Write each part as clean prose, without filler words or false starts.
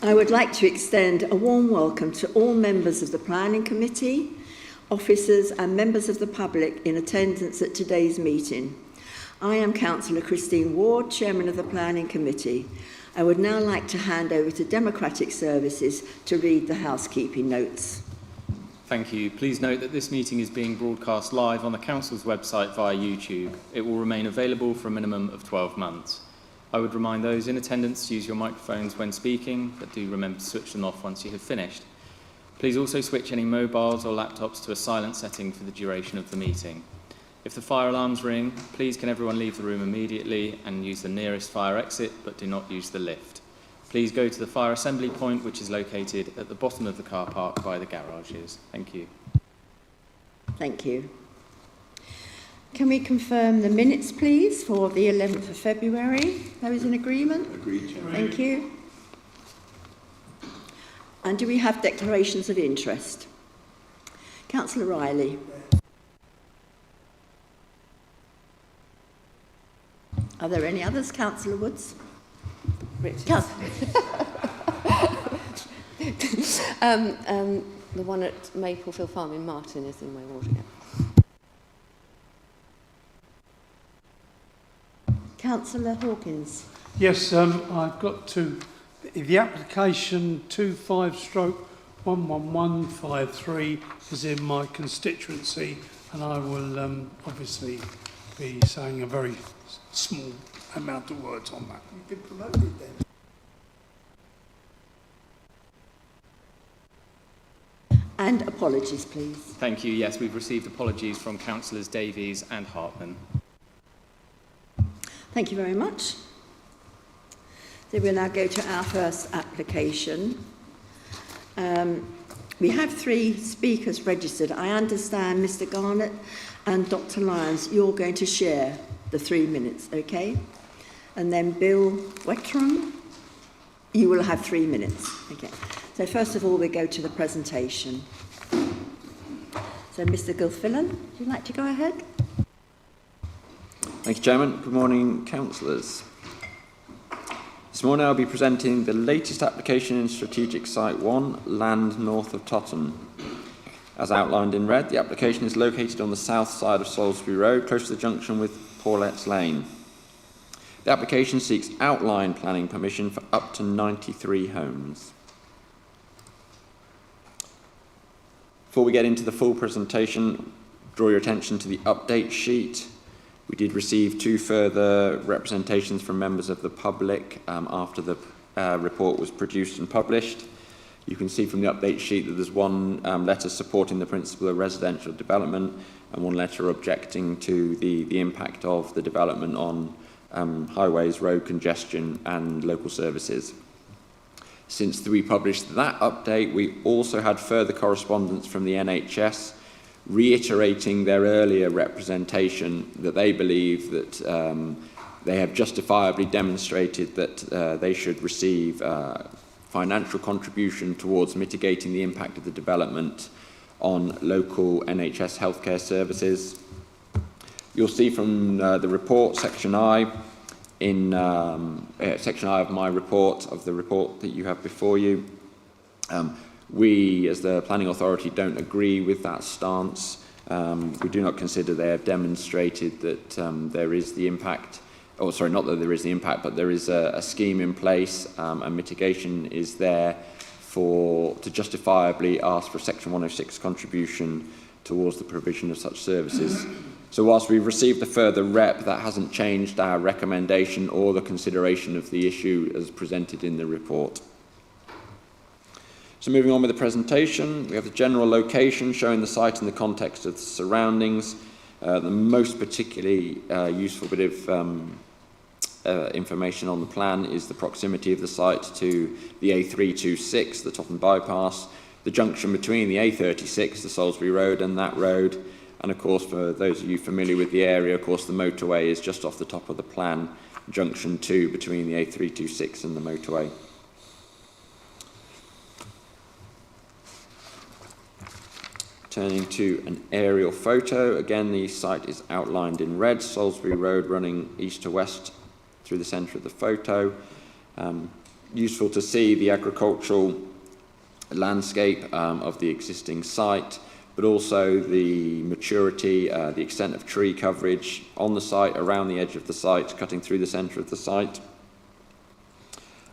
I would like to extend a warm welcome to all members of the Planning Committee, officers and members of the public in attendance at today's meeting. I am Councillor Christine Ward, Chairman of the Planning Committee. I would now like to hand over to Democratic Services to read the housekeeping notes. Thank you. Please note that this meeting is being broadcast live on the Council's website via YouTube. It will remain available for a minimum of 12 months. I would remind those in attendance to use your microphones when speaking, but do remember to switch them off once you have finished. Please also switch any mobiles or laptops to a silent setting for the duration of the meeting. If the fire alarms ring, please can everyone leave the room immediately and use the nearest fire exit, but do not use the lift. Please go to the fire assembly point, which is located at the bottom of the car park by the garages. Thank you. Thank you. Can we confirm the minutes, please, for the 11th of February? There is an agreement? Agreed, Chairman. Thank you. And do we have declarations of interest? Councillor Riley. Are there any others? Councillor Woods? Richard. The one at Maplefield Farm in Martin is in my ward again. Councillor Hawkins. Yes, I've got to. The application 25/11153 is in my constituency, and I will obviously be saying a very small amount of words on that. You've been promoted then. And apologies, please. Thank you. Yes, we've received apologies from Councillors Davies and Hartman. Thank you very much. So we'll now go to our first application. We have 3 speakers registered. I understand, Mr. Garnett and Dr. Lyons, you're going to share the 3 minutes, okay? And then Bill Wettram, you will have 3 minutes. Okay. So first of all, we go to the presentation. So Mr. Gilfillan, would you like to go ahead? Thank you, Chairman. Good morning, councillors. This morning I'll be presenting the latest application in Strategic Site 1, land north of Totton. As outlined in red, the application is located on the south side of Salisbury Road, close to the junction with Paulette's Lane. The application seeks outline planning permission for up to 93 homes. Before we get into the full presentation, draw your attention to the update sheet. We did receive 2 further representations from members of the public after the report was produced and published. You can see from the update sheet that there's 1 letter supporting the principle of residential development and 1 letter objecting to the impact of the development on highways, road congestion and local services. Since we published that update, we also had further correspondence from the NHS reiterating their earlier representation that they believe that they have justifiably demonstrated that they should receive financial contribution towards mitigating the impact of the development on local NHS healthcare services. You'll see from the report, Section I, in Section I of my report, of the report that you have before you, we, as the Planning Authority, don't agree with that stance. We do not consider they have demonstrated that there is the impact, or sorry, not that there is the impact, but there is a scheme in place and mitigation is there to justifiably ask for a Section 106 contribution towards the provision of such services. So whilst we've received a further rep, that hasn't changed our recommendation or the consideration of the issue as presented in the report. So moving on with the presentation, we have the general location showing the site in the context of the surroundings. The most particularly useful bit of information on the plan is the proximity of the site to the A326, the Totton bypass, the junction between the A36, the Salisbury Road, and that road. And of course, for those of you familiar with the area, of course, the motorway is just off the top of the plan, junction 2 between the A326 and the motorway. Turning to an aerial photo, again the site is outlined in red, Salisbury Road running east to west through the centre of the photo. useful to see the agricultural landscape of the existing site, but also the maturity, the extent of tree coverage on the site, around the edge of the site, cutting through the centre of the site.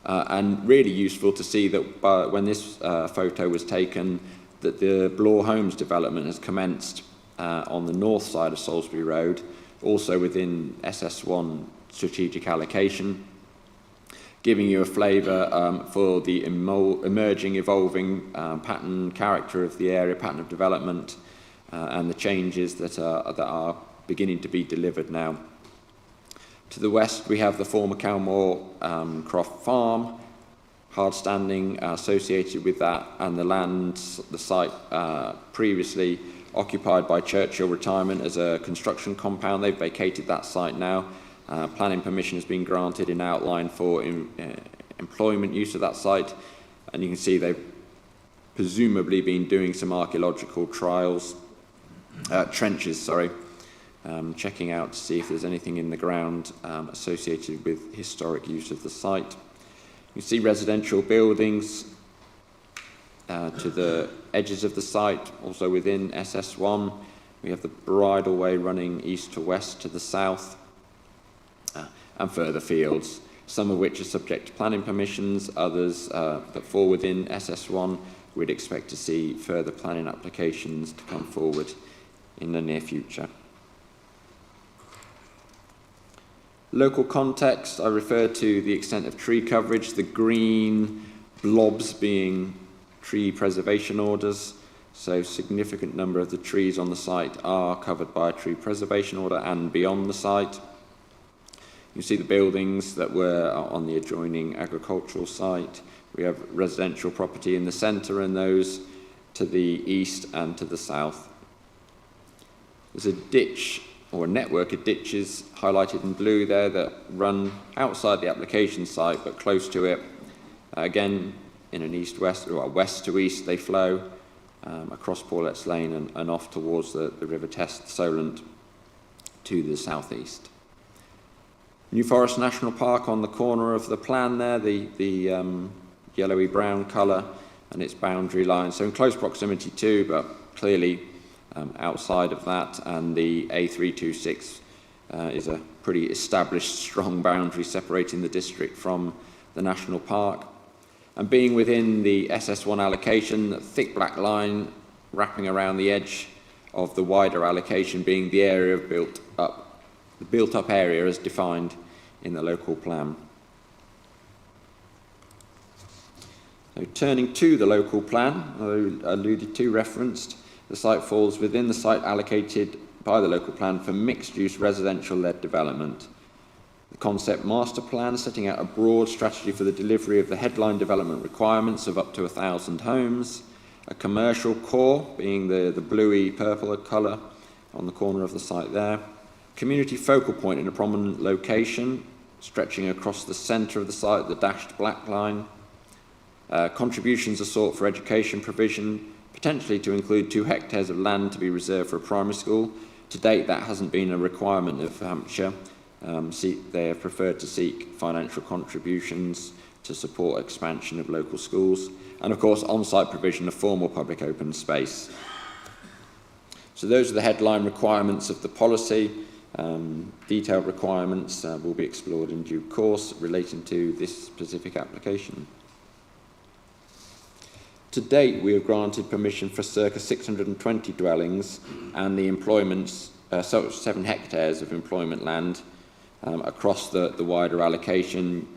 And really useful to see that when this photo was taken, that the Blore Homes development has commenced on the north side of Salisbury Road, also within SS1 strategic allocation, giving you a flavour for the emerging, evolving pattern, character of the area, pattern of development, and the changes that are beginning to be delivered now. To the west, we have the former Calmore Croft Farm, hard standing associated with that, and the site previously occupied by Churchill Retirement as a construction compound. They've vacated that site now. Planning permission has been granted in outline for employment use of that site, and you can see they've presumably been doing some archaeological trenches, checking out to see if there's anything in the ground associated with historic use of the site. You can see residential buildings to the edges of the site, also within SS1. We have the bridleway running east to west to the south, and further fields, some of which are subject to planning permissions, others that fall within SS1. We'd expect to see further planning applications to come forward in the near future. Local context, I referred to the extent of tree coverage, the green blobs being tree preservation orders. So significant number of the trees on the site are covered by a tree preservation order and beyond the site. You see the buildings that were on the adjoining agricultural site. We have residential property in the centre and those to the east and to the south. There's a ditch or a network of ditches highlighted in blue there that run outside the application site but close to it. Again, in an east-west, or west to east they flow across Paulet's Lane and off towards the River Test Solent to the southeast. New Forest National Park on the corner of the plan there, the yellowy brown colour and its boundary line, so in close proximity to, but clearly outside of that, and the A326 is a pretty established, strong boundary separating the district from the national park. And being within the SS1 allocation, the thick black line wrapping around the edge of the wider allocation being the area of the built-up area as defined in the local plan. So turning to the local plan, I alluded to, referenced, the site falls within the site allocated by the local plan for mixed-use residential-led development. The concept master plan setting out a broad strategy for the delivery of the headline development requirements of up to 1,000 homes, a commercial core being the bluey purple colour on the corner of the site there, community focal point in a prominent location stretching across the centre of the site, the dashed black line. Contributions are sought for education provision, potentially to include 2 hectares of land to be reserved for a primary school. To date, that hasn't been a requirement of Hampshire. They have preferred to seek financial contributions to support expansion of local schools, and of course on-site provision of formal public open space. So those are the headline requirements of the policy. Detailed requirements will be explored in due course relating to this specific application. To date, we have granted permission for circa 620 dwellings and the employments, 7 hectares of employment land across the wider allocation.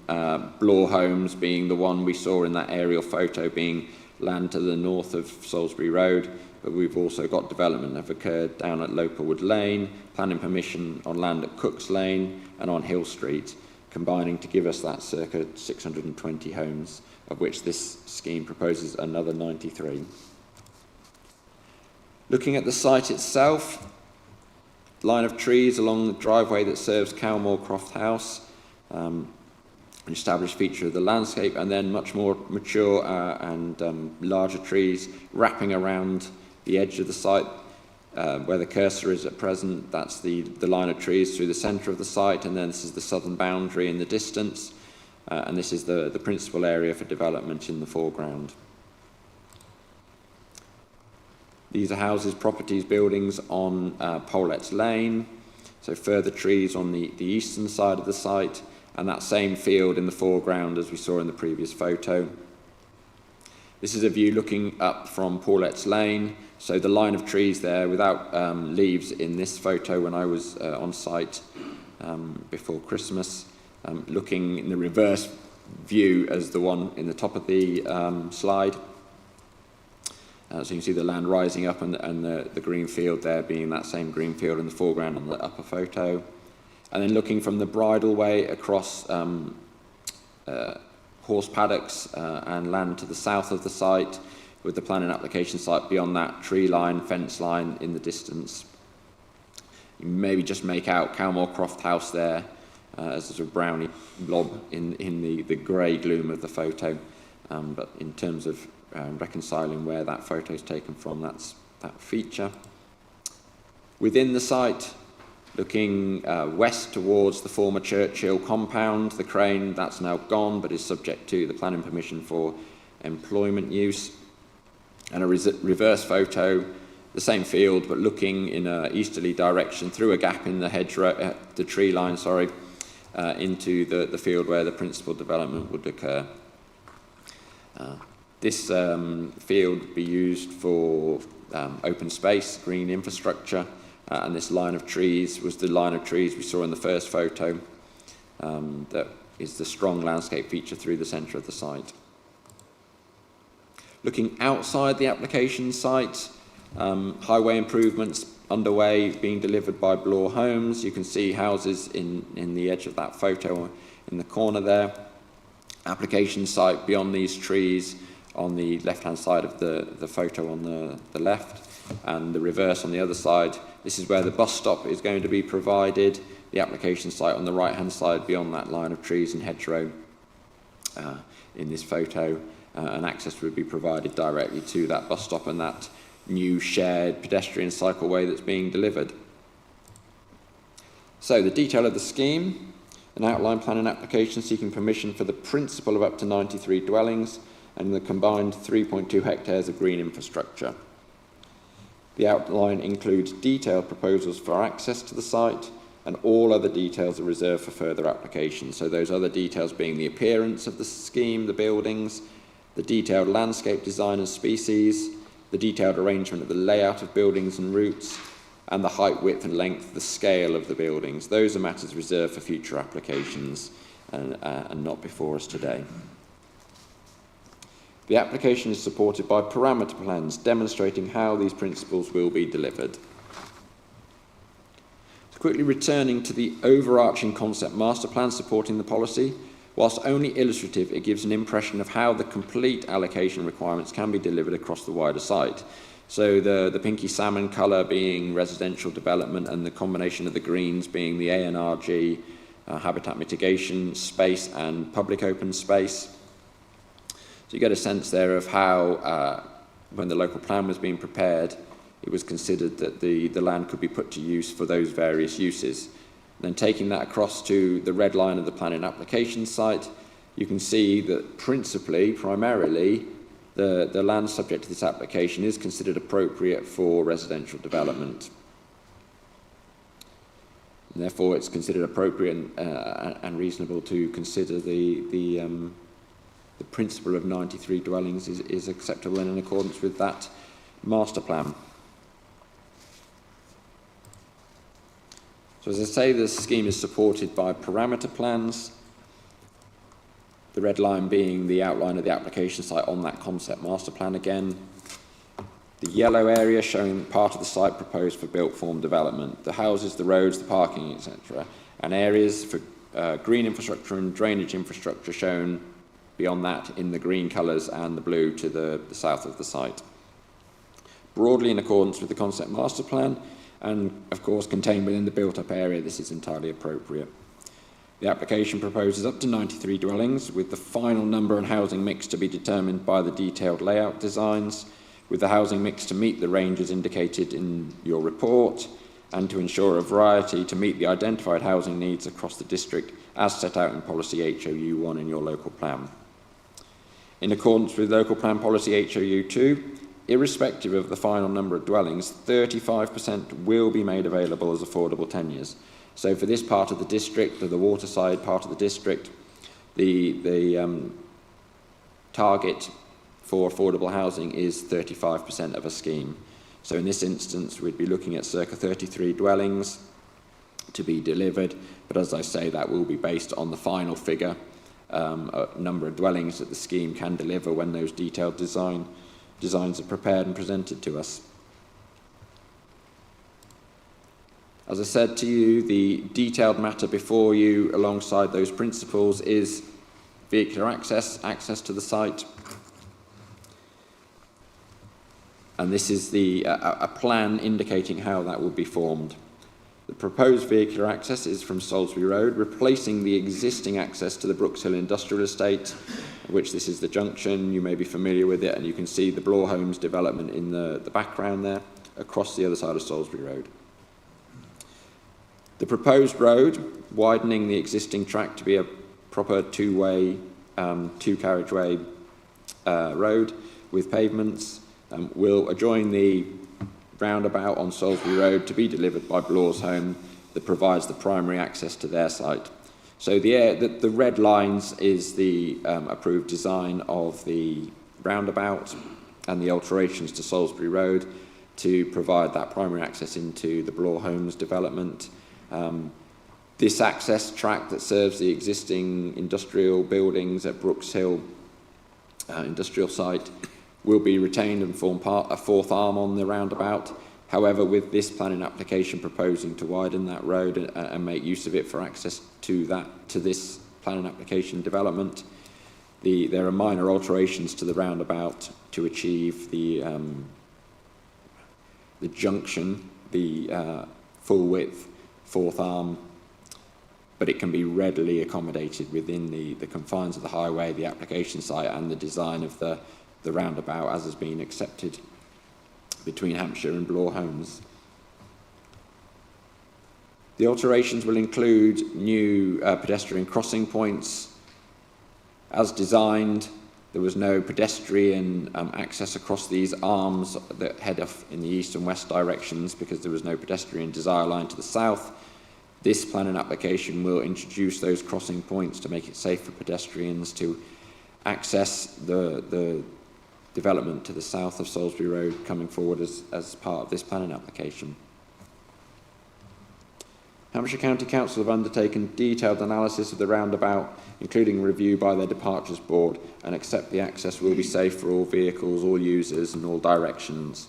Blore Homes being the one we saw in that aerial photo, being land to the north of Salisbury Road, but we've also got development that have occurred down at Loperwood Lane, planning permission on land at Cooks Lane and on Hill Street, combining to give us that circa 620 homes, of which this scheme proposes another 93. Looking at the site itself, line of trees along the driveway that serves Calmore Croft House, an established feature of the landscape, and then much more mature and larger trees wrapping around the edge of the site. Where the cursor is at present, that's the line of trees through the centre of the site, and then this is the southern boundary in the distance. and this is the principal area for development in the foreground. These are houses, properties, buildings on Polet's Lane, so further trees on the eastern side of the site, and that same field in the foreground as we saw in the previous photo. This is a view looking up from Paulet's Lane, so the line of trees there without leaves in this photo when I was on site before Christmas, looking in the reverse view as the one in the top of the slide. So you can see the land rising up and the green field there being that same green field in the foreground on the upper photo. And then looking from the bridleway across horse paddocks and land to the south of the site, with the planning application site beyond that tree line, fence line in the distance. You maybe just make out Calmore Croft House there as a sort of brownie blob in the grey gloom of the photo. But in terms of reconciling where that photo is taken from, that's that feature. Within the site, looking west towards the former Churchill compound, the crane, that's now gone but is subject to the planning permission for employment use. And a reverse photo, the same field but looking in an easterly direction through a gap in the hedgerow, the tree line, into the field where the principal development would occur. This field would be used for open space, green infrastructure, and this line of trees was the line of trees we saw in the first photo. That is the strong landscape feature through the centre of the site. Looking outside the application site, highway improvements underway being delivered by Bloor Homes. You can see houses in the edge of that photo in the corner there. Application site beyond these trees on the left-hand side of the photo on the left, and the reverse on the other side. This is where the bus stop is going to be provided. The application site on the right-hand side beyond that line of trees and hedgerow in this photo, and access would be provided directly to that bus stop and that new shared pedestrian cycleway that's being delivered. So the detail of the scheme: an outline plan and application seeking permission for the principal of up to 93 dwellings and the combined 3.2 hectares of green infrastructure. The outline includes detailed proposals for access to the site, and all other details are reserved for further application. So those other details being the appearance of the scheme, the buildings, the detailed landscape design and species, the detailed arrangement of the layout of buildings and routes, and the height, width and length, the scale of the buildings. Those are matters reserved for future applications and not before us today. The application is supported by parameter plans demonstrating how these principles will be delivered. So quickly returning to the overarching concept master plan supporting the policy, whilst only illustrative, it gives an impression of how the complete allocation requirements can be delivered across the wider site. So the pinky salmon colour being residential development, and the combination of the greens being the ANRG, habitat mitigation space and public open space. So you get a sense there of how, when the local plan was being prepared, it was considered that the land could be put to use for those various uses. And then taking that across to the red line of the planning application site, you can see that primarily, the land subject to this application is considered appropriate for residential development. And therefore, it's considered appropriate and reasonable to consider the principle of 93 dwellings is acceptable and in accordance with that master plan. So as I say, this scheme is supported by parameter plans, the red line being the outline of the application site on that concept master plan again. The yellow area showing part of the site proposed for built form development, the houses, the roads, the parking, etc. And areas for green infrastructure and drainage infrastructure shown beyond that in the green colours and the blue to the south of the site. Broadly in accordance with the concept master plan, and of course contained within the built-up area, this is entirely appropriate. The application proposes up to 93 dwellings, with the final number and housing mix to be determined by the detailed layout designs, with the housing mix to meet the ranges indicated in your report, and to ensure a variety to meet the identified housing needs across the district as set out in Policy HOU 1 in your local plan. In accordance with Local Plan Policy HOU 2, irrespective of the final number of dwellings, 35% will be made available as affordable tenures. So for this part of the district, the waterside part of the district, the target for affordable housing is 35% of a scheme. So in this instance, we'd be looking at circa 33 dwellings to be delivered, but as I say, that will be based on the final figure, number of dwellings that the scheme can deliver when those detailed designs are prepared and presented to us. As I said to you, the detailed matter before you alongside those principles is vehicular access to the site. And this is a plan indicating how that will be formed. The proposed vehicular access is from Salisbury Road, replacing the existing access to the Brooks Hill Industrial Estate, which this is the junction. You may be familiar with it, and you can see the Bloor Homes development in the background there, across the other side of Salisbury Road. The proposed road, widening the existing track to be a proper two-way, two-carriageway road with pavements, will adjoin the roundabout on Salisbury Road to be delivered by Bloor's Home that provides the primary access to their site. So the red lines is the approved design of the roundabout and the alterations to Salisbury Road to provide that primary access into the Bloor Homes development. This access track that serves the existing industrial buildings at Brooks Hill industrial site will be retained and form a fourth arm on the roundabout. However, with this planning application proposing to widen that road and make use of it for access to this planning application development, there are minor alterations to the roundabout to achieve the junction, the full width fourth arm, but it can be readily accommodated within the confines of the highway, the application site, and the design of the roundabout as has been accepted between Hampshire and Bloor Homes. The alterations will include new pedestrian crossing points. As designed, there was no pedestrian access across these arms that head off in the east and west directions because there was no pedestrian desire line to the south. This planning application will introduce those crossing points to make it safe for pedestrians to access the development to the south of Salisbury Road coming forward as part of this planning application. Hampshire County Council have undertaken detailed analysis of the roundabout, including review by their departures board, and accept the access will be safe for all vehicles, all users and all directions.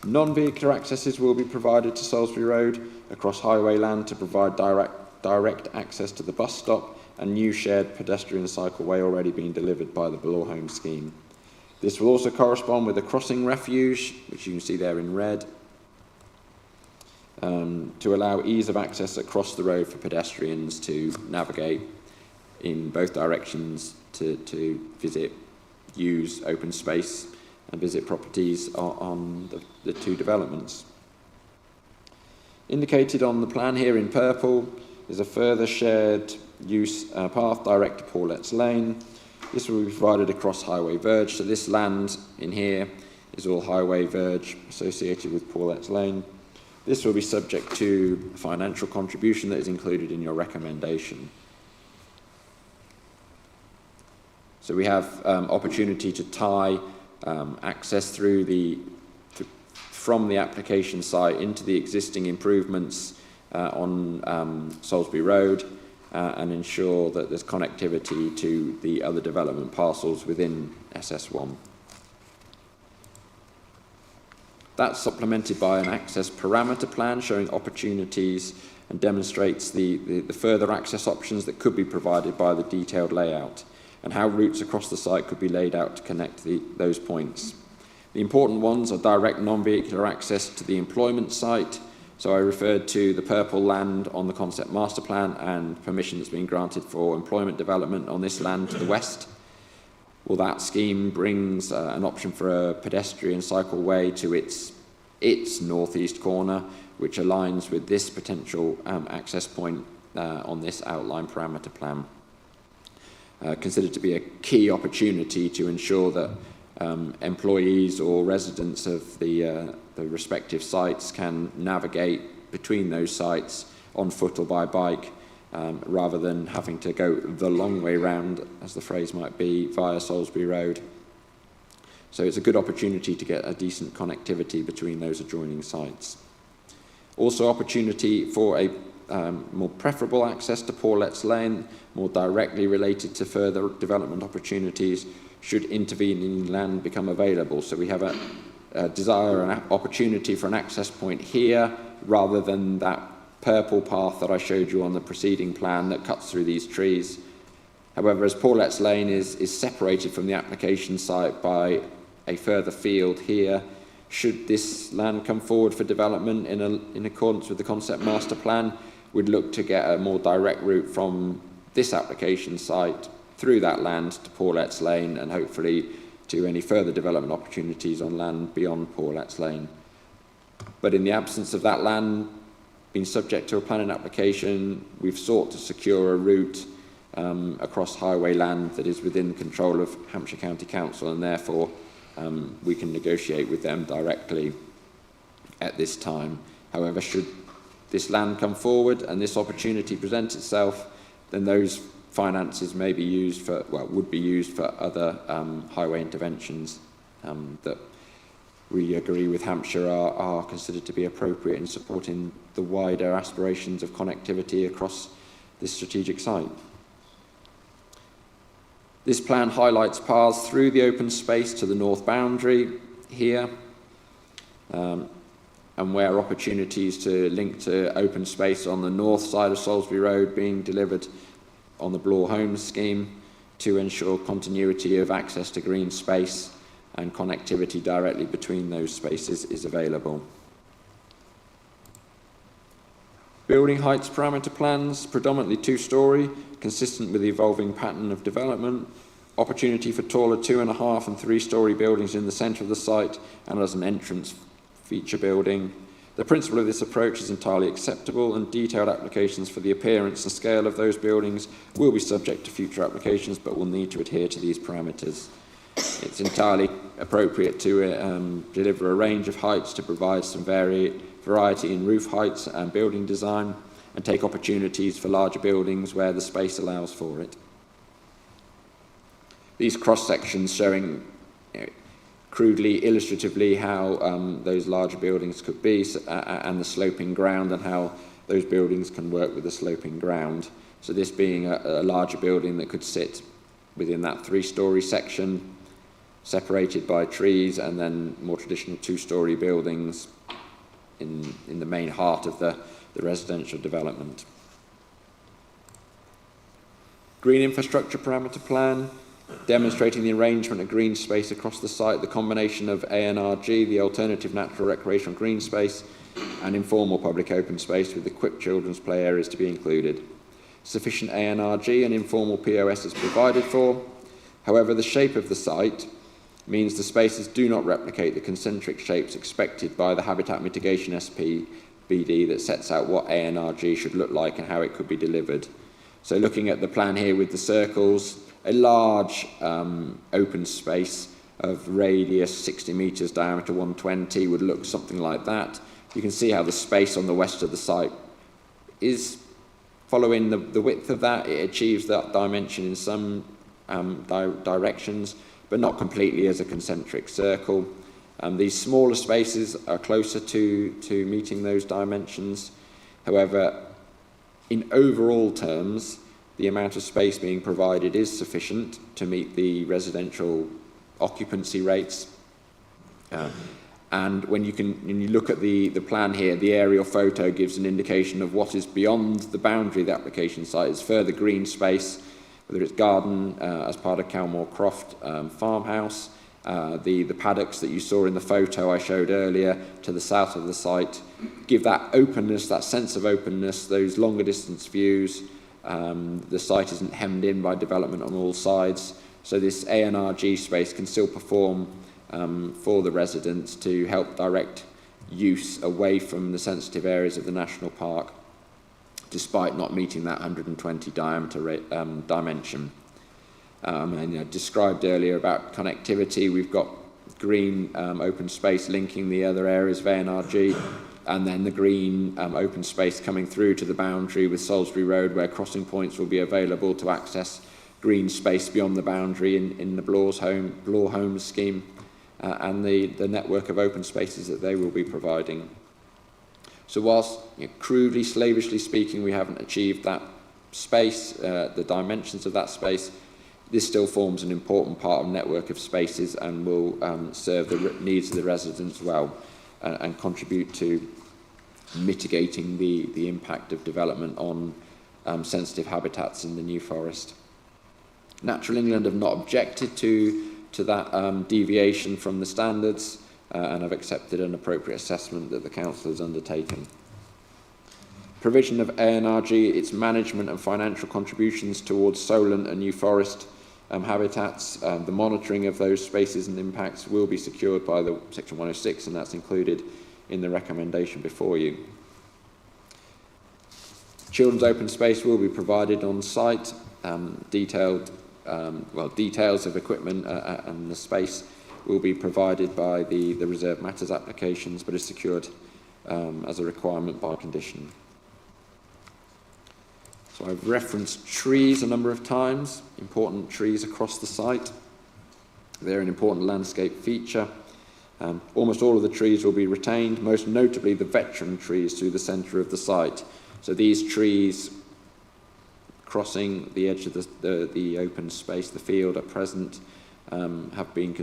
Non-vehicular accesses will be provided to Salisbury Road across highway land to provide direct access to the bus stop and new shared pedestrian cycleway already being delivered by the Bloor Home scheme. This will also correspond with the crossing refuge, which you can see there in red, to allow ease of access across the road for pedestrians to navigate in both directions to visit, use open space and visit properties on the two developments. Indicated on the plan here in purple is a further shared use path direct to Paulette's Lane. This will be provided across Highway Verge, so this land in here is all Highway Verge associated with Paulette's Lane. This will be subject to financial contribution that is included in your recommendation. So we have opportunity to tie access from the application site into the existing improvements on Salisbury Road and ensure that there's connectivity to the other development parcels within SS1. That's supplemented by an access parameter plan showing opportunities and demonstrates the further access options that could be provided by the detailed layout and how routes across the site could be laid out to connect those points. The important ones are direct non-vehicular access to the employment site. So I referred to the purple land on the concept master plan and permission that's been granted for employment development on this land to the west. Well, that scheme brings an option for a pedestrian cycleway to its northeast corner, which aligns with this potential access point on this outline parameter plan. Considered to be a key opportunity to ensure that employees or residents of the respective sites can navigate between those sites on foot or by bike, rather than having to go the long way round, as the phrase might be, via Salisbury Road. So it's a good opportunity to get a decent connectivity between those adjoining sites. Also opportunity for a more preferable access to Paulet's Lane, more directly related to further development opportunities should intervening land become available. So we have a desire and opportunity for an access point here, rather than that purple path that I showed you on the preceding plan that cuts through these trees. However, as Paulet's Lane is separated from the application site by a further field here, should this land come forward for development in accordance with the concept master plan, we'd look to get a more direct route from this application site through that land to Paulet's Lane, and hopefully to any further development opportunities on land beyond Paulet's Lane. But in the absence of that land being subject to a planning application, we've sought to secure a route across highway land that is within control of Hampshire County Council, and therefore we can negotiate with them directly at this time. However, should this land come forward and this opportunity present itself, then those finances may be used for, would be used for other highway interventions that we agree with Hampshire are considered to be appropriate in supporting the wider aspirations of connectivity across this strategic site. This plan highlights paths through the open space to the north boundary here, and where opportunities to link to open space on the north side of Salisbury Road being delivered on the Blore Homes scheme to ensure continuity of access to green space and connectivity directly between those spaces is available. Building heights parameter plans, predominantly two-storey, consistent with the evolving pattern of development. Opportunity for taller 2.5 and 3-storey buildings in the centre of the site and as an entrance feature building. The principle of this approach is entirely acceptable, and detailed applications for the appearance and scale of those buildings will be subject to future applications, but will need to adhere to these parameters. It's entirely appropriate to deliver a range of heights to provide some variety in roof heights and building design, and take opportunities for larger buildings where the space allows for it. These cross-sections showing crudely, illustratively, how those larger buildings could be, and the sloping ground, and how those buildings can work with the sloping ground. So this being a larger building that could sit within that 3-storey section, separated by trees, and then more traditional 2-storey buildings in the main heart of the residential development. Green infrastructure parameter plan, demonstrating the arrangement of green space across the site, the combination of ANRG, the alternative natural recreational green space, and informal public open space with equipped children's play areas to be included. Sufficient ANRG and informal POS is provided for. However, the shape of the site means the spaces do not replicate the concentric shapes expected by the Habitat Mitigation SPBD that sets out what ANRG should look like and how it could be delivered. So looking at the plan here with the circles, a large open space of radius 60 metres, diameter 120 would look something like that. You can see how the space on the west of the site is following the width of that. It achieves that dimension in some directions, but not completely as a concentric circle. These smaller spaces are closer to meeting those dimensions. However, in overall terms, the amount of space being provided is sufficient to meet the residential occupancy rates. And when you look at the plan here, the aerial photo gives an indication of what is beyond the boundary of the application site. It's further green space, whether it's garden as part of Calmore Croft farmhouse, the paddocks that you saw in the photo I showed earlier to the south of the site, give that openness, that sense of openness, those longer distance views. The site isn't hemmed in by development on all sides, So this ANRG space can still perform for the residents to help direct use away from the sensitive areas of the national park, despite not meeting that 120 diameter dimension. And described earlier about connectivity, we've got green open space linking the other areas of ANRG, and then the green open space coming through to the boundary with Salisbury Road, where crossing points will be available to access green space beyond the boundary in the Bloor Homes scheme, and the network of open spaces that they will be providing. So whilst crudely, slavishly speaking, we haven't achieved that space, the dimensions of that space, this still forms an important part of a network of spaces and will serve the needs of the residents well, and contribute to mitigating the impact of development on sensitive habitats in the New Forest. Natural England have not objected to that deviation from the standards, and have accepted an appropriate assessment that the council has undertaken. Provision of ANRG, its management and financial contributions towards Solent and New Forest habitats, the monitoring of those spaces and impacts will be secured by the Section 106, and that's included in the recommendation before you. Children's open space will be provided on site. Details of equipment and the space will be provided by the Reserve Matters applications, but is secured as a requirement by condition. So I've referenced trees a number of times, important trees across the site. They're an important landscape feature. Almost all of the trees will be retained, most notably the veteran trees through the centre of the site. So these trees crossing the edge of the open space, the field at present, have been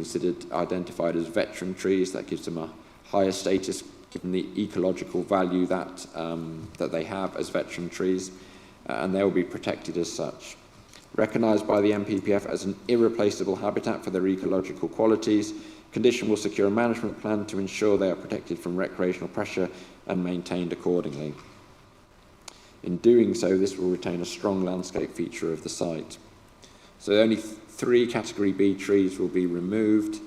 identified as veteran trees. That gives them a higher status given the ecological value that they have as veteran trees, and they will be protected as such. Recognised by the NPPF as an irreplaceable habitat for their ecological qualities, Condition will secure a management plan to ensure they are protected from recreational pressure and maintained accordingly. In doing so, this will retain a strong landscape feature of the site. So only 3 Category B trees will be removed,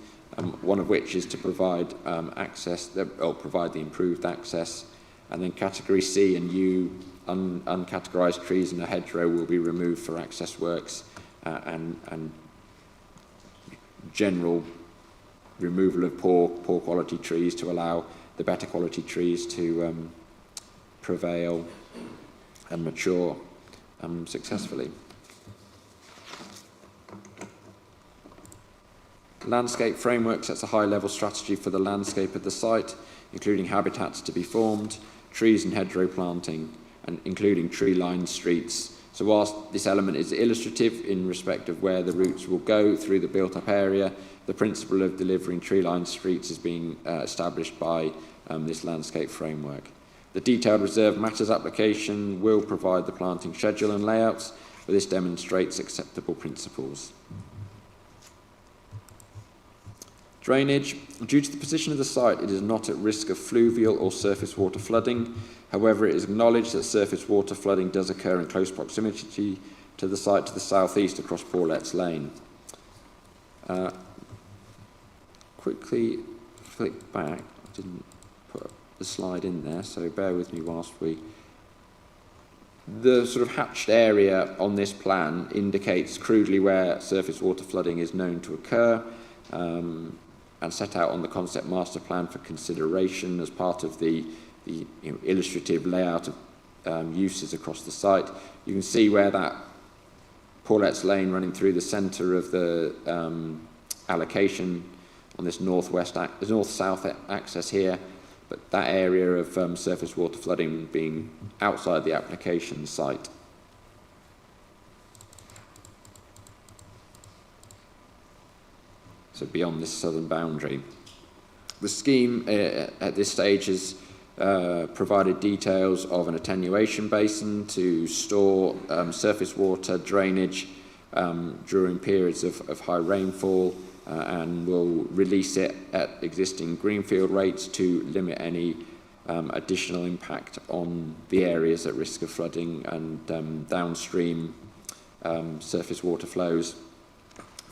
one of which is to provide provide the improved access, and then Category C and U uncategorised trees in a hedgerow will be removed for access works and general removal of poor quality trees to allow the better quality trees to prevail and mature successfully. Landscape framework sets a high-level strategy for the landscape of the site, including habitats to be formed, trees and hedgerow planting, and including tree-lined streets. So whilst this element is illustrative in respect of where the routes will go through the built-up area, the principle of delivering tree-lined streets is being established by this landscape framework. The detailed reserve matters application will provide the planting schedule and layouts, but this demonstrates acceptable principles. Drainage. Due to the position of the site, it is not at risk of fluvial or surface water flooding. However, it is acknowledged that surface water flooding does occur in close proximity to the site to the southeast across Paulette's Lane. Quickly flick back. I didn't put the slide in there, so bear with me whilst we... The sort of hatched area on this plan indicates crudely where surface water flooding is known to occur, and set out on the concept master plan for consideration as part of the illustrative layout of uses across the site. You can see where that Paulette's Lane running through the centre of the allocation on this north-south axis here, but that area of surface water flooding being outside the application site. So beyond this southern boundary. The scheme at this stage has provided details of an attenuation basin to store surface water drainage during periods of high rainfall, and will release it at existing greenfield rates to limit any additional impact on the areas at risk of flooding and downstream surface water flows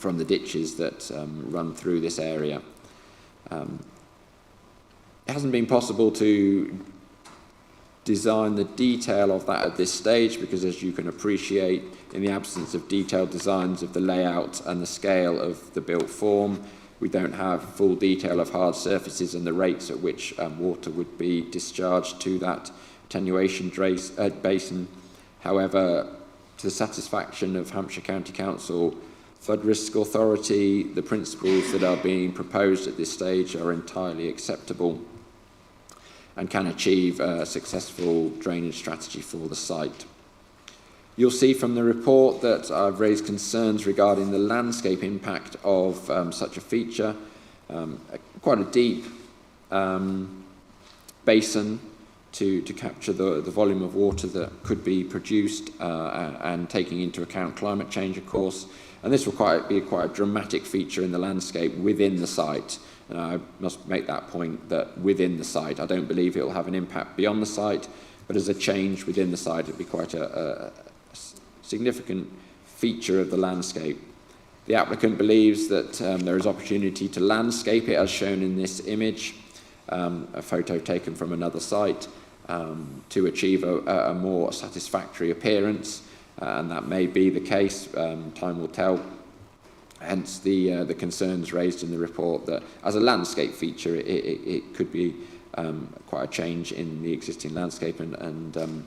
from the ditches that run through this area. It hasn't been possible to design the detail of that at this stage because, as you can appreciate, in the absence of detailed designs of the layout and the scale of the built form, we don't have full detail of hard surfaces and the rates at which water would be discharged to that attenuation basin. However, to the satisfaction of Hampshire County Council Flood Risk Authority, the principles that are being proposed at this stage are entirely acceptable and can achieve a successful drainage strategy for the site. You'll see from the report that I've raised concerns regarding the landscape impact of such a feature. Quite a deep basin to capture the volume of water that could be produced and taking into account climate change, of course. And this will be quite a dramatic feature in the landscape within the site. And I must make that point that within the site, I don't believe it will have an impact beyond the site, but as a change within the site, it'll be quite a significant feature of the landscape. The applicant believes that there is opportunity to landscape it as shown in this image, a photo taken from another site, to achieve a more satisfactory appearance, and that may be the case, time will tell. Hence the concerns raised in the report that as a landscape feature it could be quite a change in the existing landscape and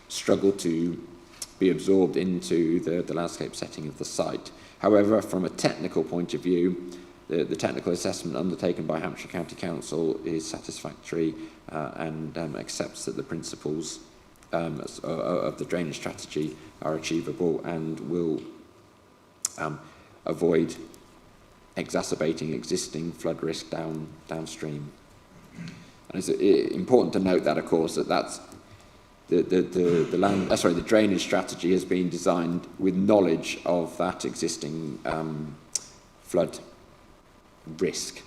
struggle to be absorbed into the landscape setting of the site. However, from a technical point of view, the technical assessment undertaken by Hampshire County Council is satisfactory and accepts that the principles of the drainage strategy are achievable and will avoid exacerbating existing flood risk downstream. And it's important to note that, of course, that's the drainage strategy has been designed with knowledge of that existing flood risk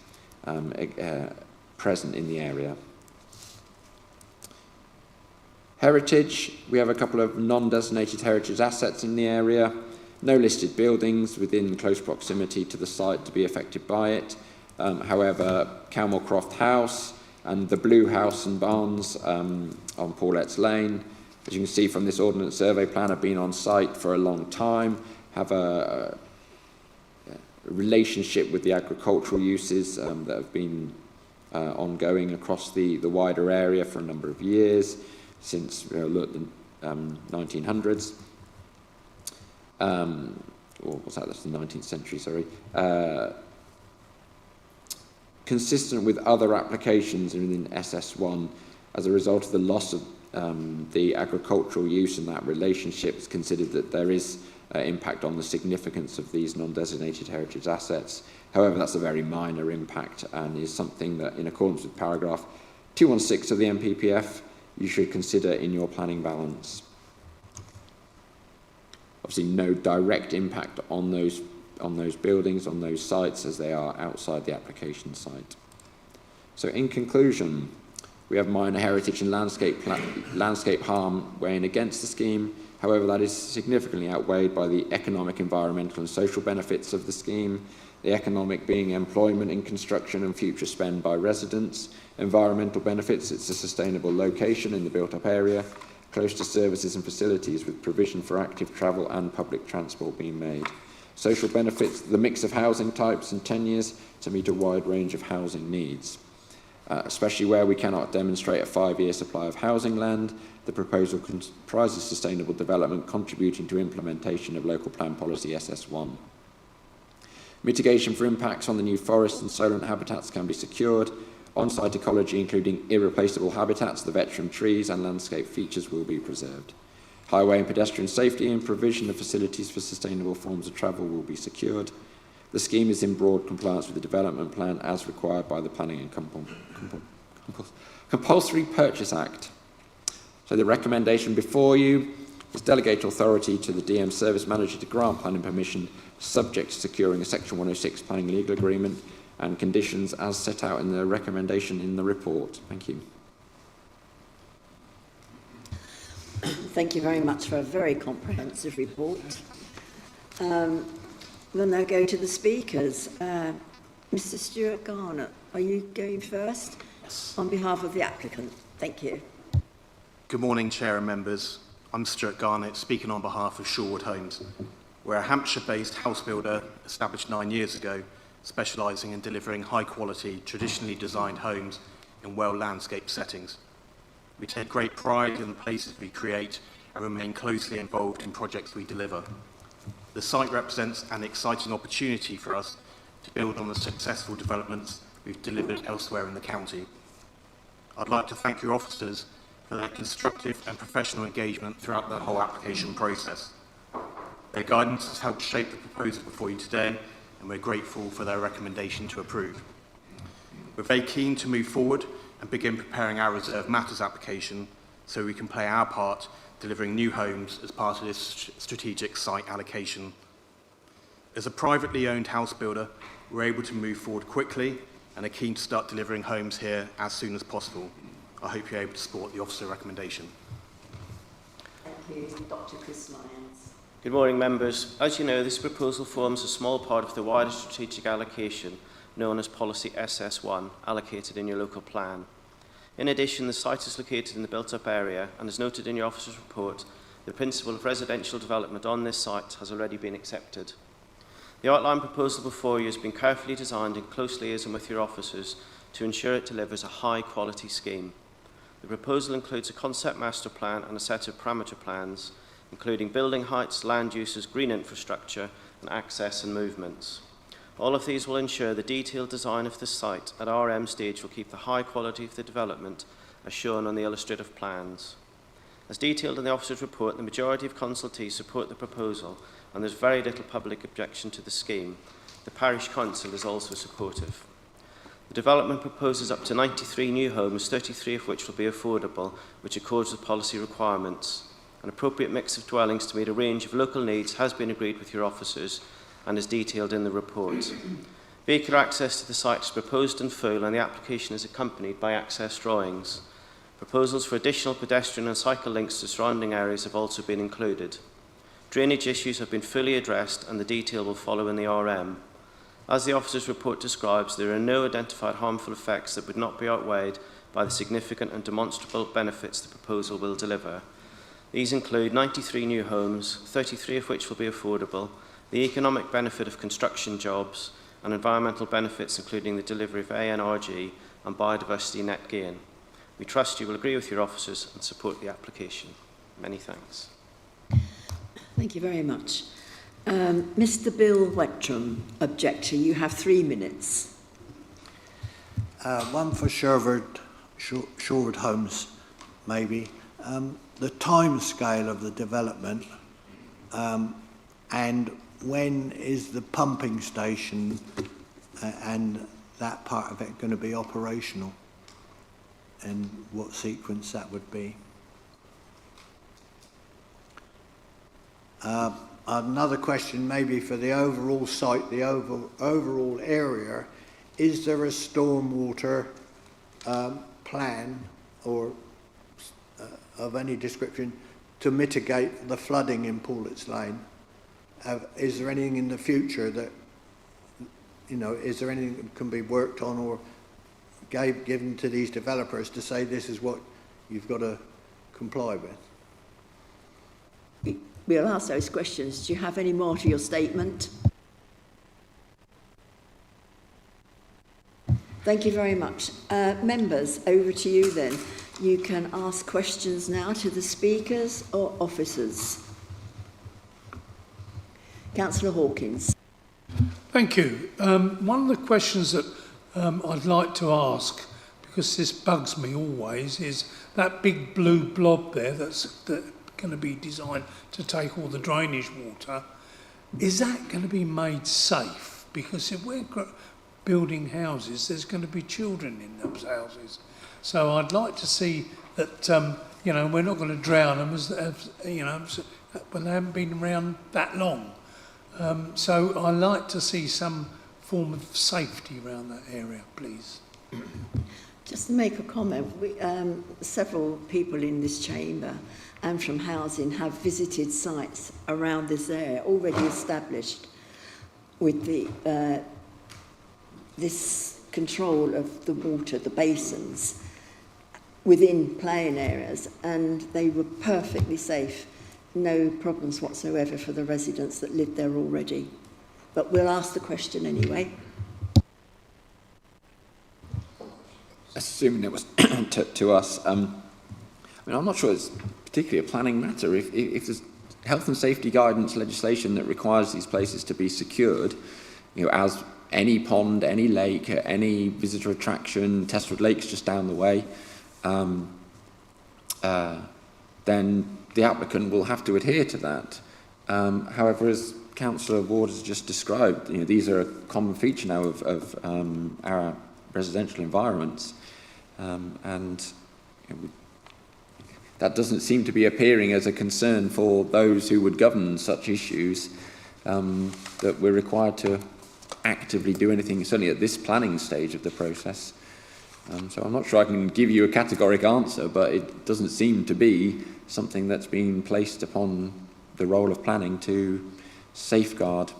present in the area. Heritage, we have a couple of non-designated heritage assets in the area. No listed buildings within close proximity to the site to be affected by it. However, Calmorcroft House and the Blue House and Barns on Paulette's Lane, as you can see from this ordnance survey plan, have been on site for a long time, have a relationship with the agricultural uses that have been ongoing across the wider area for a number of years, since the 1900s. Or what's that? That's the 19th century, sorry. Consistent with other applications within SS1, as a result of the loss of the agricultural use and that relationship, it's considered that there is impact on the significance of these non-designated heritage assets. However, that's a very minor impact and is something that, in accordance with paragraph 216 of the NPPF, you should consider in your planning balance. Obviously, no direct impact on those buildings, on those sites, as they are outside the application site. So, in conclusion, we have minor heritage and landscape harm weighing against the scheme. However, that is significantly outweighed by the economic, environmental and social benefits of the scheme. The economic being employment in construction and future spend by residents. Environmental benefits, it's a sustainable location in the built-up area, close to services and facilities with provision for active travel and public transport being made. Social benefits, the mix of housing types and tenures to meet a wide range of housing needs. Especially where we cannot demonstrate a 5-year supply of housing land, the proposal comprises sustainable development contributing to implementation of local plan policy SS1. Mitigation for impacts on the new forest and solent habitats can be secured. On-site ecology, including irreplaceable habitats, the veteran trees and landscape features, will be preserved. Highway and pedestrian safety and provision of facilities for sustainable forms of travel will be secured. The scheme is in broad compliance with the development plan as required by the Planning and Compulsory Purchase Act. So the recommendation before you is delegate authority to the DM Service Manager to grant planning permission subject to securing a Section 106 planning legal agreement and conditions as set out in the recommendation in the report. Thank you. Thank you very much for a very comprehensive report. We'll now go to the speakers. Mr. Stuart Garnett, are you going first? Yes. On behalf of the applicant. Thank you. Good morning, Chair and members. I'm Stuart Garnett, speaking on behalf of Shorewood Homes. We're a Hampshire-based house builder established 9 years ago, specialising in delivering high-quality, traditionally designed homes in well-landscaped settings. We take great pride in the places we create and remain closely involved in projects we deliver. The site represents an exciting opportunity for us to build on the successful developments we've delivered elsewhere in the county. I'd like to thank your officers for their constructive and professional engagement throughout the whole application process. Their guidance has helped shape the proposal before you today, and we're grateful for their recommendation to approve. We're very keen to move forward and begin preparing our Reserve Matters application so we can play our part delivering new homes as part of this strategic site allocation. As a privately owned house builder, we're able to move forward quickly and are keen to start delivering homes here as soon as possible. I hope you're able to support the officer recommendation. Thank you. Dr. Chris Lyons. Good morning, members. As you know, this proposal forms a small part of the wider strategic allocation known as Policy SS1, allocated in your local plan. In addition, the site is located in the built-up area, and as noted in your officer's report, the principle of residential development on this site has already been accepted. The outline proposal before you has been carefully designed in close liaison with your officers to ensure it delivers a high-quality scheme. The proposal includes a concept master plan and a set of parameter plans, including building heights, land uses, green infrastructure, and access and movements. All of these will ensure the detailed design of the site at RM stage will keep the high quality of the development as shown on the illustrative plans. As detailed in the officer's report, the majority of consultees support the proposal, and there's very little public objection to the scheme. The parish council is also supportive. The development proposes up to 93 new homes, 33 of which will be affordable, which accords with policy requirements. An appropriate mix of dwellings to meet a range of local needs has been agreed with your officers and is detailed in the report. Vehicular access to the site is proposed in full, and the application is accompanied by access drawings. Proposals for additional pedestrian and cycle links to surrounding areas have also been included. Drainage issues have been fully addressed, and the detail will follow in the RM. As the officer's report describes, there are no identified harmful effects that would not be outweighed by the significant and demonstrable benefits the proposal will deliver. These include 93 new homes, 33 of which will be affordable, the economic benefit of construction jobs, and environmental benefits including the delivery of ANRG and biodiversity net gain. We trust you will agree with your officers and support the application. Many thanks. Thank you very much. Mr. Bill Wettram, objector, you have 3 minutes. One for Shorewood Homes, maybe. The time scale of the development, and when is the pumping station and that part of it going to be operational, and what sequence that would be. Another question maybe for the overall site, the overall area, is there a stormwater plan or of any description to mitigate the flooding in Paulet's Lane? Is there anything in the future that, is there anything that can be worked on or given to these developers to say this is what you've got to comply with? We'll ask those questions. Do you have any more to your statement? Thank you very much. Members, over to you then. You can ask questions now to the speakers or officers. Councillor Hawkins. Thank you. One of the questions that I'd like to ask, because this bugs me always, is that big blue blob there that's going to be designed to take all the drainage water. Is that going to be made safe? Because if we're building houses, there's going to be children in those houses. So I'd like to see that, we're not going to drown them when they haven't been around that long. So I'd like to see some form of safety around that area, please. Just to make a comment, several people in this chamber and from housing have visited sites around this area, already established. with this control of the water, the basins, within playing areas, and they were perfectly safe. No problems whatsoever for the residents that lived there already. But we'll ask the question anyway. Assuming it was to us, I mean, I'm not sure it's particularly a planning matter. If there's health and safety guidance legislation that requires these places to be secured, you know, as any pond, any lake, any visitor attraction, Testwood Lake's just down the way, then the applicant will have to adhere to that. However, as Councillor Ward has just described, you know, these are a common feature now of our residential environments, and you know, that doesn't seem to be appearing as a concern for those who would govern such issues, that we're required to actively do anything, certainly at this planning stage of the process. So I'm not sure I can give you a categoric answer, but it doesn't seem to be something that's been placed upon the role of planning to safeguard.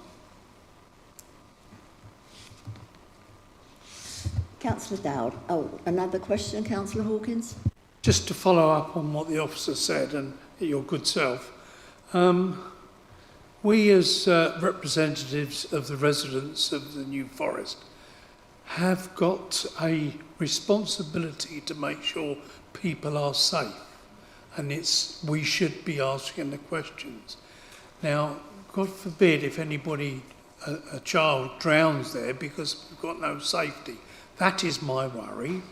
Councillor Dowd. Oh, another question, Councillor Hawkins? Just to follow up on what the officer said and your good self, we as representatives of the residents of the New Forest have got a responsibility to make sure people are safe, and we should be asking the questions. Now, God forbid if anybody, a child drowns there because we've got no safety. That is my worry.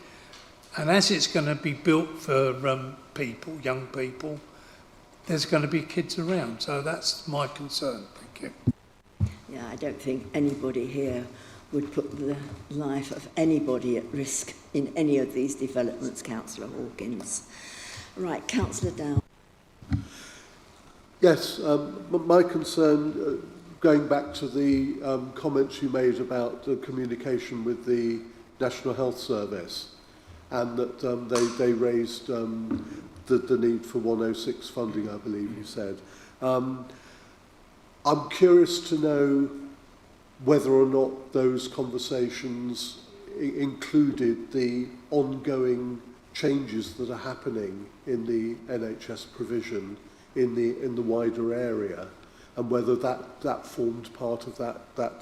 And as it's going to be built for people, young people, there's going to be kids around. So that's my concern. Thank you. Yeah, I don't think anybody here would put the life of anybody at risk in any of these developments, Councillor Hawkins. Right, Councillor Dowd. Yes, my concern, going back to the comments you made about the communication with the National Health Service, and that they raised the need for 106 funding, I believe you said. I'm curious to know whether or not those conversations included the ongoing changes that are happening in the NHS provision in the wider area, and whether that formed part of that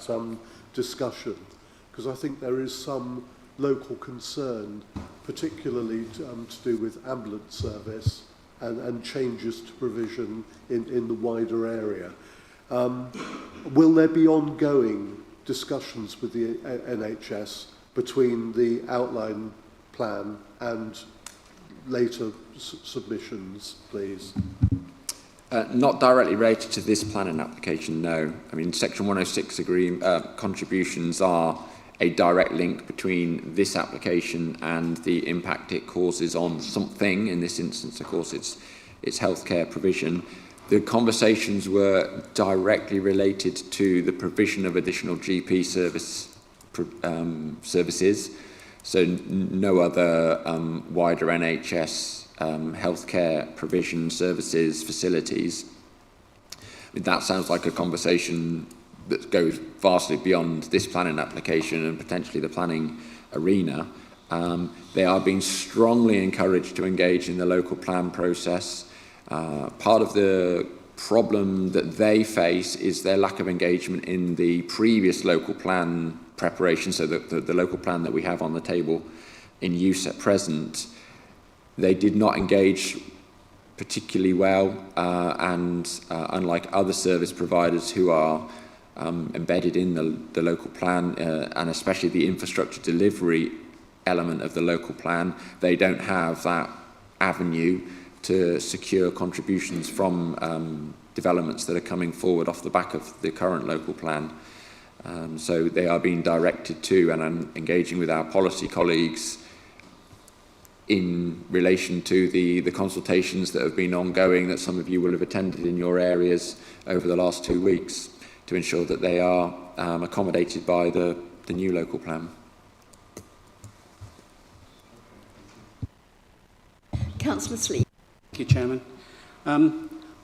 discussion, because I think there is some local concern, particularly to do with ambulance service and changes to provision in the wider area. Will there be ongoing discussions with the NHS between the outline plan and later submissions, please? Not directly related to this planning application, no. I mean, Section 106 contributions are a direct link between this application and the impact it causes on something. In this instance, of course, it's healthcare provision. The conversations were directly related to the provision of additional GP services, so no other wider NHS healthcare provision services facilities. I mean, that sounds like a conversation that goes vastly beyond this planning application and potentially the planning arena. They are being strongly encouraged to engage in the local plan process. Part of the problem that they face is their lack of engagement in the previous local plan preparation, so the local plan that we have on the table in use at present. They did not engage particularly well, and unlike other service providers who are embedded in the local plan, and especially the infrastructure delivery element of the local plan, they don't have that avenue to secure contributions from developments that are coming forward off the back of the current local plan. So they are being directed to and engaging with our policy colleagues in relation to the consultations that have been ongoing, that some of you will have attended in your areas over the last 2 weeks, to ensure that they are accommodated by the new local plan. Councillor Sleep. Thank you, Chairman.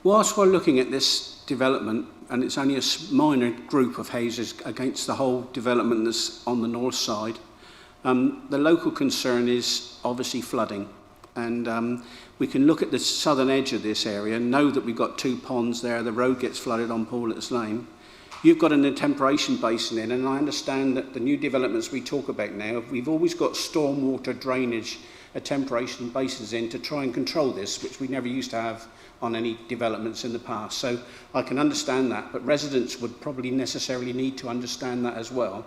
Whilst we're looking at this development, and it's only a minor group of houses against the whole development that's on the north side. The local concern is obviously flooding, and we can look at the southern edge of this area and know that we've got 2 ponds there. The road gets flooded on Paulet's Lane. You've got an attemperation basin in, and I understand that the new developments we talk about now, we've always got stormwater drainage attemperation basins in to try and control this, which we never used to have on any developments in the past. So I can understand that, but residents would probably necessarily need to understand that as well.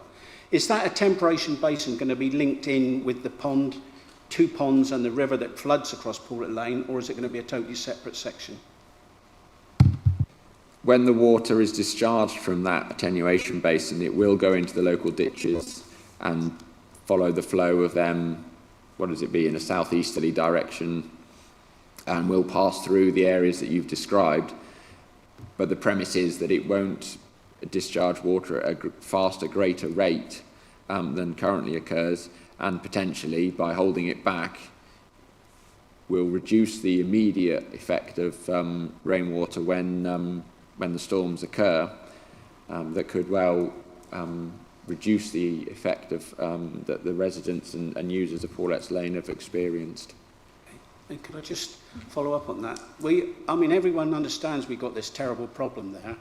Is that attemperation basin going to be linked in with the pond, 2 ponds and the river that floods across Paulet Lane, or is it going to be a totally separate section? When the water is discharged from that attenuation basin, it will go into the local ditches and follow the flow of them, what does it be, in a southeasterly direction, and will pass through the areas that you've described. But the premise is that it won't discharge water at a faster, greater rate than currently occurs, and potentially, by holding it back, will reduce the immediate effect of rainwater when the storms occur, that could well reduce the effect of that the residents and users of Paulet's Lane have experienced. And could I just follow up on that? Everyone understands we've got this terrible problem there.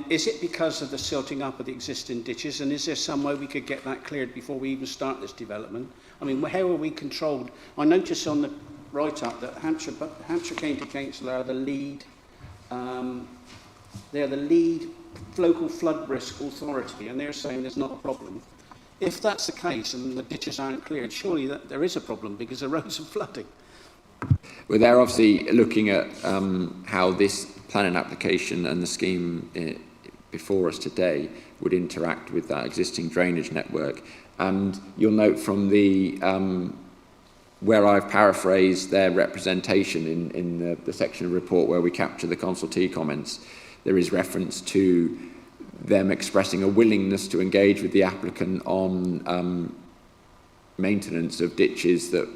Is it because of the silting up of the existing ditches, and is there some way we could get that cleared before we even start this development? How are we controlled? I noticed on the write-up that Hampshire County Council are the lead they're the lead local flood risk authority, and they're saying there's not a problem. If that's the case and the ditches aren't cleared, surely there is a problem because the roads are flooding. Well, they're obviously looking at how this planning application and the scheme before us today would interact with that existing drainage network. And you'll note from the where I've paraphrased their representation in the section of the report where we capture the consultee comments, there is reference to them expressing a willingness to engage with the applicant on maintenance of ditches that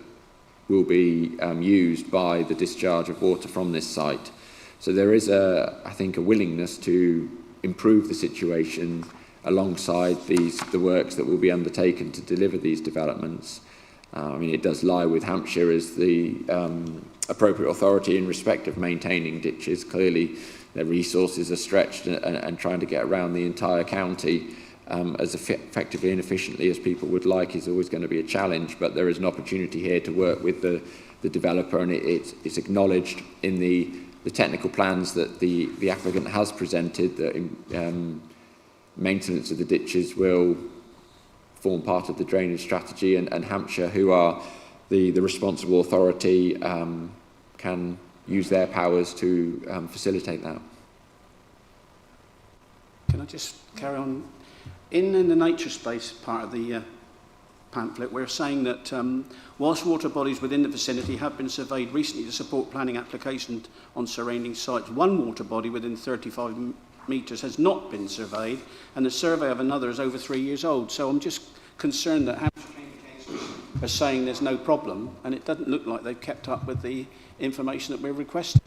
will be used by the discharge of water from this site. So there is, I think, a willingness to improve the situation alongside the works that will be undertaken to deliver these developments. It does lie with Hampshire as the appropriate authority in respect of maintaining ditches. Clearly, their resources are stretched, and trying to get around the entire county as effectively and efficiently as people would like is always going to be a challenge, but there is an opportunity here to work with the developer, and it's acknowledged in the technical plans that the applicant has presented that maintenance of the ditches will form part of the drainage strategy, and Hampshire, who are the responsible authority, can use their powers to facilitate that. Can I just carry on? In the nature space part of the pamphlet, we're saying that whilst water bodies within the vicinity have been surveyed recently to support planning applications on surrounding sites, one water body within 35 metres has not been surveyed, and the survey of another is over 3 years old. So I'm just concerned that Hampshire County Council are saying there's no problem, and it doesn't look like they've kept up with the information that we're requesting.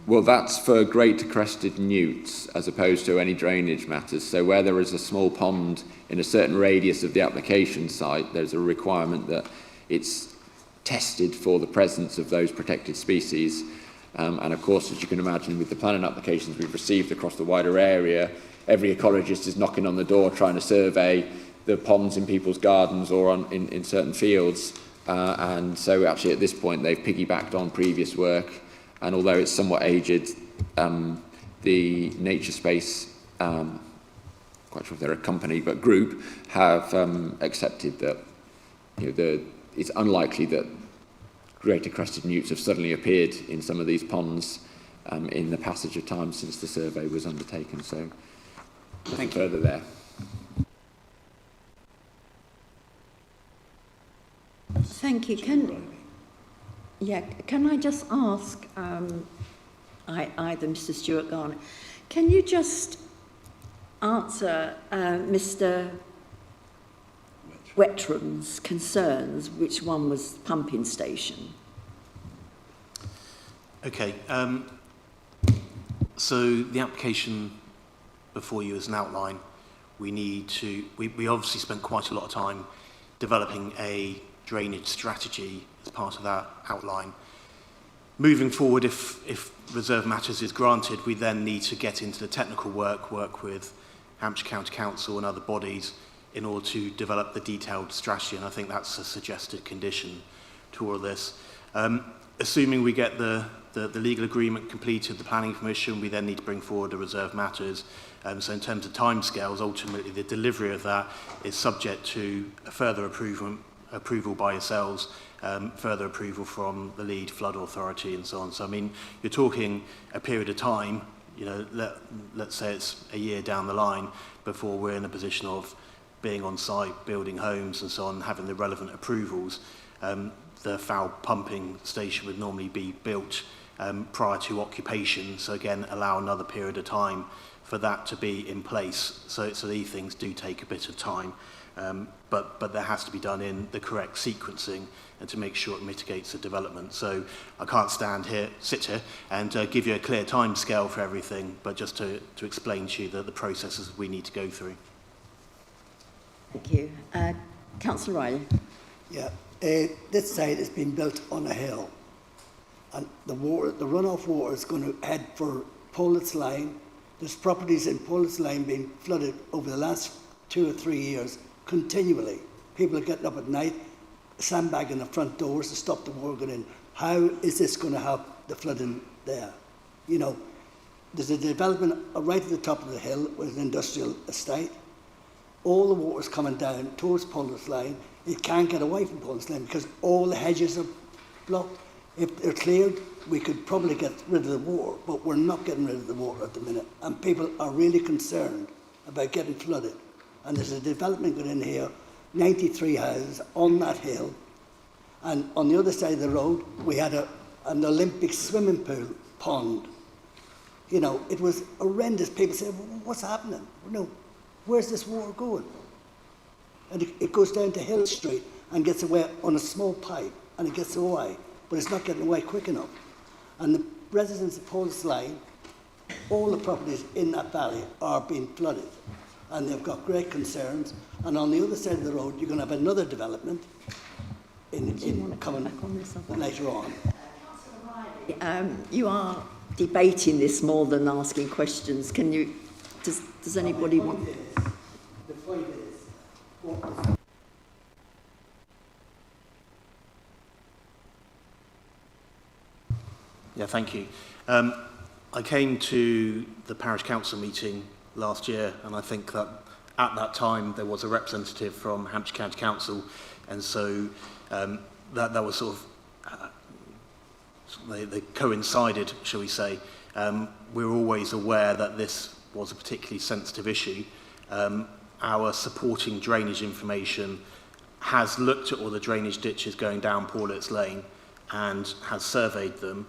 Well, that's for greater crested newts as opposed to any drainage matters. So where there is a small pond in a certain radius of the application site, there's a requirement that it's tested for the presence of those protected species. And of course, as you can imagine, with the planning applications we've received across the wider area, every ecologist is knocking on the door trying to survey the ponds in people's gardens or in certain fields. And so actually at this point, they've piggybacked on previous work. And although it's somewhat aged, the Nature Space, quite sure if they're a company, but group, have accepted that it's unlikely that greater crested newts have suddenly appeared in some of these ponds in the passage of time since the survey was undertaken. So nothing further there. Thank you. Can I just ask either Mr. Stuart Garnett, can you just answer Mr. Wettram's concerns, which one was pumping station? Okay, so the application before you as an outline. We obviously spent quite a lot of time developing a drainage strategy as part of that outline. Moving forward, if reserve matters is granted, we then need to get into the technical work with Hampshire County Council and other bodies in order to develop the detailed strategy, and I think that's a suggested condition to all of this. Assuming we get the legal agreement completed, the planning permission, we then need to bring forward the reserve matters. So in terms of timescales, ultimately the delivery of that is subject to a further approval by yourselves, further approval from the lead flood authority and so on. So I mean, you're talking a period of time, you know, let's say it's a year down the line before we're in a position of being on site, building homes and so on, having the relevant approvals. The foul pumping station would normally be built prior to occupation, so again allow another period of time for that to be in place. So these things do take a bit of time, but that has to be done in the correct sequencing and to make sure it mitigates the development. So I can't sit here and give you a clear time scale for everything, but just to explain to you the processes we need to go through. Thank you. Councillor Riley. Yeah, this site has been built on a hill, and the runoff water is going to head for Pollett's Line. There's properties in Pollett's Line being flooded over the last 2 or 3 years continually. People are getting up at night, sandbagging the front doors to stop the water going in. How is this going to help the flooding there? You know, there's a development right at the top of the hill with an industrial estate. All the water's coming down towards Pollett's Line. It can't get away from Pollett's Line because all the hedges are blocked. If they're cleared, we could probably get rid of the water, but we're not getting rid of the water at the minute. And people are really concerned about getting flooded. And there's a development going in here, 93 houses on that hill. And on the other side of the road, we had an Olympic swimming pool pond. You know, it was horrendous. People say, well, what's happening? No, where's this water going? And it goes down to Hill Street and gets away on a small pipe, and it gets away, but it's not getting away quick enough. And the residents of Pollett's Line, all the properties in that valley are being flooded, and they've got great concerns. And on the other side of the road, you're going to have another development coming later on. You are debating this more than asking questions. Can you? Does anybody want? The point is, Yeah, thank you. I came to the parish council meeting last year, and I think that at that time there was a representative from Hampshire County Council, and so that was sort of they coincided, shall we say. We were always aware that this was a particularly sensitive issue. Our supporting drainage information has looked at all the drainage ditches going down Paulet's Lane and has surveyed them.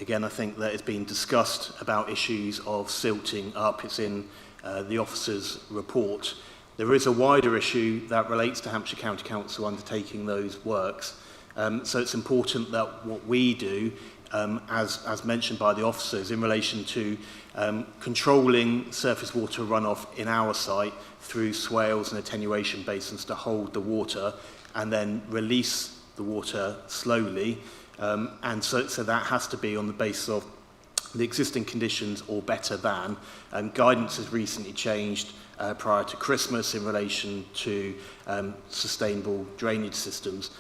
Again, I think that it's been discussed about issues of silting up. It's in the officer's report. There is a wider issue that relates to Hampshire County Council undertaking those works. So it's important that what we do, as mentioned by the officers, in relation to controlling surface water runoff in our site through swales and attenuation basins to hold the water and then release the water slowly. And so that has to be on the basis of the existing conditions or better than. Guidance has recently changed prior to Christmas in relation to sustainable drainage systems.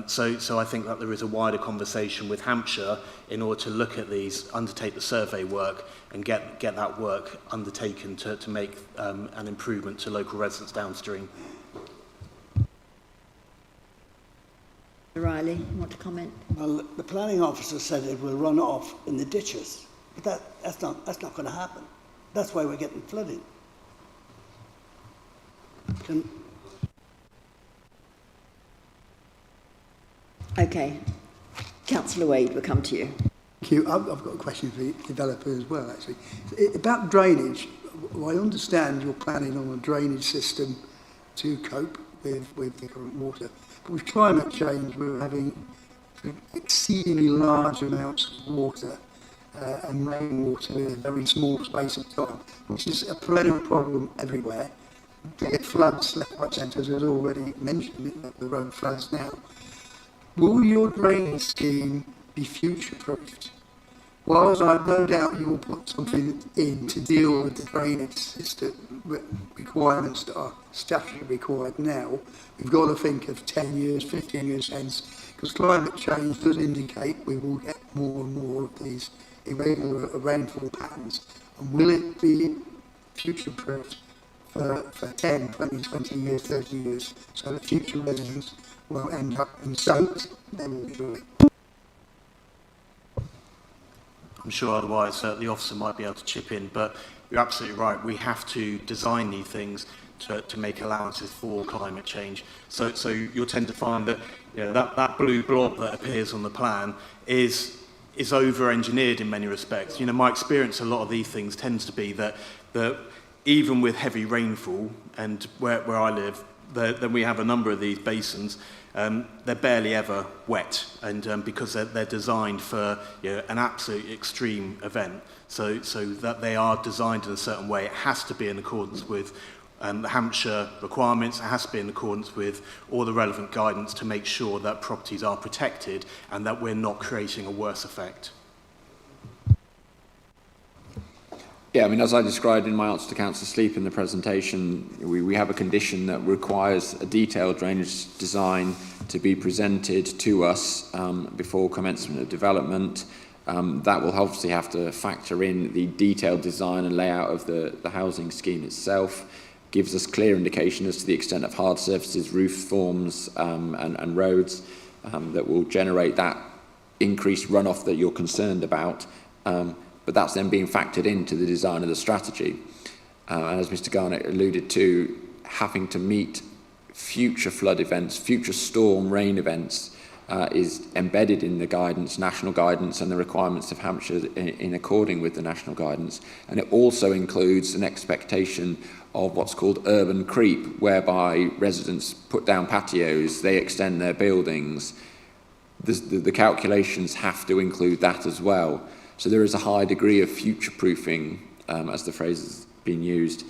So I think that there is a wider conversation with Hampshire in order to look at these, undertake the survey work and get that work undertaken to make an improvement to local residents downstream. Riley, you want to comment? well, the planning officer said it will run off in the ditches, but that's not going to happen. That's why we're getting flooding. Okay. Councillor Wade, we'll come to you. Thank you. I've got a question for the developer as well, actually. About drainage, I understand you're planning on a drainage system to cope with the current water. But with climate change, we're having exceedingly large amounts of water. and rainwater in a very small space of time, which is a perennial problem everywhere. They get floods left, right, centre, as already mentioned, the road floods now. Will your drainage scheme be future-proofed? Whilst I have no doubt you will put something in to deal with the drainage system requirements that are statutorily required now, we've got to think of 10 years, 15 years hence, because climate change does indicate we will get more and more of these irregular rainfall patterns. And will it be future-proofed for 10, 20, 20 years, 30 years, so that future residents won't end up in soaks? I'm sure otherwise the officer might be able to chip in, but you're absolutely right. We have to design these things to make allowances for climate change. So you'll tend to find that, that blue blob that appears on the plan is over-engineered in many respects. My experience, a lot of these things tends to be that even with heavy rainfall, and where I live, then we have a number of these basins. They're barely ever wet, and because they're designed for an absolute extreme event, so that they are designed in a certain way. It has to be in accordance with the Hampshire requirements. It has to be in accordance with all the relevant guidance to make sure that properties are protected and that we're not creating a worse effect. Yeah, as I described in my answer to Councillor Sleep in the presentation, we have a condition that requires a detailed drainage design to be presented to us before commencement of development. That will obviously have to factor in the detailed design and layout of the housing scheme itself. Gives us clear indication as to the extent of hard surfaces, roof forms and roads that will generate that increased runoff that you're concerned about. But that's then being factored into the design of the strategy. And as Mr Garnett alluded to, having to meet future flood events, future storm rain events is embedded in the guidance, national guidance, and the requirements of Hampshire in according with the national guidance. And it also includes an expectation of what's called urban creep, whereby residents put down patios, they extend their buildings. The calculations have to include that as well. So there is a high degree of future-proofing, as the phrase has been used,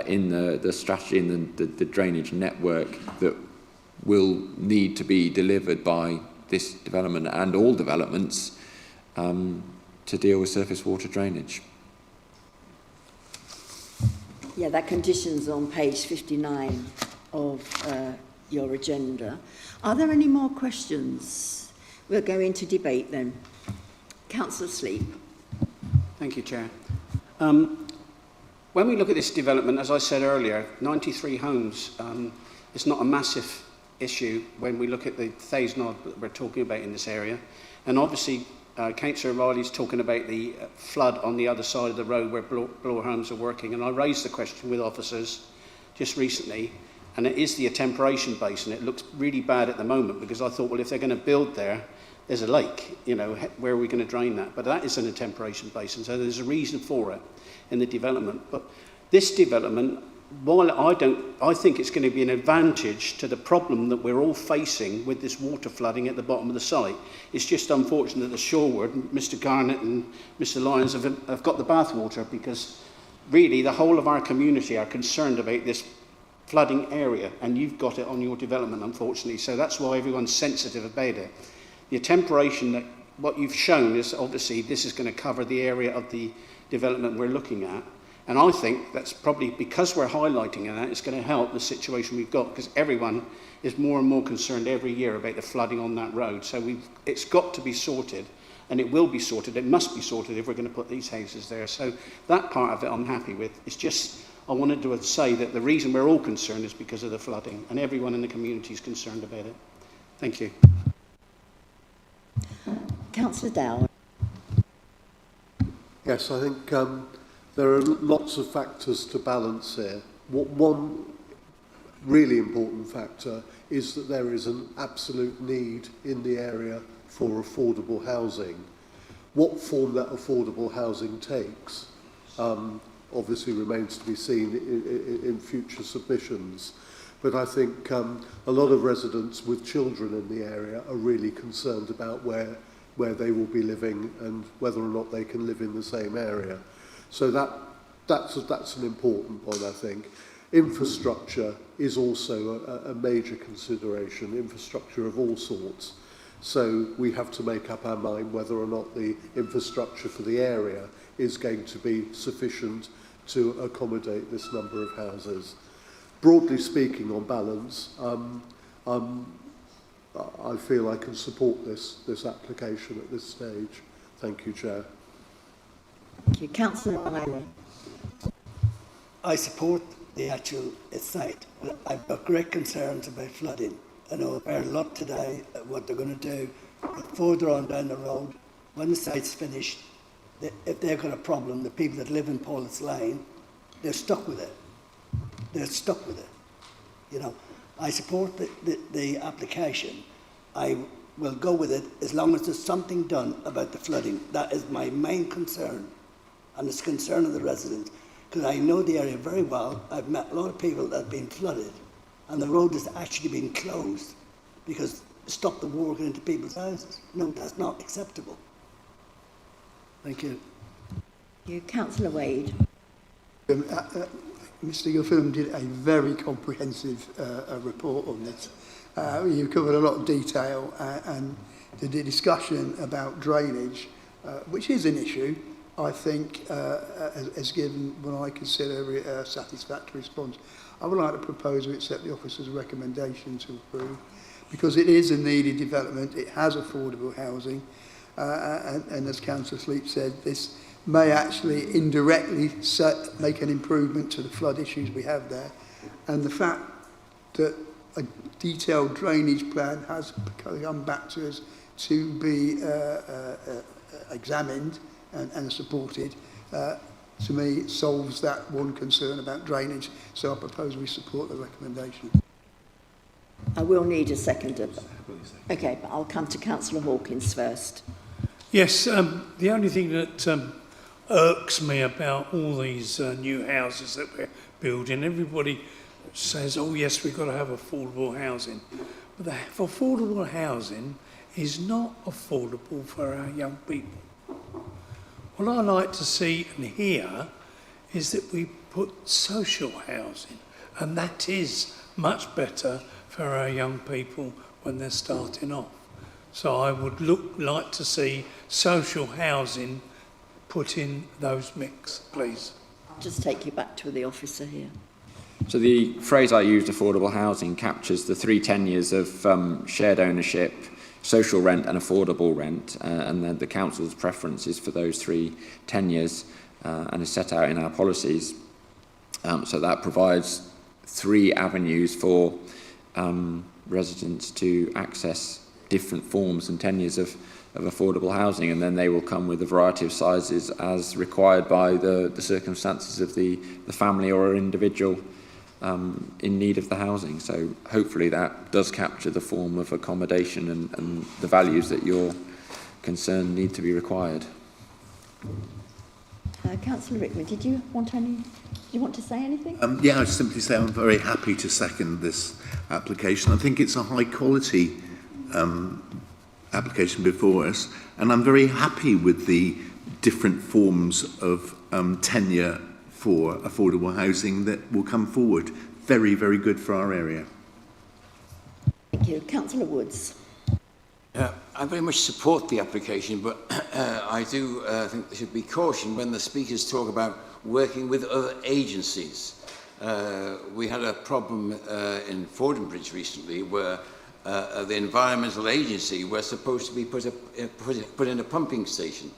in the strategy and the drainage network that will need to be delivered by this development and all developments to deal with surface water drainage. Yeah, that condition's on page 59 of your agenda. Are there any more questions? We'll go into debate then. Councillor Sleep. Thank you, Chair. When we look at this development, as I said earlier, 93 homes, it's not a massive issue when we look at the phase nod that we're talking about in this area. And obviously, Councillor Riley's talking about the flood on the other side of the road where Bloor Homes are working. And I raised the question with officers just recently, and it is the attemperation basin. It looks really bad at the moment because I thought, well, if they're going to build there, there's a lake, where are we going to drain that? But that is an attemperation basin, so there's a reason for it in the development. But this development, while I think it's going to be an advantage to the problem that we're all facing with this water flooding at the bottom of the site. It's just unfortunate that Shorewood, Mr Garnett and Mr Lyons have got the bathwater, because really the whole of our community are concerned about this flooding area, and you've got it on your development, unfortunately. So that's why everyone's sensitive about it. The attemperation, that what you've shown is obviously this is going to cover the area of the development we're looking at. And I think that's probably, because we're highlighting that, it's going to help the situation we've got, because everyone is more and more concerned every year about the flooding on that road. So it's got to be sorted, and it will be sorted. It must be sorted if we're going to put these houses there. So that part of it I'm happy with. It's just, I wanted to say that the reason we're all concerned is because of the flooding, and everyone in the community is concerned about it. Thank you. Councillor Dow. Yes, I think there are lots of factors to balance here. One really important factor is that there is an absolute need in the area for affordable housing. What form that affordable housing takes obviously remains to be seen in future submissions. But I think a lot of residents with children in the area are really concerned about where where they will be living and whether or not they can live in the same area. So that's an important one, I think. Infrastructure is also a major consideration, infrastructure of all sorts. So we have to make up our mind whether or not the infrastructure for the area is going to be sufficient to accommodate this number of houses. Broadly speaking, on balance, I feel I can support this application at this stage. Thank you, Chair. Thank you. Councillor Riley. I support the actual site, but I've got great concerns about flooding. I know I've heard a lot today of what they're going to do, but further on down the road, when the site's finished, if they've got a problem, the people that live in Paulet's Lane, they're stuck with it. They're stuck with it. You know, I support the application. I will go with it as long as there's something done about the flooding. That is my main concern, and it's a concern of the residents, because I know the area very well. I've met a lot of people that have been flooded, and the road has actually been closed because to stop the water going into people's houses. No, that's not acceptable. Thank you. You, Councillor Wade. Mr. Gilfillan did a very comprehensive report on this. You covered a lot of detail and the discussion about drainage, which is an issue, I think, has given what I consider a satisfactory response. I would like to propose we accept the officer's recommendation to approve, because it is a needed development, it has affordable housing, and as Councillor Sleep said, this may actually indirectly make an improvement to the flood issues we have there. And the fact that a detailed drainage plan has come back to us to be examined and supported, to me solves that one concern about drainage. So I propose we support the recommendation. I will need a seconder. Okay, but I'll come to Councillor Hawkins first. Yes, the only thing that irks me about all these new houses that we're building, everybody says, oh yes, we've got to have affordable housing. But the affordable housing is not affordable for our young people. What I like to see and hear is that we put social housing, and that is much better for our young people when they're starting off. So I would like to see social housing put in those mix, please. I'll just take you back to the officer here. So the phrase I used, affordable housing, captures the 3 tenures of shared ownership, social rent and affordable rent, and then the council's preference is for those 3 tenures and is set out in our policies. So that provides 3 avenues for residents to access different forms and tenures of affordable housing, and then they will come with a variety of sizes as required by the circumstances of the family or individual in need of the housing. So hopefully that does capture the form of accommodation and the values that you're concerned need to be required. Councillor Rickman, did you want to say anything? Yeah, I'd simply say I'm very happy to second this application. I think it's a high quality application before us, and I'm very happy with the different forms of tenure for affordable housing that will come forward. Very, very good for our area. Thank you. Councillor Woods. I very much support the application, but I do think there should be caution when the speakers talk about working with other agencies. We had a problem in Fordingbridge recently where the environmental agency were supposed to be put in a pumping station,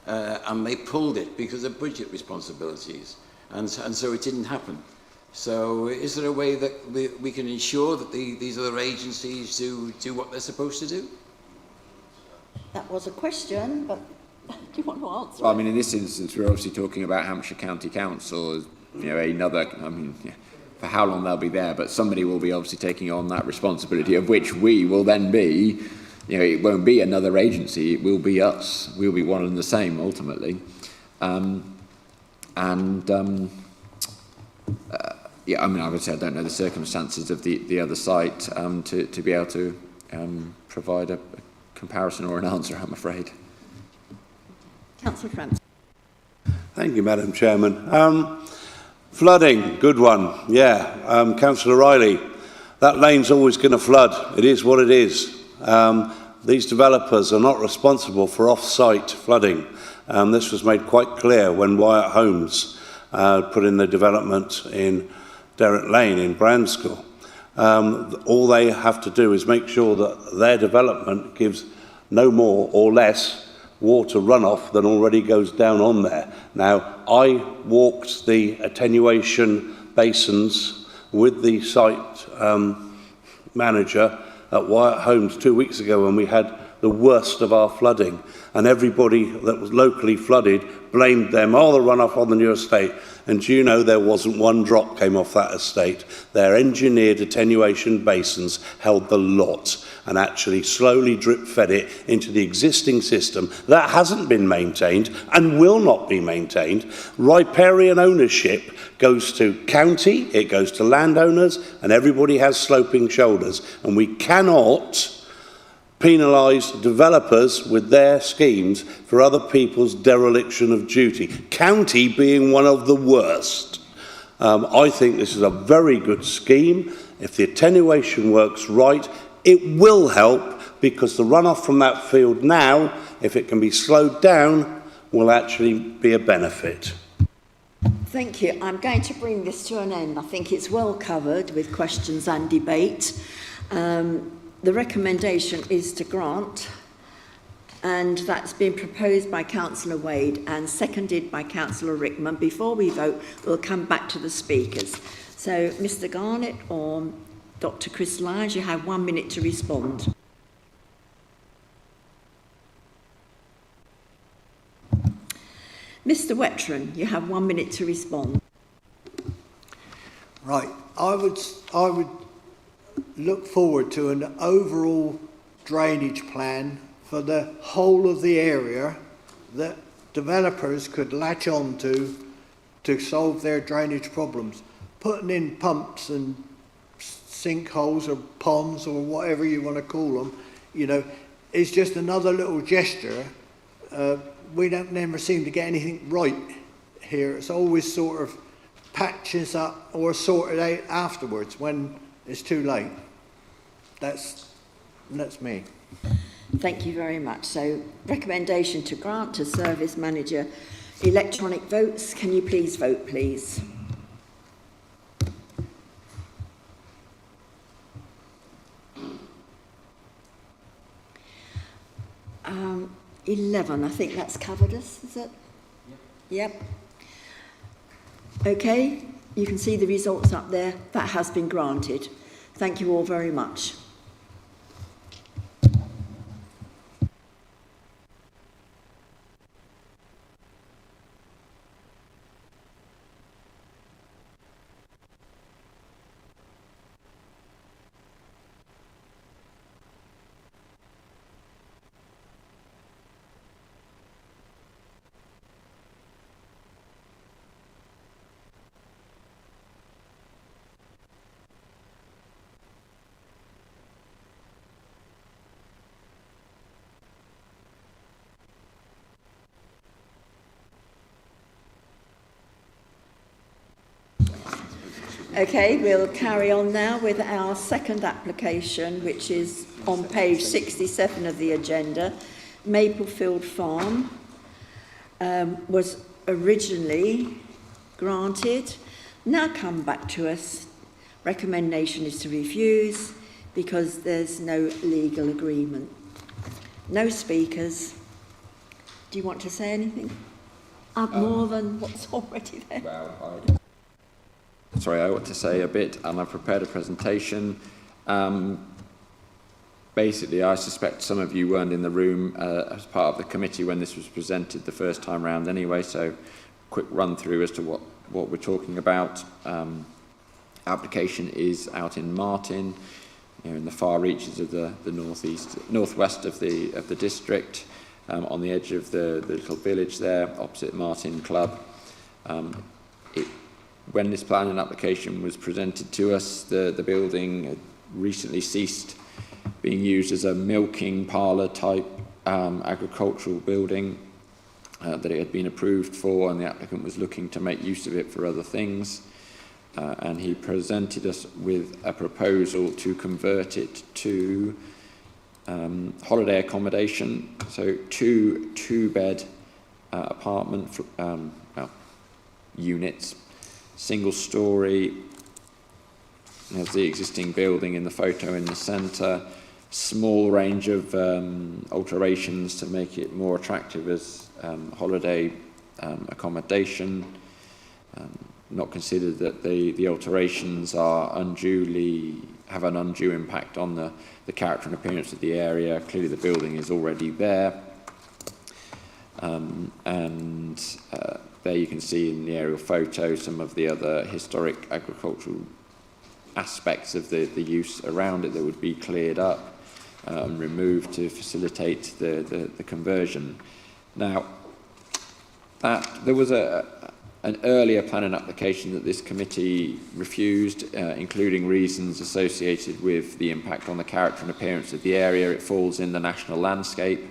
and they pulled it because of budget responsibilities, and so it didn't happen. So is there a way that we can ensure that these other agencies do what they're supposed to do? That was a question, but do you want to answer? Well, I mean, in this instance, we're obviously talking about Hampshire County Council, another, for how long they'll be there, but somebody will be obviously taking on that responsibility, of which we will then be, it won't be another agency, it will be us. We'll be one and the same, ultimately. Obviously I don't know the circumstances of the other site to be able to provide a comparison or an answer, I'm afraid. Councillor Francis. Thank you, Madam Chairman. Flooding, good one. Yeah, Councillor Riley, that lane's always going to flood. It is what it is. These developers are not responsible for off-site flooding. This was made quite clear when Wyatt Homes put in the development in Derrick Lane in Branscough. All they have to do is make sure that their development gives no more or less water runoff than already goes down on there. Now, I walked the attenuation basins with the site manager at Wyatt Homes 2 weeks ago when we had the worst of our flooding, and everybody that was locally flooded blamed them, oh, the runoff on the new estate. And do you know there wasn't one drop came off that estate? Their engineered attenuation basins held the lot and actually slowly drip fed it into the existing system that hasn't been maintained and will not be maintained. Riparian ownership goes to county, it goes to landowners, and everybody has sloping shoulders, and we cannot penalise developers with their schemes for other people's dereliction of duty, county being one of the worst. I think this is a very good scheme. If the attenuation works right, it will help, because the runoff from that field now, if it can be slowed down, will actually be a benefit. Thank you. I'm going to bring this to an end. I think it's well covered with questions and debate. The recommendation is to grant, and that's been proposed by Councillor Wade and seconded by Councillor Rickman. Before we vote, we'll come back to the speakers. So, Mr. Garnett or Dr. Chris Lyons, you have 1 minute to respond. Mr. Wetron, you have 1 minute to respond. Right, I would look forward to an overall drainage plan for the whole of the area that developers could latch on to solve their drainage problems. Putting in pumps and sinkholes or ponds or whatever you want to call them, you know, is just another little gesture. We don't never seem to get anything right here. It's always sort of patches up or sorted out afterwards when it's too late. That's me. Thank you very much. So, recommendation to grant to service manager electronic votes. Can you please vote, please? Um, 11, I think that's covered us, is it? Yep. Okay, you can see the results up there. That has been granted. Thank you all very much. Okay, we'll carry on now with our second application, which is on page 67 of the agenda. Maplefield Farm was originally granted, now come back to us. Recommendation is to refuse because there's no legal agreement. No speakers. Do you want to say anything? More than what's already there? I want to say a bit, and I've prepared a presentation. Basically, I suspect some of you weren't in the room as part of the committee when this was presented the first time round anyway, so quick run through as to what we're talking about. Application is out in Martin, in the far reaches of the northwest of the district, on the edge of the little village there, opposite Martin Club. When this plan and application was presented to us, the building had recently ceased being used as a milking parlour type agricultural building that it had been approved for, and the applicant was looking to make use of it for other things. And he presented us with a proposal to convert it to holiday accommodation, so two-bed apartment units, single story. There's the existing building in the photo in the centre. Small range of alterations to make it more attractive as holiday accommodation. Not considered that the alterations are have an undue impact on the character and appearance of the area. Clearly the building is already there. There you can see in the aerial photo some of the other historic agricultural aspects of the use around it that would be cleared up and removed to facilitate the conversion. Now, there was an earlier planning application that this committee refused, including reasons associated with the impact on the character and appearance of the area. It falls in the national landscape.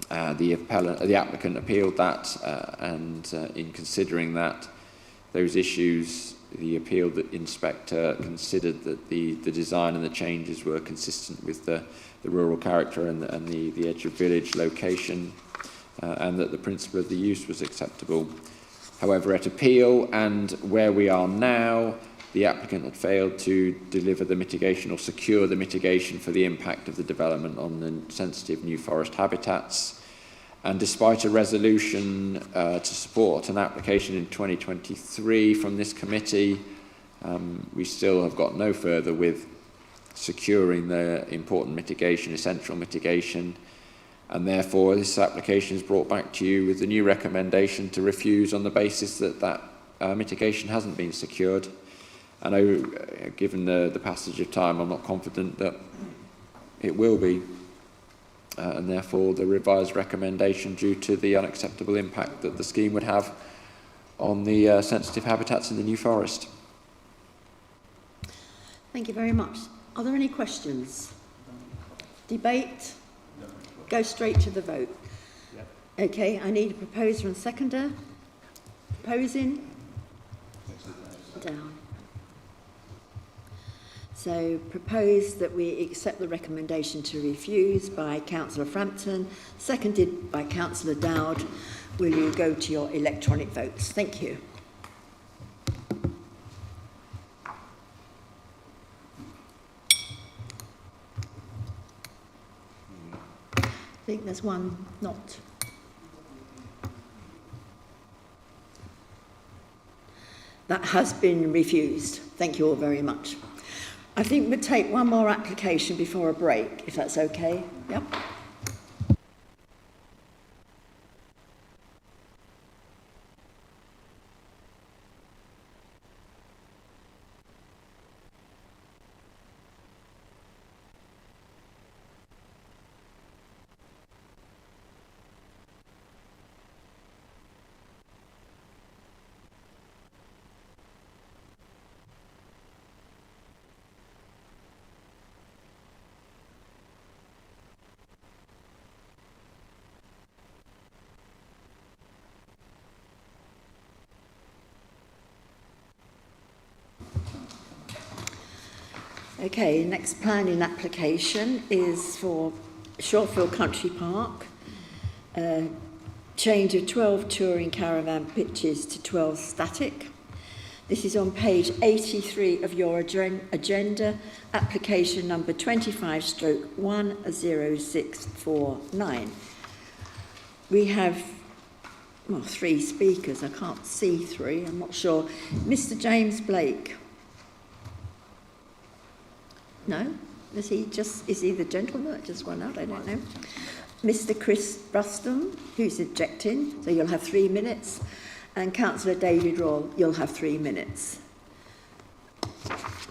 The applicant appealed that, and in considering those issues, the appeal inspector considered that the design and the changes were consistent with the rural character and the edge of village location, and that the principle of the use was acceptable. However, at appeal and where we are now, the applicant had failed to deliver the mitigation or secure the mitigation for the impact of the development on the sensitive New Forest habitats. And despite a resolution to support an application in 2023 from this committee, we still have got no further with securing the important mitigation, essential mitigation, and therefore this application is brought back to you with the new recommendation to refuse on the basis that mitigation hasn't been secured. I know, given the passage of time, I'm not confident that it will be, and therefore the revised recommendation due to the unacceptable impact that the scheme would have on the sensitive habitats in the New Forest. Thank you very much. Are there any questions? Debate? Go straight to the vote. Okay, I need a proposer and seconder. Proposing? Down. So propose that we accept the recommendation to refuse by Councillor Frampton, seconded by Councillor Dowd. Will you go to your electronic votes? Thank you. I think there's one not. That has been refused. Thank you all very much. I think we'll take one more application before a break, if that's okay. Yep. Okay, next planning application is for Shortfield Country Park. Change of 12 touring caravan pitches to 12 static. This is on page 83 of your agenda, application number 25/10649. We have, well, 3 speakers. I can't see 3, I'm not sure. Mr. James Blake. No? Is he the gentleman that just went out? I don't know. Mr. Chris Ruston, who's objecting, so you'll have 3 minutes. And Councillor David Roll, you'll have 3 minutes.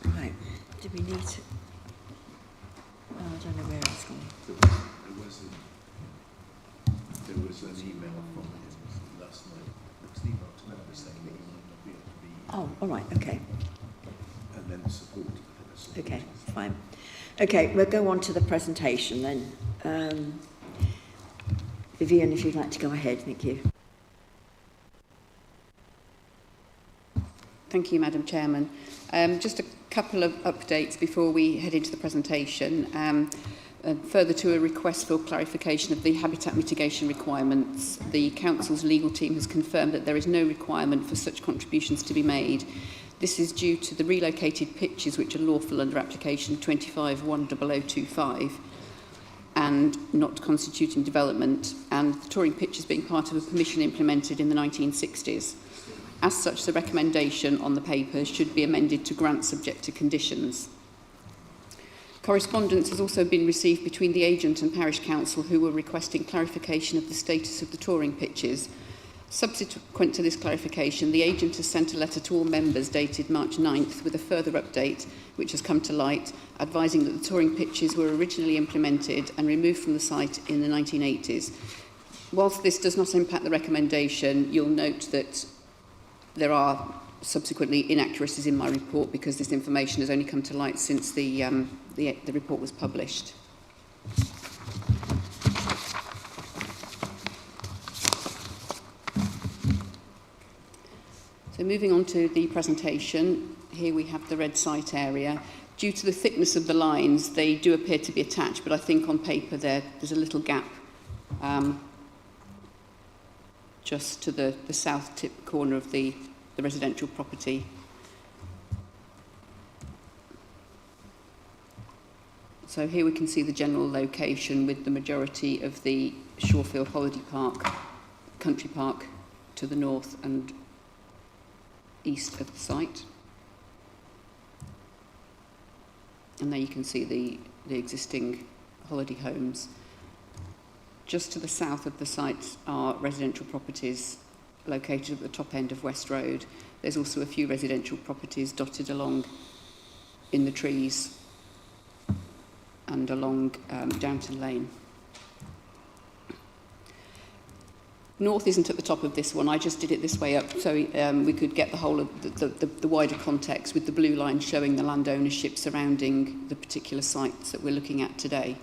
Right. Do we need to? Oh, I don't know where it's gone. There was an email from him last night. It was an email to members saying that he might not be able to be. Oh, all right, okay. And then support. Okay, fine. Okay, we'll go on to the presentation then. Vivian, if you'd like to go ahead, thank you. Thank you, Madam Chairman. Just a couple of updates before we head into the presentation. Further to a request for clarification of the habitat mitigation requirements, the Council's legal team has confirmed that there is no requirement for such contributions to be made. This is due to the relocated pitches which are lawful under application 25-10025 and not constituting development, and the touring pitches being part of a permission implemented in the 1960s. As such, the recommendation on the papers should be amended to grant subject to conditions. Correspondence has also been received between the agent and parish council, who were requesting clarification of the status of the touring pitches. Subsequent to this clarification, the agent has sent a letter to all members dated March 9th with a further update which has come to light, advising that the touring pitches were originally implemented and removed from the site in the 1980s. Whilst this does not impact the recommendation, you'll note that there are subsequently inaccuracies in my report because this information has only come to light since the report was published. So moving on to the presentation, here we have the red site area. Due to the thickness of the lines, they do appear to be attached, but I think on paper there's a little gap just to the south tip corner of the residential property. So here we can see the general location with the majority of the Shorefield Holiday Park, Country Park to the north and east of the site. And there you can see the existing holiday homes. Just to the south of the site are residential properties located at the top end of West Road. There's also a few residential properties dotted along in the trees and along Downton Lane. North isn't at the top of this one. I just did it this way up so we could get the whole of the wider context, with the blue line showing the land ownership surrounding the particular sites that we're looking at today.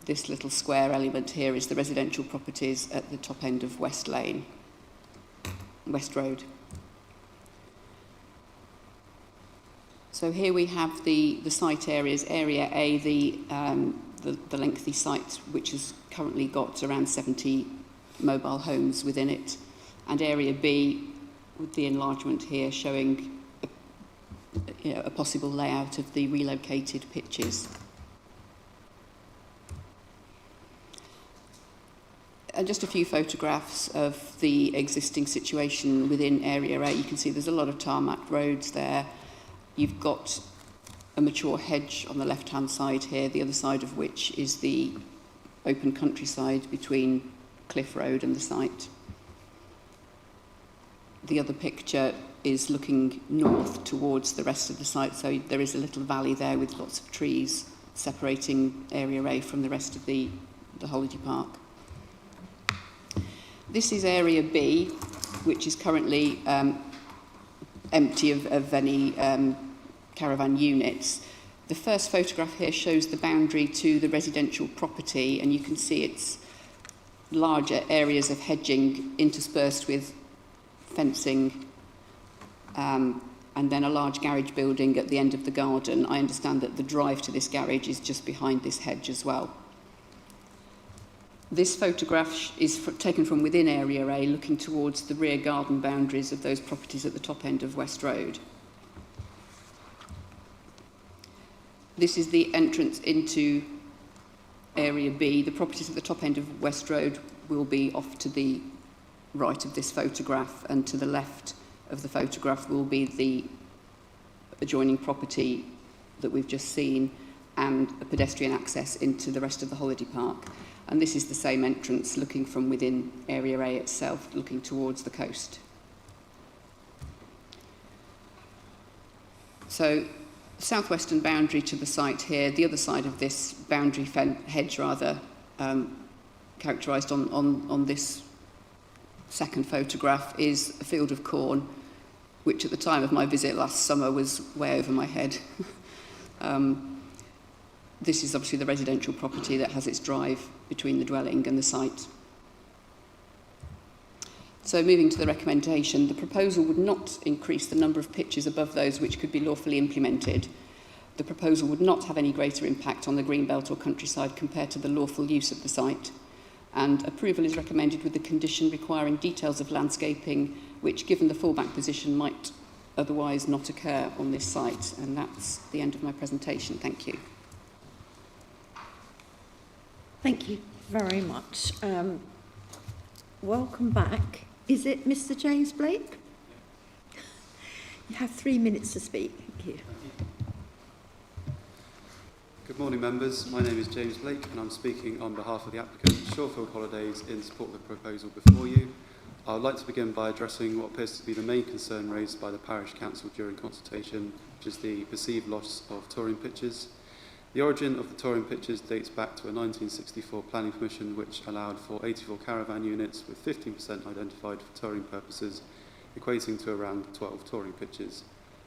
This little square element here is the residential properties at the top end of West Lane, West Road. So here we have the site areas. Area A, the lengthy site, which has currently got around 70 mobile homes within it, and Area B, with the enlargement here showing a possible layout of the relocated pitches. And just a few photographs of the existing situation within Area A. You can see there's a lot of tarmac roads there. You've got a mature hedge on the left-hand side here, the other side of which is the open countryside between Cliff Road and the site. The other picture is looking north towards the rest of the site, so there is a little valley there with lots of trees separating Area A from the rest of the holiday park. This is Area B, which is currently empty of any caravan units. The first photograph here shows the boundary to the residential property, and you can see it's larger areas of hedging interspersed with fencing, and then a large garage building at the end of the garden. I understand that the drive to this garage is just behind this hedge as well. This photograph is taken from within Area A, looking towards the rear garden boundaries of those properties at the top end of West Road. This is the entrance into Area B. The properties at the top end of West Road will be off to the right of this photograph, and to the left of the photograph will be the adjoining property that we've just seen and a pedestrian access into the rest of the holiday park. And this is the same entrance looking from within Area A itself, looking towards the coast. So, southwestern boundary to the site here, the other side of this boundary hedge rather, characterised on this second photograph, is a field of corn which at the time of my visit last summer was way over my head. This is obviously the residential property that has its drive between the dwelling and the site. So moving to the recommendation, the proposal would not increase the number of pitches above those which could be lawfully implemented. The proposal would not have any greater impact on the greenbelt or countryside compared to the lawful use of the site. And approval is recommended with the condition requiring details of landscaping, which, given the fallback position, might otherwise not occur on this site. And that's the end of my presentation. Thank you. Thank you very much. Welcome back. Is it Mr. James Blake? You have 3 minutes to speak. Thank you. Good morning, members. My name is James Blake, and I'm speaking on behalf of the applicant, Shorefield Holidays, in support of the proposal before you. I would like to begin by addressing what appears to be the main concern raised by the Parish Council during consultation, which is the perceived loss of touring pitches. The origin of the touring pitches dates back to a 1964 planning permission which allowed for 84 caravan units with 15% identified for touring purposes, equating to around 12 touring pitches.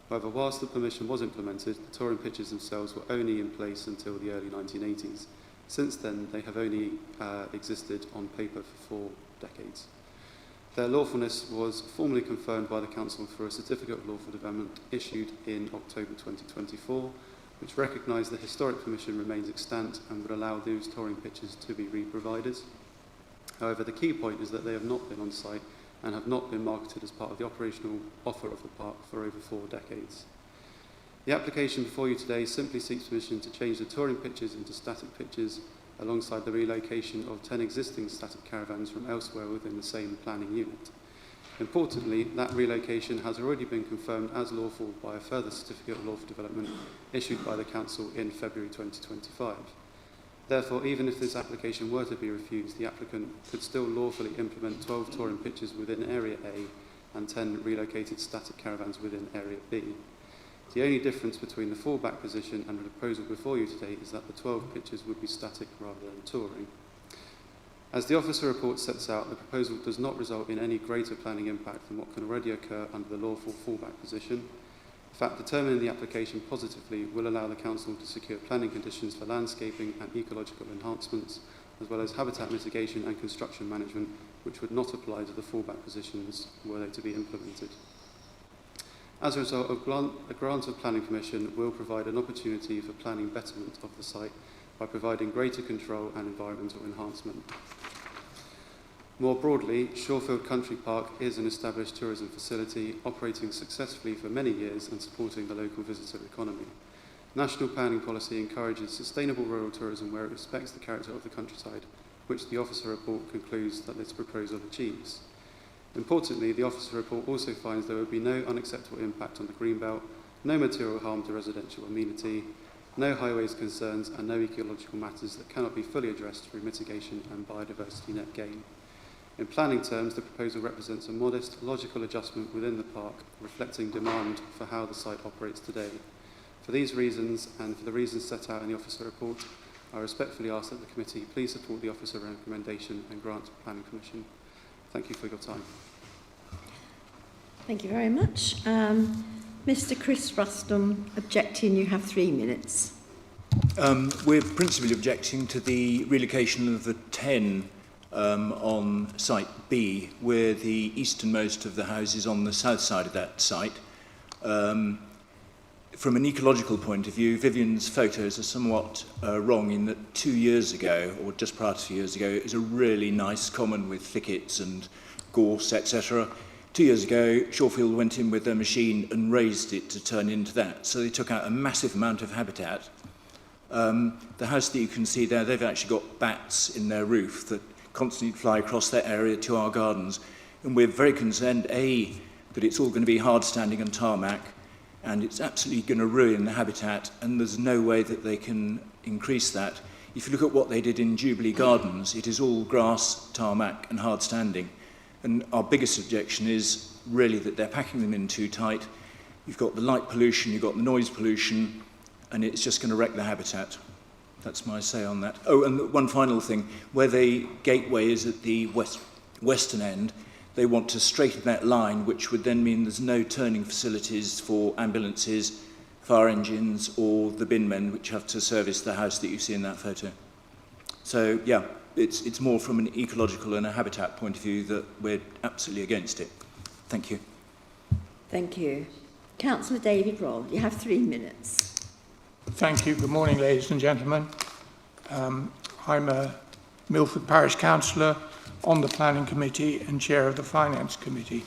However, whilst the permission was implemented, the touring pitches themselves were only in place until the early 1980s. Since then, they have only existed on paper for 4 decades. Their lawfulness was formally confirmed by the Council through a Certificate of Lawful Development issued in October 2024, which recognised the historic permission remains extant and would allow those touring pitches to be re-provided. However, the key point is that they have not been on site and have not been marketed as part of the operational offer of the park for over 4 decades. The application before you today simply seeks permission to change the touring pitches into static pitches alongside the relocation of 10 existing static caravans from elsewhere within the same planning unit. Importantly, that relocation has already been confirmed as lawful by a further Certificate of Lawful Development issued by the Council in February 2025. Therefore, even if this application were to be refused, the applicant could still lawfully implement 12 touring pitches within Area A and 10 relocated static caravans within Area B. The only difference between the fallback position and the proposal before you today is that the 12 pitches would be static rather than touring. As the officer report sets out, the proposal does not result in any greater planning impact than what can already occur under the lawful fallback position. In fact, determining the application positively will allow the Council to secure planning conditions for landscaping and ecological enhancements, as well as habitat mitigation and construction management, which would not apply to the fallback positions were they to be implemented. As a result, a grant of planning permission will provide an opportunity for planning betterment of the site by providing greater control and environmental enhancement. More broadly, Shorefield Country Park is an established tourism facility operating successfully for many years and supporting the local visitor economy. National planning policy encourages sustainable rural tourism where it respects the character of the countryside, which the officer report concludes that this proposal achieves. Importantly, the officer report also finds there would be no unacceptable impact on the greenbelt, no material harm to residential amenity, no highways concerns and no ecological matters that cannot be fully addressed through mitigation and biodiversity net gain. In planning terms, the proposal represents a modest, logical adjustment within the park, reflecting demand for how the site operates today. For these reasons, and for the reasons set out in the officer report, I respectfully ask that the committee please support the officer recommendation and grant planning permission. Thank you for your time. Thank you very much. Mr. Chris Ruston, objecting, you have 3 minutes. We're principally objecting to the relocation of the 10 on site B. We're the easternmost of the houses on the south side of that site. From an ecological point of view, Vivian's photos are somewhat wrong in that 2 years ago, or just prior to 2 years ago, it was a really nice common with thickets and gorse, etc. 2 years ago, Shorefield went in with their machine and raised it to turn into that. So they took out a massive amount of habitat. The house that you can see there, they've actually got bats in their roof that constantly fly across their area to our gardens. And we're very concerned, A, that it's all going to be hard standing and tarmac, and it's absolutely going to ruin the habitat, and there's no way that they can increase that. If you look at what they did in Jubilee Gardens, it is all grass, tarmac and hard standing. And our biggest objection is really that they're packing them in too tight. You've got the light pollution, you've got the noise pollution, and it's just going to wreck the habitat. That's my say on that. Oh, and one final thing. Where the gateway is at the western end, they want to straighten that line, which would then mean there's no turning facilities for ambulances, fire engines, or the bin men, which have to service the house that you see in that photo. So, yeah, it's more from an ecological and a habitat point of view that we're absolutely against it. Thank you. Thank you. Councillor David Roll, you have 3 minutes. Thank you. Good morning, ladies and gentlemen. I'm a Milford Parish Councillor on the Planning Committee and Chair of the Finance Committee.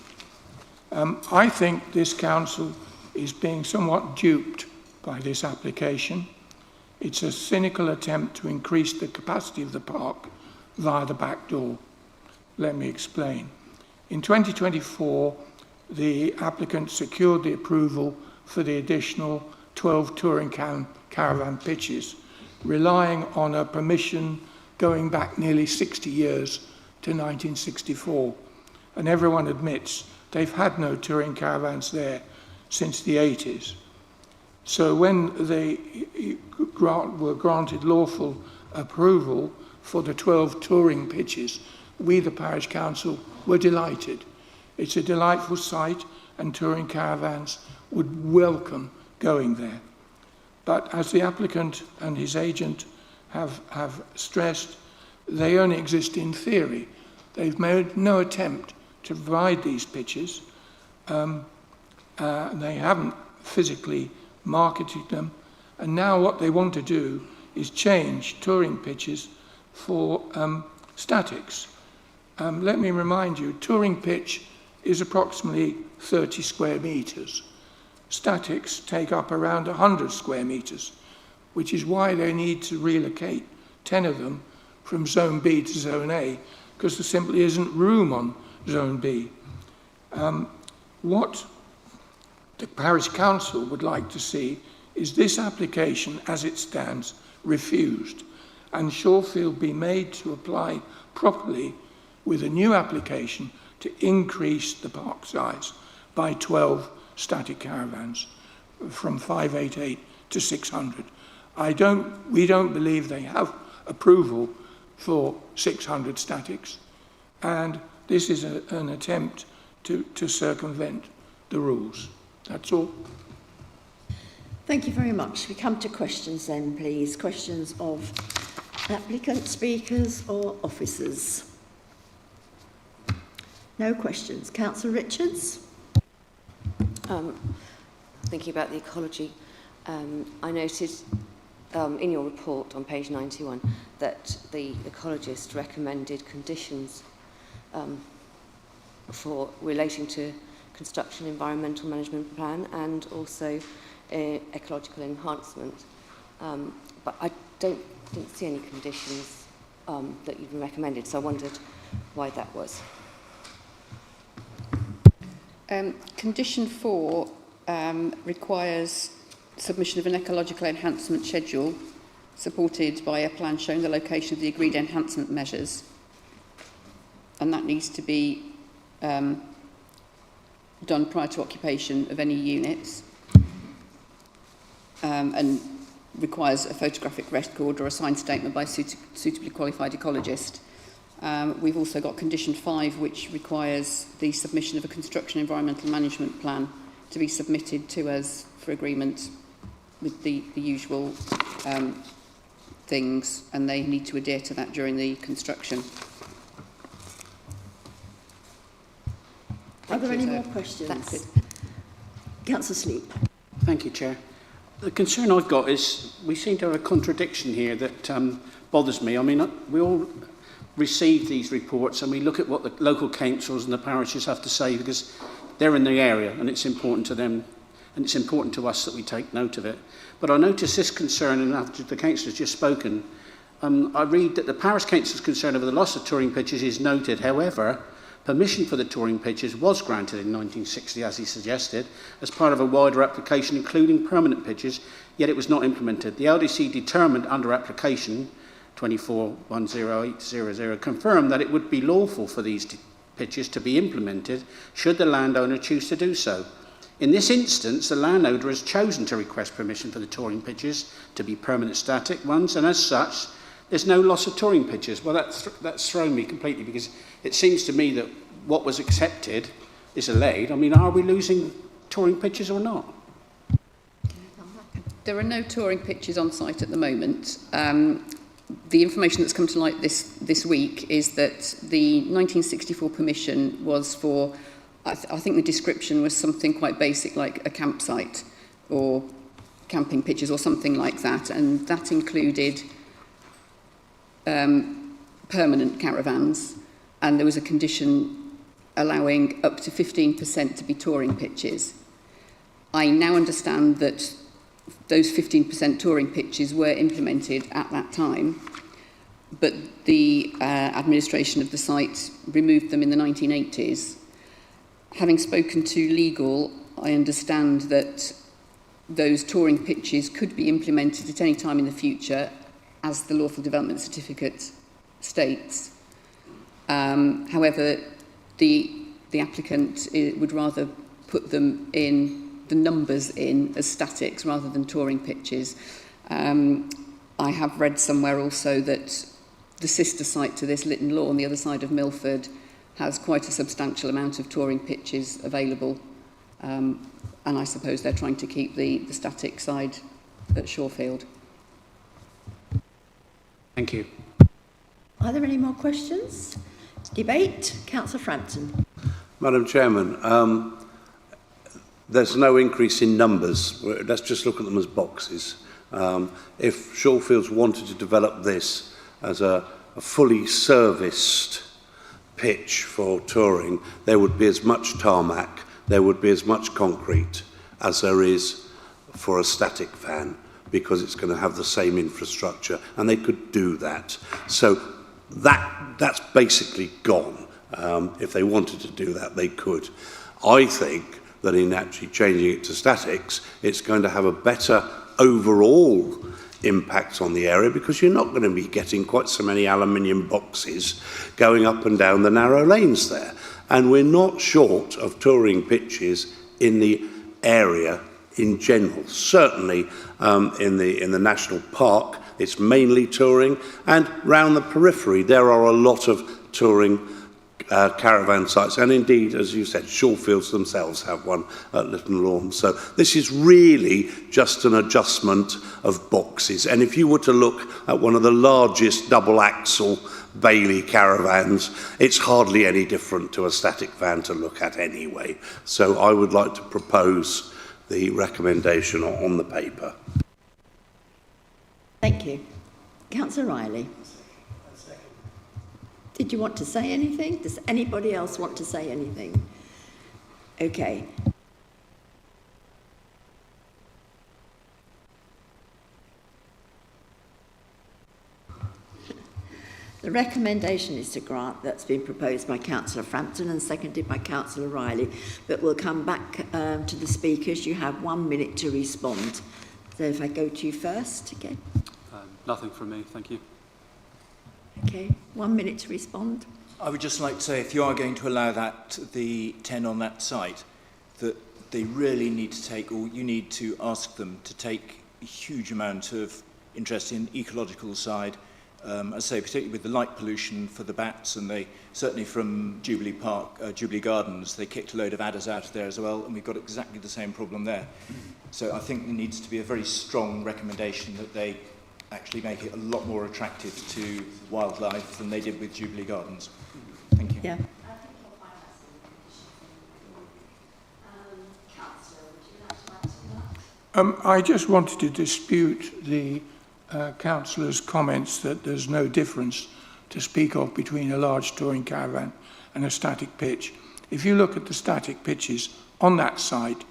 I think this council is being somewhat duped by this application. It's a cynical attempt to increase the capacity of the park via the back door. Let me explain. In 2024, the applicant secured the approval for the additional 12 touring caravan pitches, relying on a permission going back nearly 60 years to 1964. And everyone admits they've had no touring caravans there since the 80s. So when they were granted lawful approval for the 12 touring pitches, we, the Parish Council, were delighted. It's a delightful site and touring caravans would welcome going there. But as the applicant and his agent have stressed, they only exist in theory. They've made no attempt to provide these pitches. They haven't physically marketed them. And now what they want to do is change touring pitches for statics. Let me remind you, touring pitch is approximately 30 square metres. Statics take up around 100 square metres, which is why they need to relocate 10 of them from Zone B to Zone A, because there simply isn't room on Zone B. What the Parish Council would like to see is this application, as it stands, refused, and Shawfield be made to apply properly with a new application to increase the park size by 12 static caravans from 588 to 600. We don't believe they have approval for 600 statics, and this is an attempt to circumvent the rules. That's all. Thank you very much. We come to questions then, please. Questions of applicant, speakers or officers? No questions. Councillor Richards? Thinking about the ecology, I noted in your report on page 91 that the ecologist recommended conditions for relating to construction environmental management plan and also ecological enhancement. But I didn't see any conditions that you've recommended, so I wondered why that was. Condition 4 requires submission of an ecological enhancement schedule supported by a plan showing the location of the agreed enhancement measures, and that needs to be done prior to occupation of any units, and requires a photographic record or a signed statement by a suitably qualified ecologist. We've also got condition 5, which requires the submission of a construction environmental management plan to be submitted to us for agreement with the usual things, and they need to adhere to that during the construction. Are there any more questions? That's it. Councillor Sleep. Thank you, Chair. The concern I've got is we seem to have a contradiction here that bothers me. I mean, we all receive these reports and we look at what the local councils and the parishes have to say because they're in the area and it's important to them and it's important to us that we take note of it. But I notice this concern, and after the councillor has just spoken, I read that the parish council's concern over the loss of touring pitches is noted. However, permission for the touring pitches was granted in 1960, as he suggested, as part of a wider application including permanent pitches, yet it was not implemented. The LDC determined under application 24-10800 confirmed that it would be lawful for these pitches to be implemented should the landowner choose to do so. In this instance, the landowner has chosen to request permission for the touring pitches to be permanent static ones, and as such, there's no loss of touring pitches. Well, that's thrown me completely because it seems to me that what was accepted is allayed, I mean, are we losing touring pitches or not? There are no touring pitches on site at the moment. The information that's come to light this week is that the 1964 permission was for, I think the description was something quite basic like a campsite or camping pitches or something like that, and that included permanent caravans, and there was a condition allowing up to 15% to be touring pitches. I now understand that those 15% touring pitches were implemented at that time, but the administration of the site removed them in the 1980s. Having spoken to legal, I understand that those touring pitches could be implemented at any time in the future, as the Lawful Development Certificate states. However, the applicant would rather put them in, the numbers in, as statics rather than touring pitches. I have read somewhere also that the sister site to this, Lytton Law, on the other side of Milford, has quite a substantial amount of touring pitches available. And I suppose they're trying to keep the static side at Shorefield. Thank you. Are there any more questions? Debate? Councillor Frampton. Madam Chairman, there's no increase in numbers. Let's just look at them as boxes. If Shorefields wanted to develop this as a fully serviced pitch for touring, there would be as much tarmac, there would be as much concrete as there is for a static van, because it's going to have the same infrastructure, and they could do that. So that's basically gone. If they wanted to do that, they could. I think that in actually changing it to statics, it's going to have a better overall impact on the area, because you're not going to be getting quite so many aluminium boxes going up and down the narrow lanes there. And we're not short of touring pitches in the area in general. Certainly in the national park, it's mainly touring, and round the periphery there are a lot of touring caravan sites, and indeed, as you said, Shorefields themselves have one at Lytton Lawn. So this is really just an adjustment of boxes. And if you were to look at one of the largest double-axle Bailey caravans, it's hardly any different to a static van to look at anyway. So I would like to propose the recommendation on the paper. Thank you. Councillor Riley. Did you want to say anything? Does anybody else want to say anything? Okay. The recommendation is to grant that's been proposed by Councillor Frampton and seconded by Councillor Riley, but we'll come back to the speakers. You have 1 minute to respond. So if I go to you first again. Nothing from me, thank you. Okay, 1 minute to respond. I would just like to say, if you are going to allow that, the 10 on that site, that they really need to take, or you need to ask them to take a huge amount of interest in ecological side, as I say, particularly with the light pollution for the bats, and they certainly from Jubilee Park, Jubilee Gardens, they kicked a load of adders out of there as well, and we've got exactly the same problem there. So I think there needs to be a very strong recommendation that they actually make it a lot more attractive to wildlife than they did with Jubilee Gardens. Thank you. Yeah. I just wanted to dispute the councillor's comments that there's no difference to speak of between a large touring caravan and a static pitch. If you look at the static pitches on that site,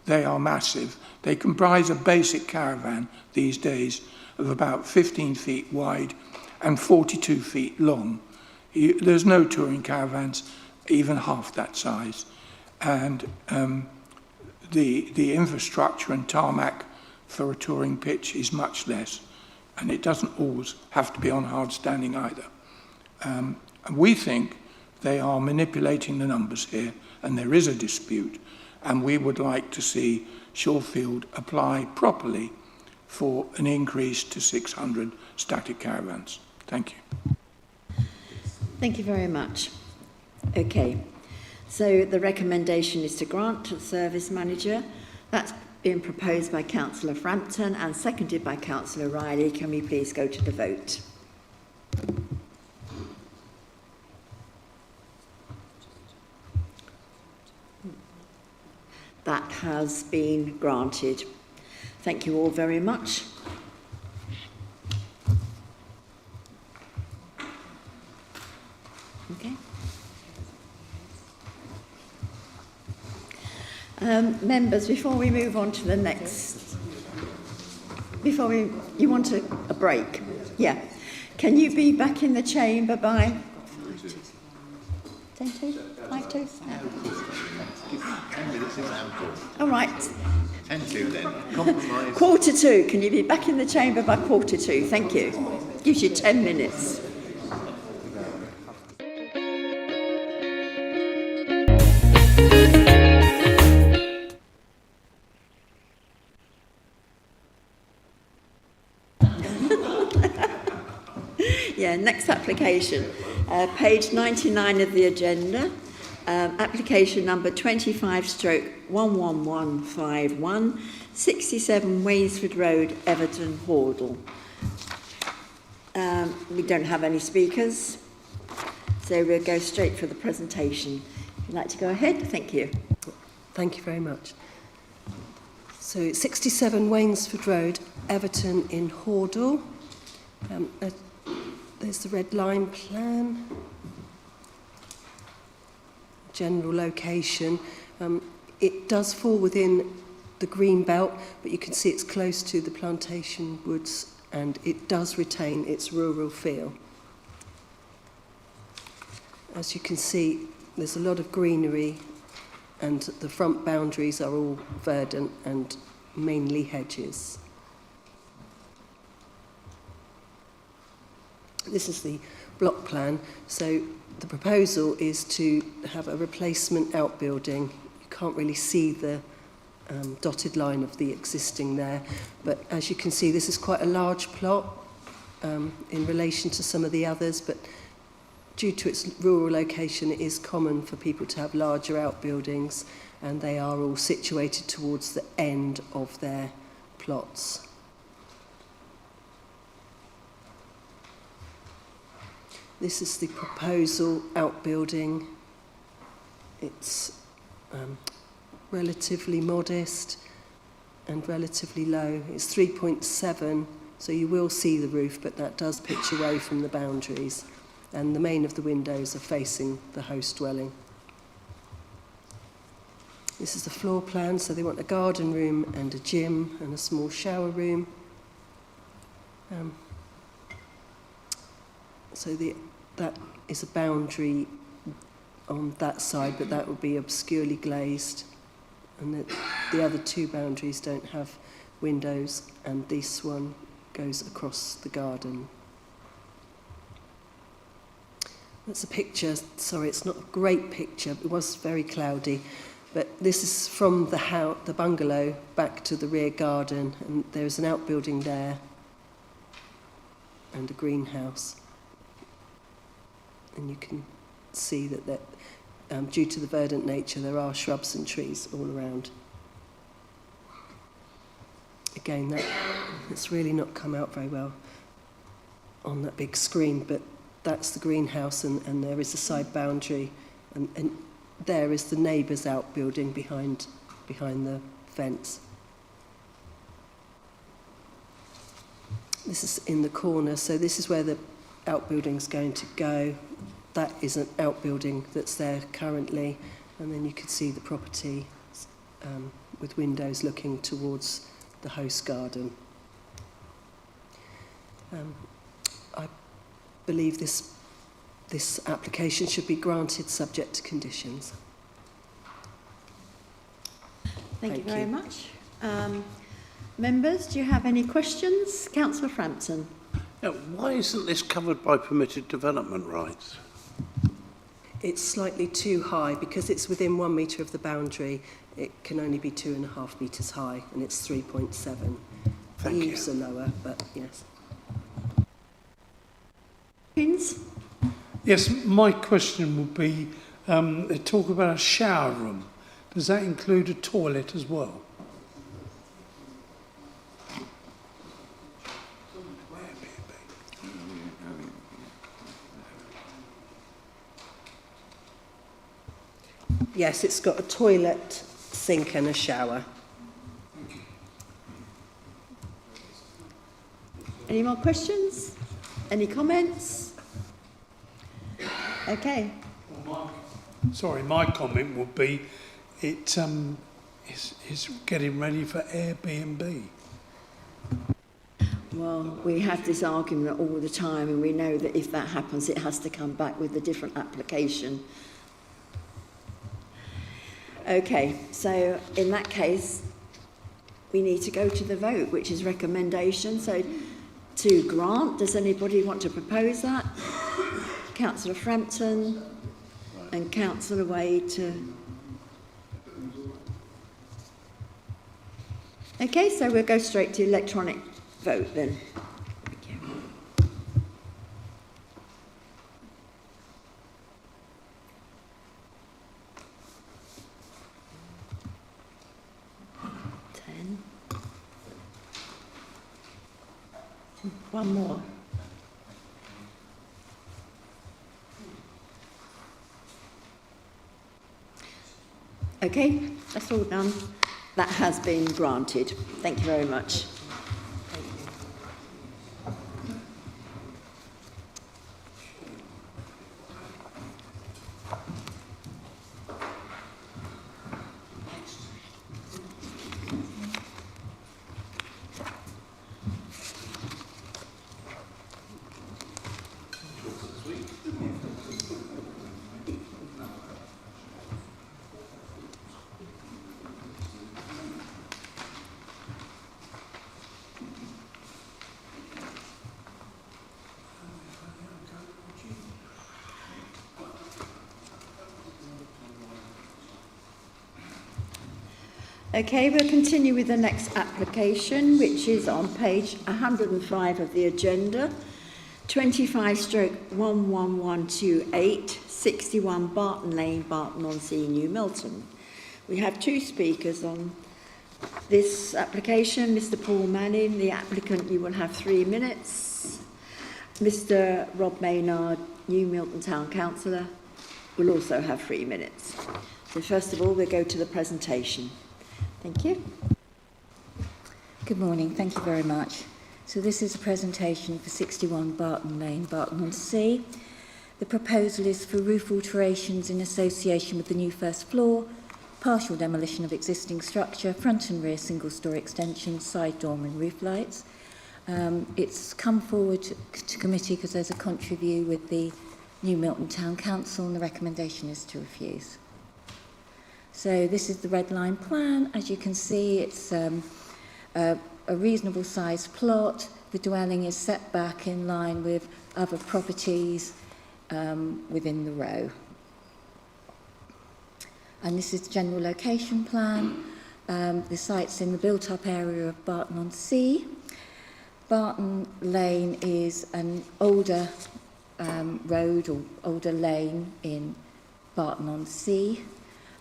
they are massive. They comprise a basic caravan these days of about 15 feet wide and 42 feet long. There's no touring caravans even half that size. And the infrastructure and tarmac for a touring pitch is much less. And it doesn't always have to be on hard standing either. We think they are manipulating the numbers here, and there is a dispute, and we would like to see Shorefield apply properly for an increase to 600 static caravans. Thank you. Thank you very much. Okay. So the recommendation is to grant to the service manager. That's been proposed by Councillor Frampton and seconded by Councillor Riley. Can we please go to the vote? That has been granted. Thank you all very much. Okay. Members, before we move on to the next, you want a break? Yeah. Can you be back in the chamber by 10 to 5 to? All right. 10 to then. Compromise. 1:45. Can you be back in the chamber by 1:45? Thank you. Gives you 10 minutes. Yeah, next application, page 99 of the agenda, application number 25/11151, 67 Wainsford Road, Everton, Hordle. We don't have any speakers, so we'll go straight for the presentation. If you'd like to go ahead, thank you. Thank you very much. So 67 Wainsford Road, Everton in Hordle. There's the red line plan. General location. It does fall within the green belt, but you can see it's close to the plantation woods and it does retain its rural feel. As you can see, there's a lot of greenery and the front boundaries are all verdant and mainly hedges. This is the block plan. So the proposal is to have a replacement outbuilding. You can't really see the dotted line of the existing there, but as you can see, this is quite a large plot in relation to some of the others, but due to its rural location, it is common for people to have larger outbuildings, and they are all situated towards the end of their plots. This is the proposal outbuilding. It's relatively modest and relatively low. It's 3.7, so you will see the roof, but that does pitch away from the boundaries. And the main of the windows are facing the host dwelling. This is the floor plan, so they want a garden room and a gym and a small shower room. So that is a boundary on that side, but that would be obscurely glazed. And the other two boundaries don't have windows, and this one goes across the garden. That's a picture. Sorry, it's not a great picture. It was very cloudy. But this is from the bungalow back to the rear garden, and there's an outbuilding there and a greenhouse. And you can see that due to the verdant nature, there are shrubs and trees all around. Again, that's really not come out very well on that big screen, but that's the greenhouse, and there is a side boundary, and there is the neighbour's outbuilding behind the fence. This is in the corner, so this is where the outbuilding's going to go. That is an outbuilding that's there currently, and then you can see the property with windows looking towards the host garden. I believe this application should be granted subject to conditions. Thank you very much. Members, do you have any questions? Councillor Frampton. Now, why isn't this covered by permitted development rights? It's slightly too high because it's within 1 metre of the boundary. It can only be 2.5 metres high, and it's 3.7. The eaves are lower, but yes. Yes, my question would be, they talk about a shower room. Does that include a toilet as well? Yes, it's got a toilet, sink and a shower. Any more questions? Any comments? Okay. Sorry, my comment would be it is getting ready for Airbnb. Well, we have this argument all the time, and we know that if that happens, it has to come back with a different application. Okay, so in that case, we need to go to the vote, which is recommendation. So to grant, does anybody want to propose that? Councillor Frampton and Councillor Wade to... Okay, so we'll go straight to electronic vote then. Thank you. One more. Okay, that's all done. That has been granted. Thank you very much. Okay, we'll continue with the next application, which is on page 105 of the agenda, 25/11128, 61 Barton Lane, Barton-on-Sea, New Milton. We have two speakers on this application. Mr. Paul Manning, the applicant, you will have 3 minutes. Mr. Rob Maynard, New Milton Town Councillor, will also have 3 minutes. So first of all, we'll go to the presentation. Thank you. Good morning, thank you very much. So this is a presentation for 61 Barton Lane, Barton-on-Sea. The proposal is for roof alterations in association with the new first floor, partial demolition of existing structure, front and rear single-storey extension, side dormer and roof lights. It's come forward to committee because there's a contra-view with the New Milton Town Council, and the recommendation is to refuse. So this is the red line plan. As you can see, it's a reasonable sized plot. The dwelling is set back in line with other properties within the row. And this is the general location plan. The site's in the built-up area of Barton-on-Sea. Barton Lane is an older road or older lane in Barton-on-Sea.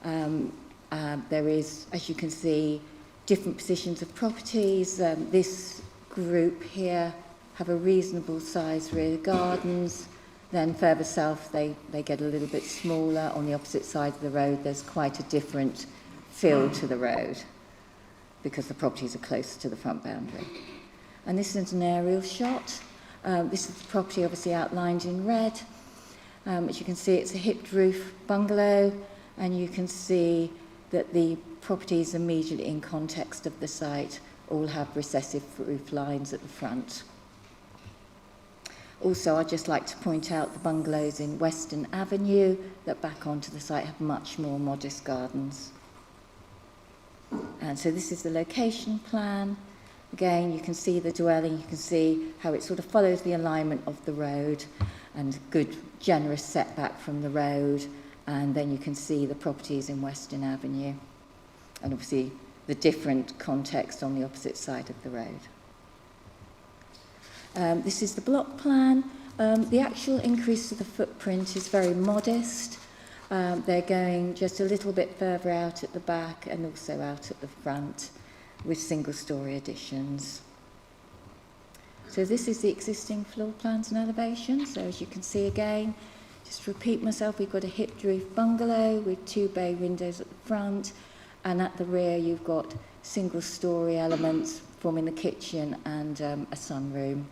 There is, as you can see, different positions of properties. This group here have a reasonable size rear gardens. Then further south they get a little bit smaller. On the opposite side of the road there's quite a different feel to the road because the properties are closer to the front boundary. And this is an aerial shot. This is the property obviously outlined in red. As you can see, it's a hipped roof bungalow, and you can see that the properties immediately in context of the site all have recessive roof lines at the front. Also, I'd just like to point out the bungalows in Western Avenue that back onto the site have much more modest gardens. And so this is the location plan. Again, you can see the dwelling, you can see how it sort of follows the alignment of the road and good generous setback from the road. And then you can see the properties in Western Avenue and obviously the different context on the opposite side of the road. This is the block plan. The actual increase to the footprint is very modest. They're going just a little bit further out at the back and also out at the front with single-storey additions. So this is the existing floor plans and elevations. So as you can see again, just to repeat myself, we've got a hipped roof bungalow with 2 bay windows at the front, and at the rear you've got single-storey elements forming the kitchen and a sunroom.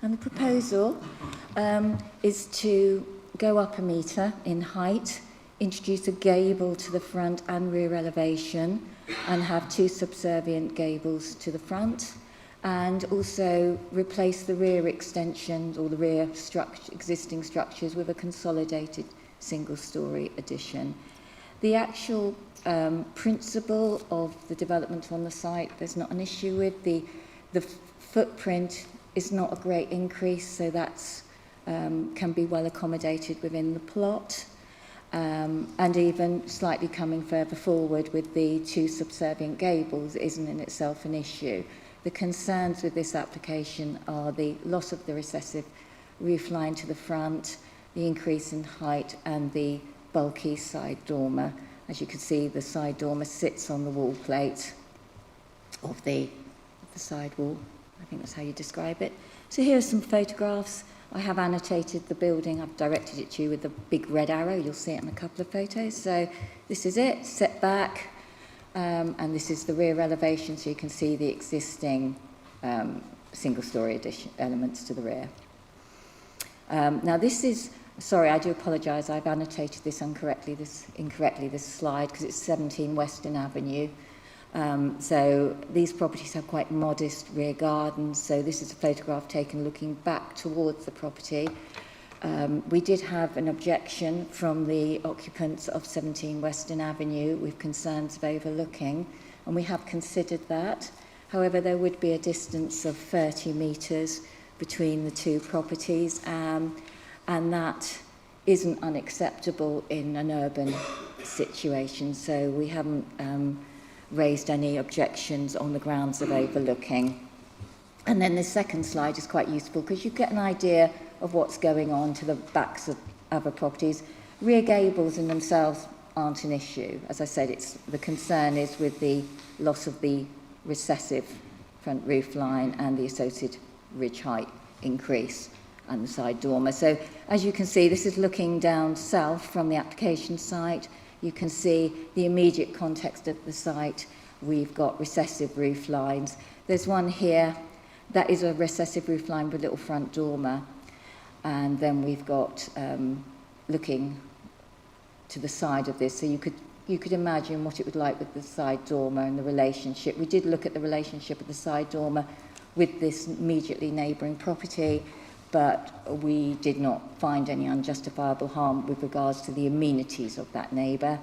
And the proposal is to go up a metre in height, introduce a gable to the front and rear elevation, and have 2 subservient gables to the front, and also replace the rear extensions or the rear existing structures with a consolidated single-storey addition. The actual principle of the development on the site, there's not an issue with. The footprint is not a great increase, so that's can be well accommodated within the plot. And even slightly coming further forward with the 2 subservient gables isn't in itself an issue. The concerns with this application are the loss of the recessive roof line to the front, the increase in height, and the bulky side dormer. As you can see, the side dormer sits on the wall plate of the side wall. I think that's how you describe it. So here are some photographs. I have annotated the building. I've directed it to you with the big red arrow. You'll see it in a couple of photos. So this is it, set back, and this is the rear elevation, so you can see the existing single-storey addition elements to the rear. Now this is, sorry, I do apologise. I've annotated this incorrectly, this slide, because it's 17 Western Avenue. So these properties have quite modest rear gardens. So this is a photograph taken looking back towards the property. We did have an objection from the occupants of 17 Western Avenue with concerns of overlooking, and we have considered that. However, there would be a distance of 30 metres between the 2 properties, and that isn't unacceptable in an urban situation. So we haven't raised any objections on the grounds of overlooking. And then the second slide is quite useful because you get an idea of what's going on to the backs of other properties. Rear gables in themselves aren't an issue. As I said, the concern is with the loss of the recessive front roof line and the associated ridge height increase and the side dormer. So as you can see, this is looking down south from the application site. You can see the immediate context of the site. We've got recessive roof lines. There's one here that is a recessive roof line with a little front dormer. And then we've got looking to the side of this. So you could imagine what it would like with the side dormer and the relationship. We did look at the relationship of the side dormer with this immediately neighbouring property, but we did not find any unjustifiable harm with regards to the amenities of that neighbour,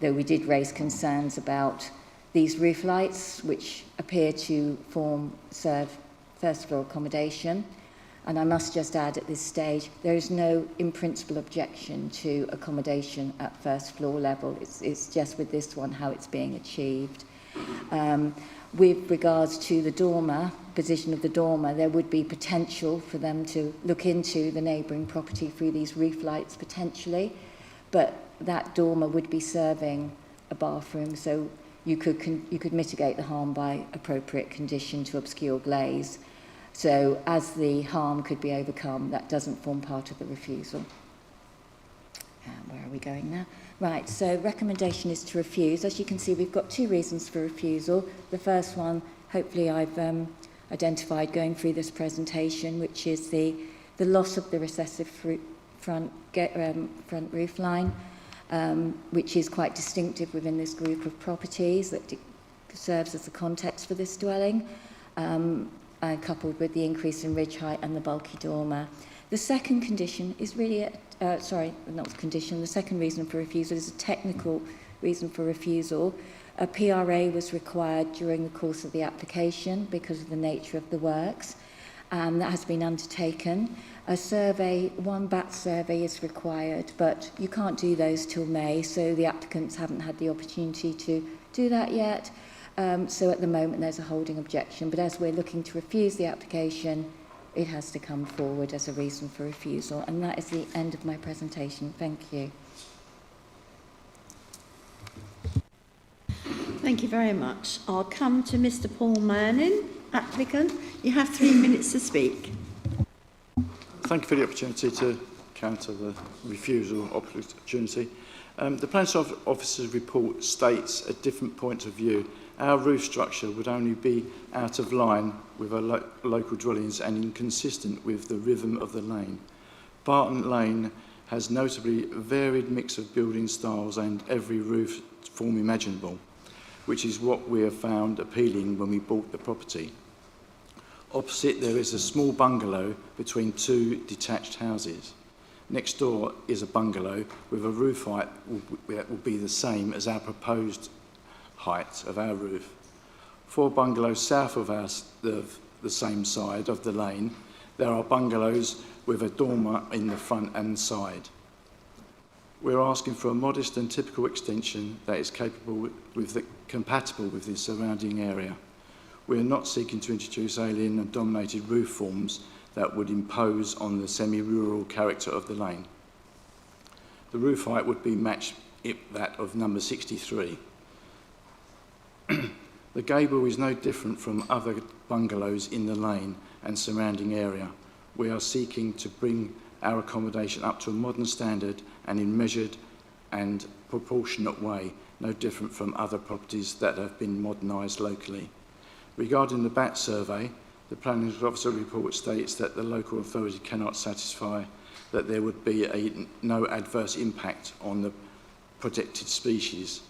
though we did raise concerns about these roof lights, which appear to serve first floor accommodation. And I must just add at this stage, there is no in principle objection to accommodation at first floor level. It's just with this one how it's being achieved. With regards to the dormer, position of the dormer, there would be potential for them to look into the neighbouring property through these roof lights potentially, but that dormer would be serving a bathroom, so you could mitigate the harm by appropriate condition to obscure glaze. So as the harm could be overcome, that doesn't form part of the refusal. Where are we going now? Right, so recommendation is to refuse. As you can see, we've got 2 reasons for refusal. The first one, hopefully I've identified going through this presentation, which is the loss of the recessive front roof line, which is quite distinctive within this group of properties that serves as the context for this dwelling. Coupled with the increase in ridge height and the bulky dormer. The second condition is really, the second reason for refusal is a technical reason for refusal. A PRA was required during the course of the application because of the nature of the works. That has been undertaken. A survey, 1 BAT survey is required, but you can't do those till May, so the applicants haven't had the opportunity to do that yet. So at the moment there's a holding objection, but as we're looking to refuse the application, it has to come forward as a reason for refusal. And that is the end of my presentation. Thank you. Thank you very much. I'll come to Mr. Paul Manning, applicant. You have 3 minutes to speak. Thank you for the opportunity to counter the refusal opportunity. The Planning Officer's report states a different point of view. Our roof structure would only be out of line with our local dwellings and inconsistent with the rhythm of the lane. Barton Lane has notably varied mix of building styles and every roof form imaginable, which is what we have found appealing when we bought the property. Opposite there is a small bungalow between two detached houses. Next door is a bungalow with a roof height that will be the same as our proposed height of our roof. 4 bungalows south of the same side of the lane, there are bungalows with a dormer in the front and side. We're asking for a modest and typical extension that is compatible with the surrounding area. We are not seeking to introduce alien and dominated roof forms that would impose on the semi-rural character of the lane. The roof height would be matched that of number 63. The gable is no different from other bungalows in the lane and surrounding area. We are seeking to bring our accommodation up to a modern standard and in measured and proportionate way, no different from other properties that have been modernised locally. Regarding the BAT survey, the Planning Officer report states that the local authority cannot satisfy that there would be no adverse impact on the protected species.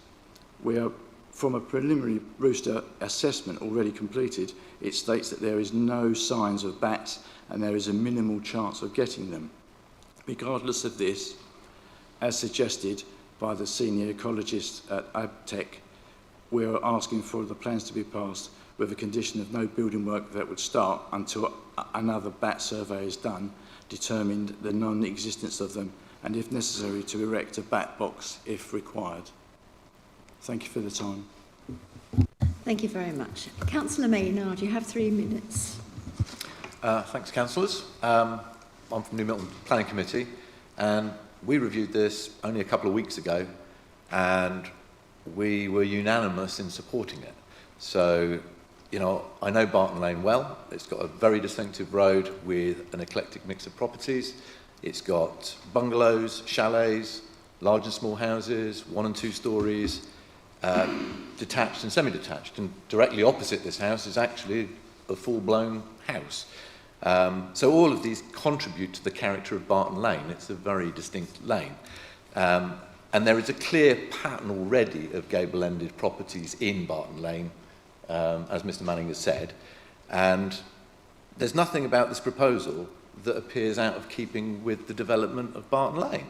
From a preliminary rooster assessment already completed, it states that there is no signs of bats and there is a minimal chance of getting them. Regardless of this, as suggested by the senior ecologist at ABTEC, we are asking for the plans to be passed with a condition of no building work that would start until another bat survey is done, determined the non-existence of them, and if necessary to erect a bat box if required. Thank you for the time. Thank you very much. Councillor Maynard, you have 3 minutes. Thanks, councillors. I'm from New Milton Planning Committee, and we reviewed this only a couple of weeks ago, and we were unanimous in supporting it. So, you know, I know Barton Lane well. It's got a very distinctive road with an eclectic mix of properties. It's got bungalows, chalets, large and small houses, 1 and 2 stories, detached and semi-detached. And directly opposite this house is actually a full-blown house. So all of these contribute to the character of Barton Lane. It's a very distinct lane. And there is a clear pattern already of gable-ended properties in Barton Lane, as Mr. Manning has said. And there's nothing about this proposal that appears out of keeping with the development of Barton Lane.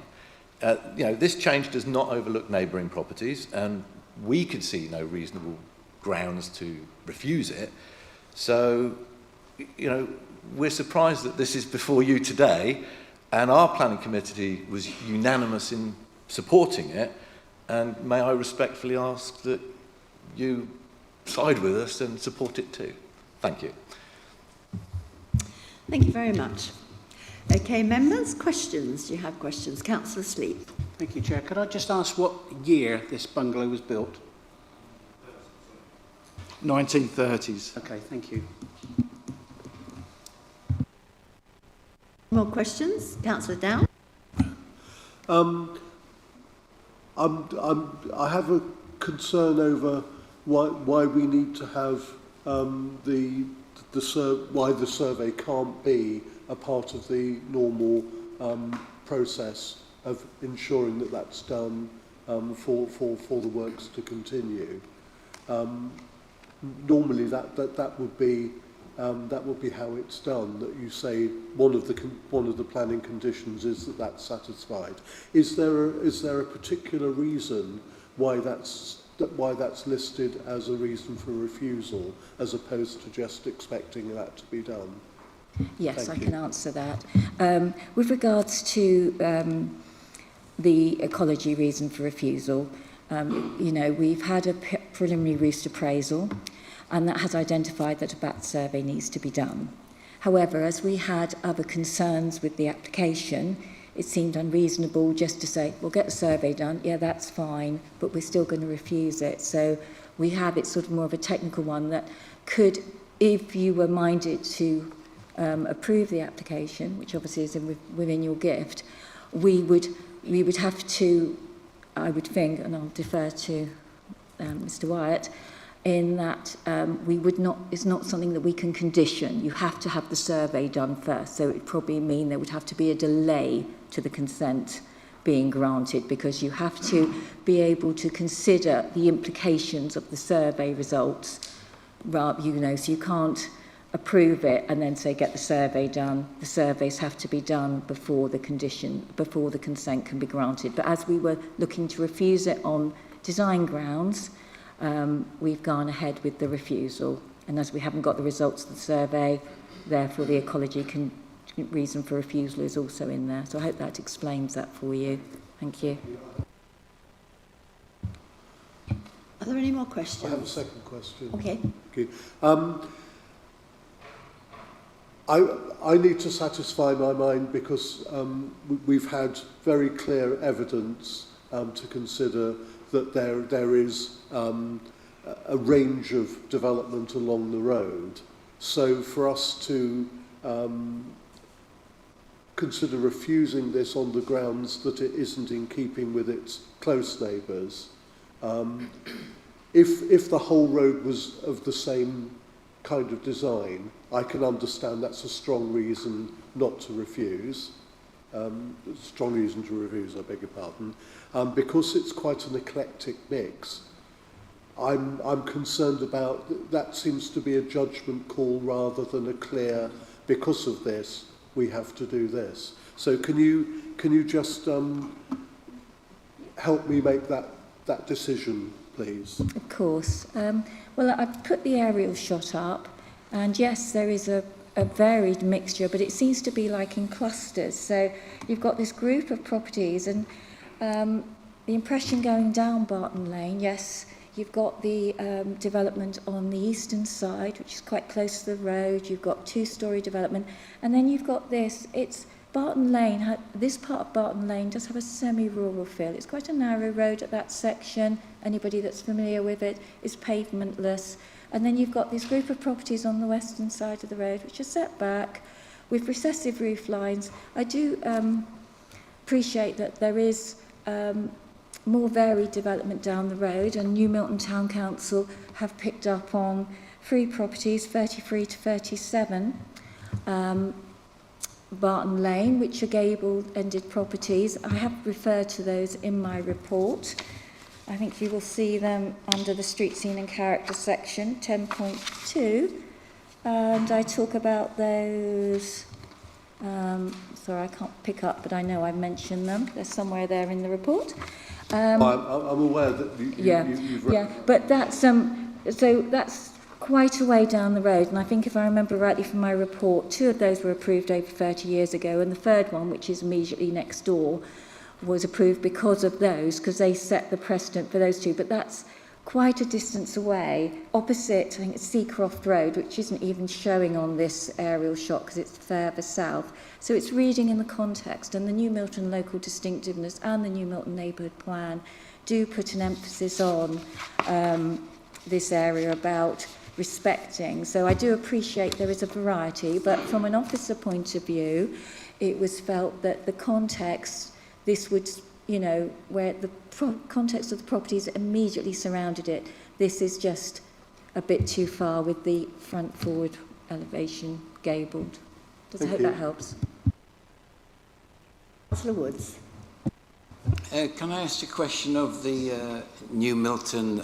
You know, this change does not overlook neighbouring properties, and we could see no reasonable grounds to refuse it. So, you know, we're surprised that this is before you today, and our planning committee was unanimous in supporting it, and may I respectfully ask that you side with us and support it too. Thank you. Thank you very much. Okay, members, questions? You have questions. Councillor Sleep. Thank you, Chair. Could I just ask what year this bungalow was built? 1930s. Okay, thank you. More questions? Councillor Down. I have a concern over why we need to have why the survey can't be a part of the normal process of ensuring that that's done for the works to continue. Normally that would be how it's done. That you say one of the planning conditions is that that's satisfied. Is there a particular reason why that's listed as a reason for refusal, as opposed to just expecting that to be done? Yes, I can answer that. With regards to the ecology reason for refusal, you know, we've had a preliminary roost appraisal, and that has identified that a bat survey needs to be done. However, as we had other concerns with the application, it seemed unreasonable just to say, we'll get a survey done, yeah, that's fine, but we're still going to refuse it. So we have it sort of more of a technical one that could, if you were minded to approve the application, which obviously is within your gift, we would have to, I would think, and I'll defer to Mr. Wyatt, in that it's not something that we can condition. You have to have the survey done first. So it would probably mean there would have to be a delay to the consent being granted, because you have to be able to consider the implications of the survey results. So you can't approve it and then say get the survey done. The surveys have to be done before the consent can be granted. But as we were looking to refuse it on design grounds, we've gone ahead with the refusal. And as we haven't got the results of the survey, therefore the ecology reason for refusal is also in there. So I hope that explains that for you. Thank you. Are there any more questions? I have a second question. Okay. Thank you. I need to satisfy my mind because we've had very clear evidence to consider that there is a range of development along the road. So for us to consider refusing this on the grounds that it isn't in keeping with its close neighbours, if the whole road was of the same kind of design, I can understand that's a strong reason not to refuse. Strong reason to refuse, I beg your pardon. Because it's quite an eclectic mix, I'm concerned about that seems to be a judgment call rather than a clear, because of this, we have to do this. So can you just help me make that decision, please? Of course. Well, I've put the aerial shot up, and yes, there is a varied mixture, but it seems to be like in clusters. So you've got this group of properties, and the impression going down Barton Lane, yes, you've got the development on the eastern side, which is quite close to the road. You've got two-storey development, and then you've got this. It's Barton Lane. This part of Barton Lane does have a semi-rural feel. It's quite a narrow road at that section. Anybody that's familiar with it is pavementless. And then you've got this group of properties on the western side of the road, which are set back with recessive roof lines. I do appreciate that there is more varied development down the road, and New Milton Town Council have picked up on 3 properties, 33 to 37, Barton Lane, which are gable-ended properties. I have referred to those in my report. I think you will see them under the street scene and character section, 10.2, and I talk about those. Sorry, I can't pick up, but I know I've mentioned them. They're somewhere there in the report. I'm aware that you've read. Yeah, but that's so that's quite a way down the road, and I think if I remember rightly from my report, 2 of those were approved over 30 years ago, and the third one, which is immediately next door, was approved because of those, because they set the precedent for those 2. But that's quite a distance away, opposite, I think it's Seacroft Road, which isn't even showing on this aerial shot because it's further south. So it's reading in the context, and the New Milton Local Distinctiveness and the New Milton Neighbourhood Plan do put an emphasis on this area about respecting. So I do appreciate there is a variety, but from an officer point of view, it was felt that the context, this would, where the context of the properties that immediately surrounded it, this is just a bit too far with the front forward elevation gabled. I hope that helps. Councillor Woods. Can I ask a question of the New Milton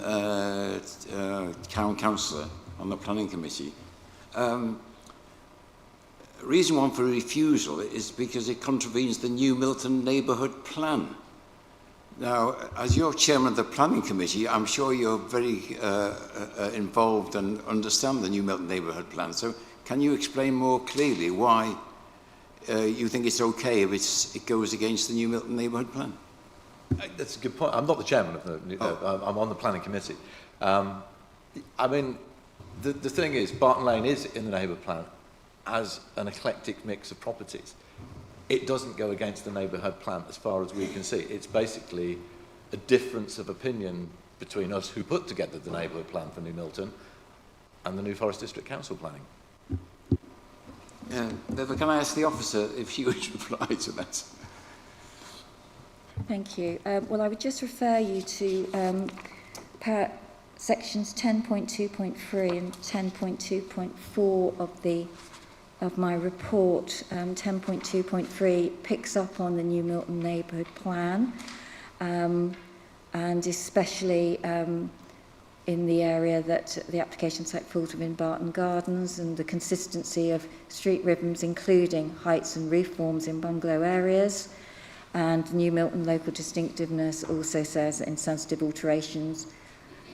Town Councillor on the Planning Committee? Reason 1 for refusal is because it contravenes the New Milton Neighbourhood Plan. Now, as you're chairman of the Planning Committee, I'm sure you're very involved and understand the New Milton Neighbourhood Plan. So can you explain more clearly why you think it's okay if it goes against the New Milton Neighbourhood Plan? That's a good point. I'm not the chairman of the... I'm on the planning committee. I mean, the thing is, Barton Lane is in the neighbourhood plan. as an eclectic mix of properties. It doesn't go against the neighbourhood plan as far as we can see. It's basically a difference of opinion between us who put together the neighbourhood plan for New Milton and the New Forest District Council planning. Therefore, can I ask the officer if she would reply to that? Thank you. Well, I would just refer you to sections 10.2.3 and 10.2.4 of my report. 10.2.3 picks up on the New Milton Neighbourhood Plan, and especially in the area that the application site falls within Barton Gardens, and the consistency of street ribbons, including heights and roof forms in bungalow areas. And New Milton local distinctiveness also says that in sensitive alterations,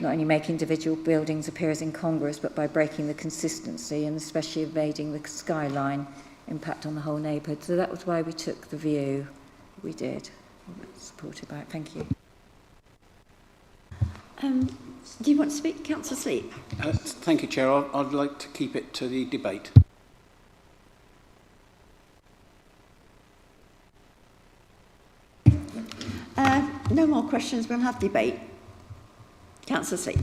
not only make individual buildings appear as incongruous, but by breaking the consistency and especially evading the skyline, impact on the whole neighbourhood. So that was why we took the view we did. Supported by it. Thank you. Do you want to speak, Councillor Sleep? Thank you, Chair. I'd like to keep it to the debate. No more questions. We'll have debate. Councillor Sleep.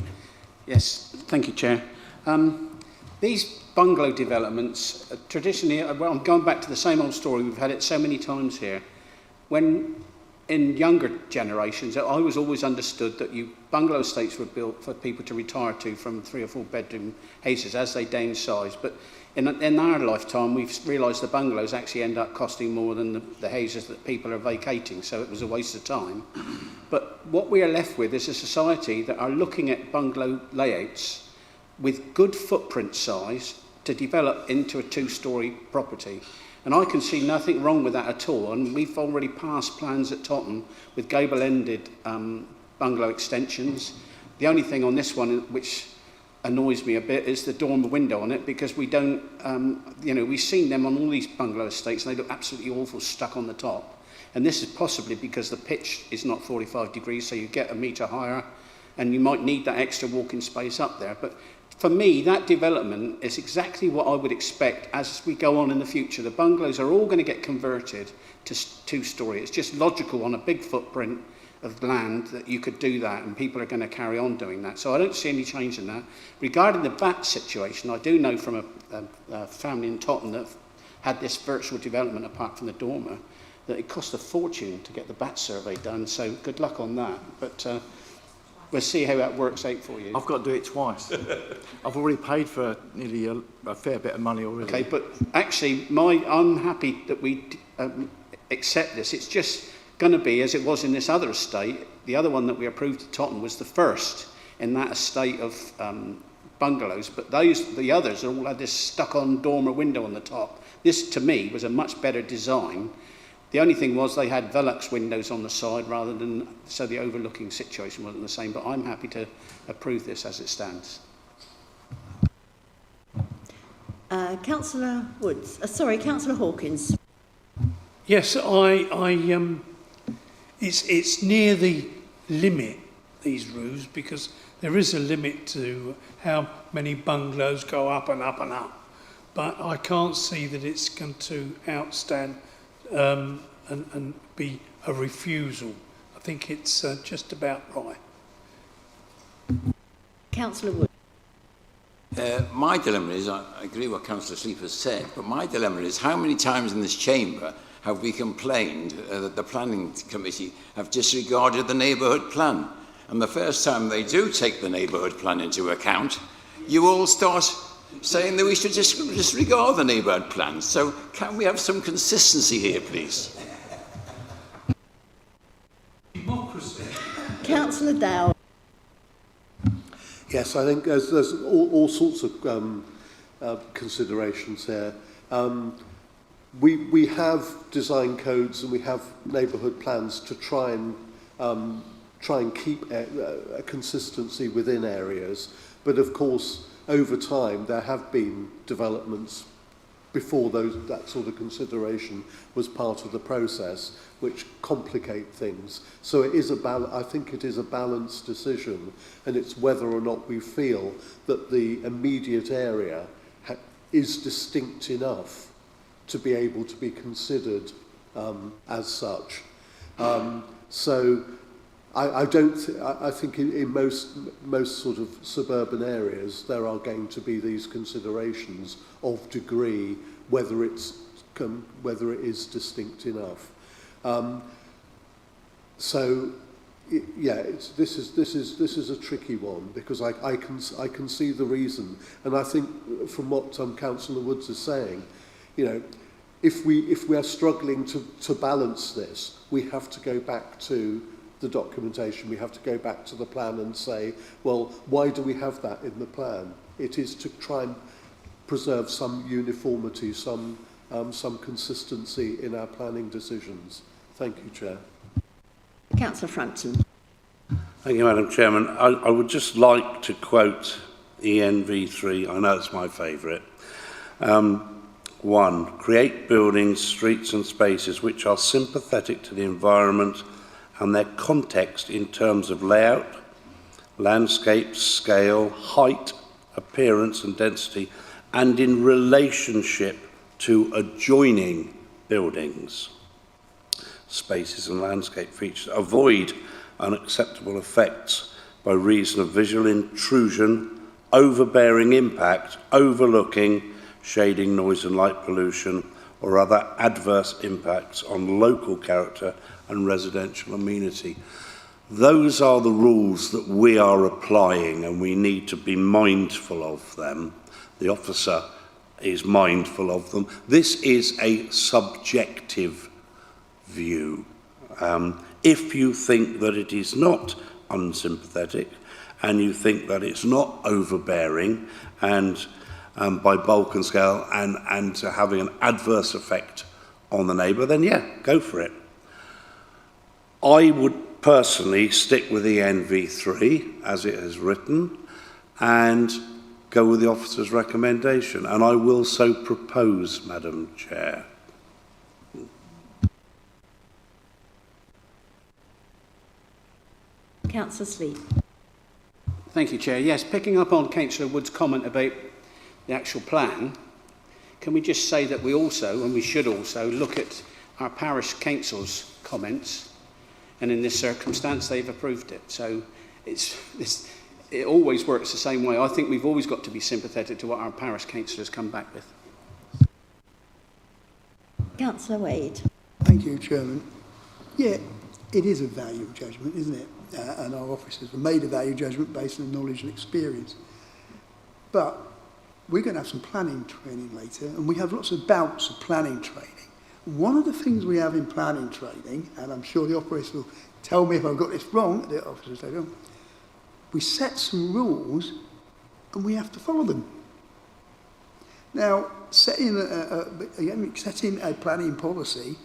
Yes, thank you, Chair. These bungalow developments, traditionally, well, I'm going back to the same old story. We've had it so many times here. When in younger generations, I was always understood that bungalow estates were built for people to retire to from 3 or 4 bedroom houses as they downsize. But in our lifetime, we've realised the bungalows actually end up costing more than the houses that people are vacating, so it was a waste of time. But what we are left with is a society that are looking at bungalow layouts with good footprint size to develop into a 2-storey property. And I can see nothing wrong with that at all. And we've already passed plans at Totton with gable-ended bungalow extensions. The only thing on this one which annoys me a bit is the dormer window on it, because we don't, we've seen them on all these bungalow estates and they look absolutely awful stuck on the top. And this is possibly because the pitch is not 45 degrees, so you get a metre higher and you might need that extra walking space up there. But for me, that development is exactly what I would expect as we go on in the future. The bungalows are all going to get converted to 2-storey. It's just logical on a big footprint of land that you could do that, and people are going to carry on doing that. So I don't see any change in that. Regarding the bat situation, I do know from a family in Totton that had this virtual development apart from the dormer, that it cost a fortune to get the bat survey done, so good luck on that. But we'll see how that works out for you. I've got to do it twice. I've already paid for nearly a fair bit of money already. Okay, but actually, I'm happy that we accept this. It's just going to be as it was in this other estate. The other one that we approved at Totton was the first in that estate of bungalows, but the others all had this stuck-on dormer window on the top. This, to me, was a much better design. The only thing was they had Velux windows on the side rather than, so the overlooking situation wasn't the same, but I'm happy to approve this as it stands. Councillor Woods, Councillor Hawkins. Yes, it's near the limit, these roofs, because there is a limit to how many bungalows go up and up and up. But I can't see that it's going to outstand and be a refusal. I think it's just about right. Councillor Wood. My dilemma is, I agree with what Councillor Sleep has said, but my dilemma is how many times in this chamber have we complained that the planning committee have disregarded the neighbourhood plan? And the first time they do take the neighbourhood plan into account, you all start saying that we should disregard the neighbourhood plan. So can we have some consistency here, please? Democracy. Councillor Dow. Yes, I think there's all sorts of considerations here. We have design codes and we have neighbourhood plans to try and keep a consistency within areas. But of course, over time, there have been developments before that sort of consideration was part of the process, which complicate things. So it is I think it is a balanced decision, and it's whether or not we feel that the immediate area is distinct enough to be able to be considered as such. So I think in most sort of suburban areas there are going to be these considerations of degree, whether it is distinct enough. This is a tricky one, because I can see the reason, and I think from what Councillor Woods is saying, you know, if we are struggling to balance this, we have to go back to the documentation, we have to go back to the plan and say, well, why do we have that in the plan? It is to try and preserve some uniformity, some consistency in our planning decisions. Thank you, Chair. Councillor Frampton. Thank you, Madam Chairman. I would just like to quote ENV3. I know it's my favourite. 1. Create buildings, streets and spaces which are sympathetic to the environment and their context in terms of layout, landscape, scale, height, appearance and density, and in relationship to adjoining buildings, spaces and landscape features. Avoid unacceptable effects by reason of visual intrusion, overbearing impact, overlooking, shading, noise and light pollution, or other adverse impacts on local character and residential amenity. Those are the rules that we are applying, and we need to be mindful of them. The officer is mindful of them. This is a subjective view. If you think that it is not unsympathetic, and you think that it's not overbearing and by bulk and scale and having an adverse effect on the neighbour, then yeah, go for it. I would personally stick with the NV3 as it is written and go with the officer's recommendation, and I will so propose, Madam Chair. Councillor Sleep. Thank you, Chair. Yes, picking up on Councillor Wood's comment about the actual plan, can we just say that we also, and we should also, look at our parish council's comments, and in this circumstance they've approved it. So it always works the same way. I think we've always got to be sympathetic to what our parish councillors come back with. Councillor Wade. Thank you, Chairman. Yeah, it is a value judgment, isn't it? And our officers have made a value judgment based on knowledge and experience. But we're going to have some planning training later, and we have lots of bouts of planning training. One of the things we have in planning training, and I'm sure the operators will tell me if I've got this wrong, the officers say, we set some rules and we have to follow them. Now, setting a planning policy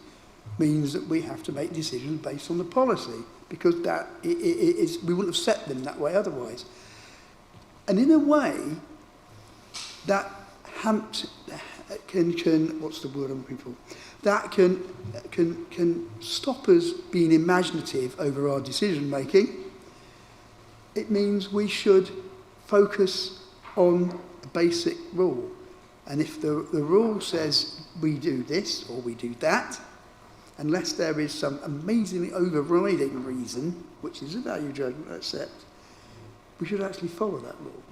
means that we have to make decisions based on the policy, because that we wouldn't have set them that way otherwise. And in a way, that can what's the word I'm looking for? That can stop us being imaginative over our decision making. It means we should focus on a basic rule. And if the rule says we do this or we do that, unless there is some amazingly overriding reason, which is a value judgment I accept, we should actually follow that rule.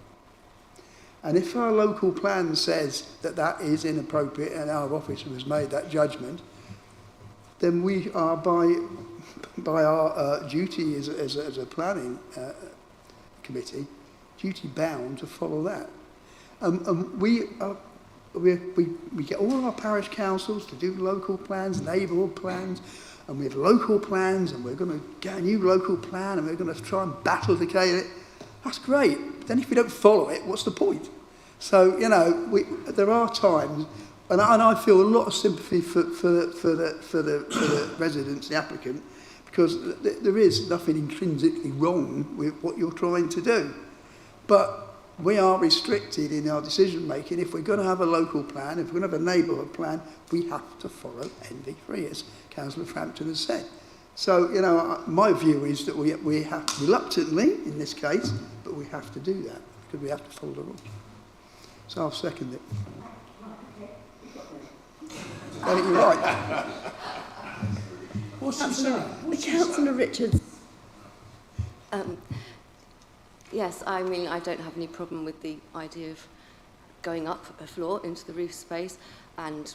And if our local plan says that that is inappropriate and our officer has made that judgment, then we are, by our duty as a planning committee, duty bound to follow that. We get all of our parish councils to do local plans, neighbourhood plans, and we have local plans, and we're going to get a new local plan, and we're going to try and battle to get it. That's great. Then if we don't follow it, what's the point? So, you know, there are times, and I feel a lot of sympathy for the residents, the applicant, because there is nothing intrinsically wrong with what you're trying to do. But we are restricted in our decision making. If we're going to have a local plan, if we're going to have a neighbourhood plan, we have to follow NV3, as Councillor Frampton has said. So, you know, my view is that we have, reluctantly in this case, but we have to do that because we have to follow the rules. So I'll second it. Got it right. Councillor Richards. Yes, I mean, I don't have any problem with the idea of going up a floor into the roof space, and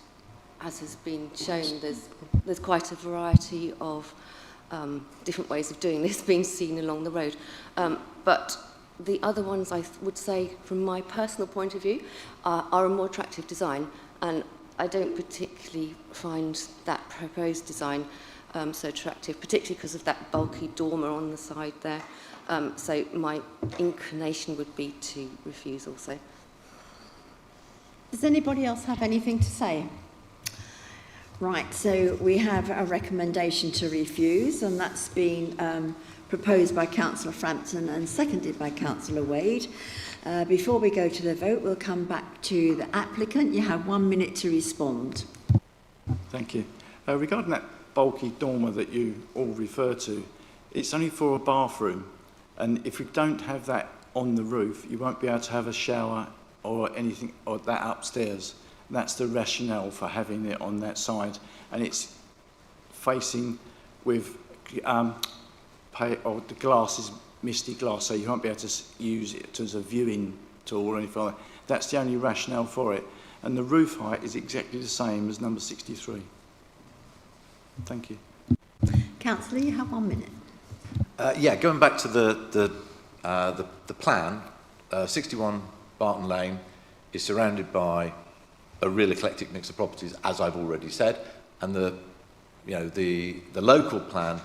as has been shown, there's quite a variety of different ways of doing this being seen along the road. But the other ones, I would say, from my personal point of view, are a more attractive design, and I don't particularly find that proposed design so attractive, particularly because of that bulky dormer on the side there. So my inclination would be to refuse also. Does anybody else have anything to say? Right, so we have a recommendation to refuse, and that's been proposed by Councillor Frampton and seconded by Councillor Wade. Before we go to the vote, we'll come back to the applicant. You have 1 minute to respond. Thank you. Regarding that bulky dormer that you all refer to, it's only for a bathroom, and if you don't have that on the roof, you won't be able to have a shower or anything or that upstairs. That's the rationale for having it on that side, and it's facing with the glass is misty glass, so you won't be able to use it as a viewing tool or anything like that. That's the only rationale for it, and the roof height is exactly the same as number 63. Thank you. Councillor, you have 1 minute. Yeah, going back to the plan, 61 Barton Lane is surrounded by a real eclectic mix of properties, as I've already said, and the local plan,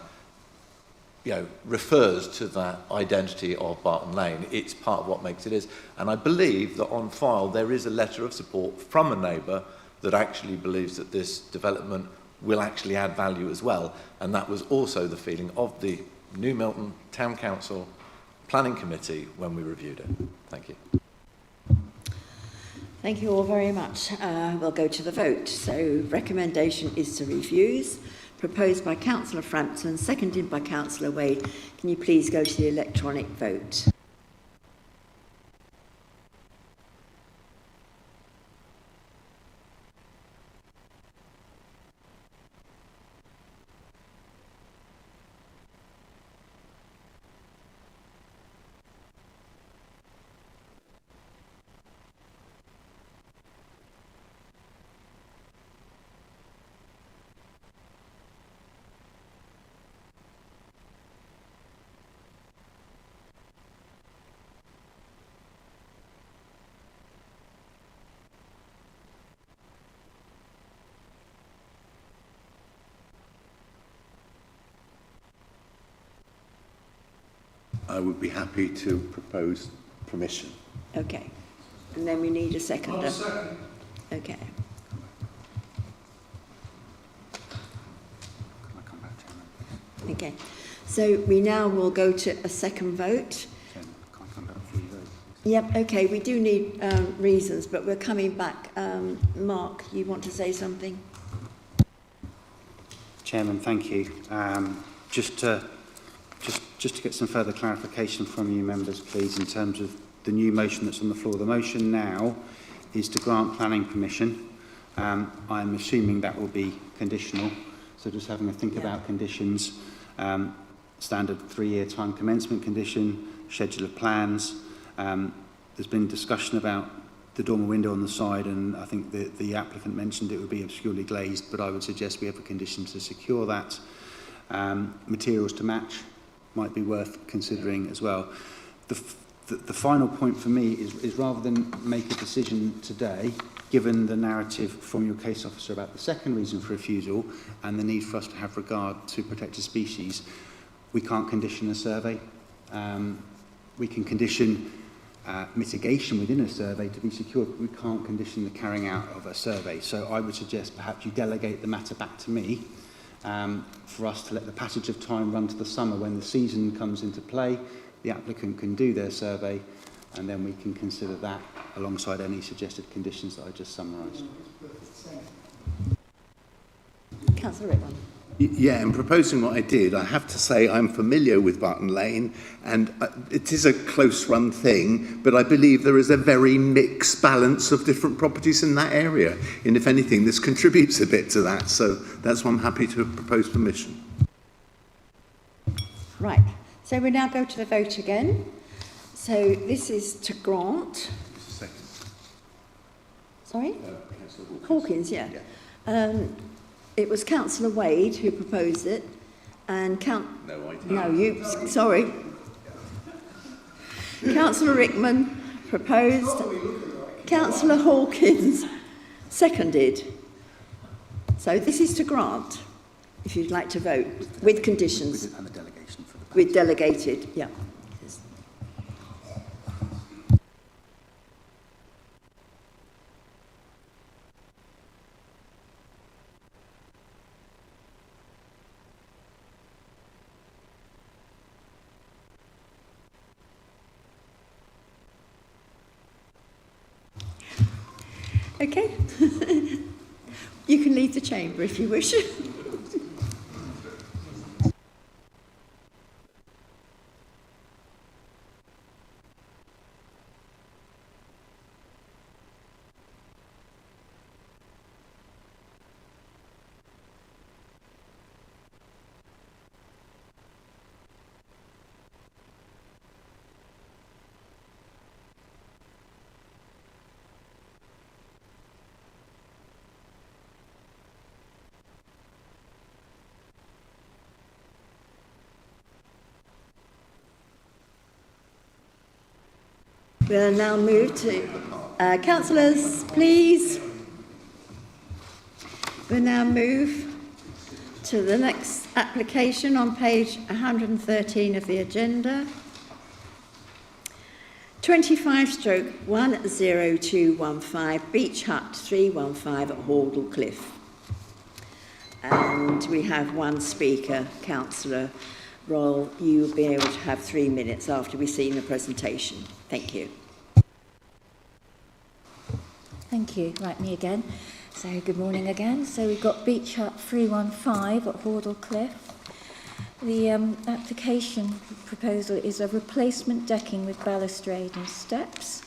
refers to that identity of Barton Lane. It's part of what makes it is, and I believe that on file there is a letter of support from a neighbour that actually believes that this development will actually add value as well, and that was also the feeling of the New Milton Town Council Planning Committee when we reviewed it. Thank you. Thank you all very much. We'll go to the vote. So recommendation is to refuse, proposed by Councillor Frampton, seconded by Councillor Wade. Can you please go to the electronic vote? I would be happy to propose permission. Okay. And then we need a seconder. Second. Okay. Okay. So we now will go to a second vote. Yep, okay, we do need reasons, but we're coming back. Mark, you want to say something? Chairman, thank you. Just to get some further clarification from you members, please, in terms of the new motion that's on the floor. The motion now is to grant planning permission. I'm assuming that will be conditional, so just having a think about conditions. Standard 3-year time commencement condition, schedule of plans. There's been discussion about the dormer window on the side, and I think the applicant mentioned it would be obscurely glazed, but I would suggest we have a condition to secure that. Materials to match might be worth considering as well. The final point for me is rather than make a decision today, given the narrative from your case officer about the second reason for refusal and the need for us to have regard to protected species, we can't condition a survey. We can condition mitigation within a survey to be secured, but we can't condition the carrying out of a survey. So I would suggest perhaps you delegate the matter back to me for us to let the passage of time run to the summer when the season comes into play. The applicant can do their survey, and then we can consider that alongside any suggested conditions that I just summarised. Councillor Rickman. Yeah, in proposing what I did, I have to say I'm familiar with Barton Lane, and it is a close-run thing, but I believe there is a very mixed balance of different properties in that area. And if anything, this contributes a bit to that, so that's why I'm happy to propose permission. Right, so we now go to the vote again. So this is to grant. Sorry? Hawkins, yeah. It was Councillor Wade who proposed it, and sorry. Councillor Rickman proposed, Councillor Hawkins seconded. So this is to grant, if you'd like to vote, with conditions. With delegated, yeah. Okay. You can leave the chamber if you wish. We'll now move to councillors, please. We'll now move to the next application on page 113 of the agenda. 25/10215 Beach Hut 315 at Hordle Cliff. And we have one speaker, Councillor Roll. You will be able to have 3 minutes after we've seen the presentation. Thank you. Thank you. Right, me again. So good morning again. So we've got Beach Hut 315 at Hordle Cliff. The application proposal is a replacement decking with balustrade and steps.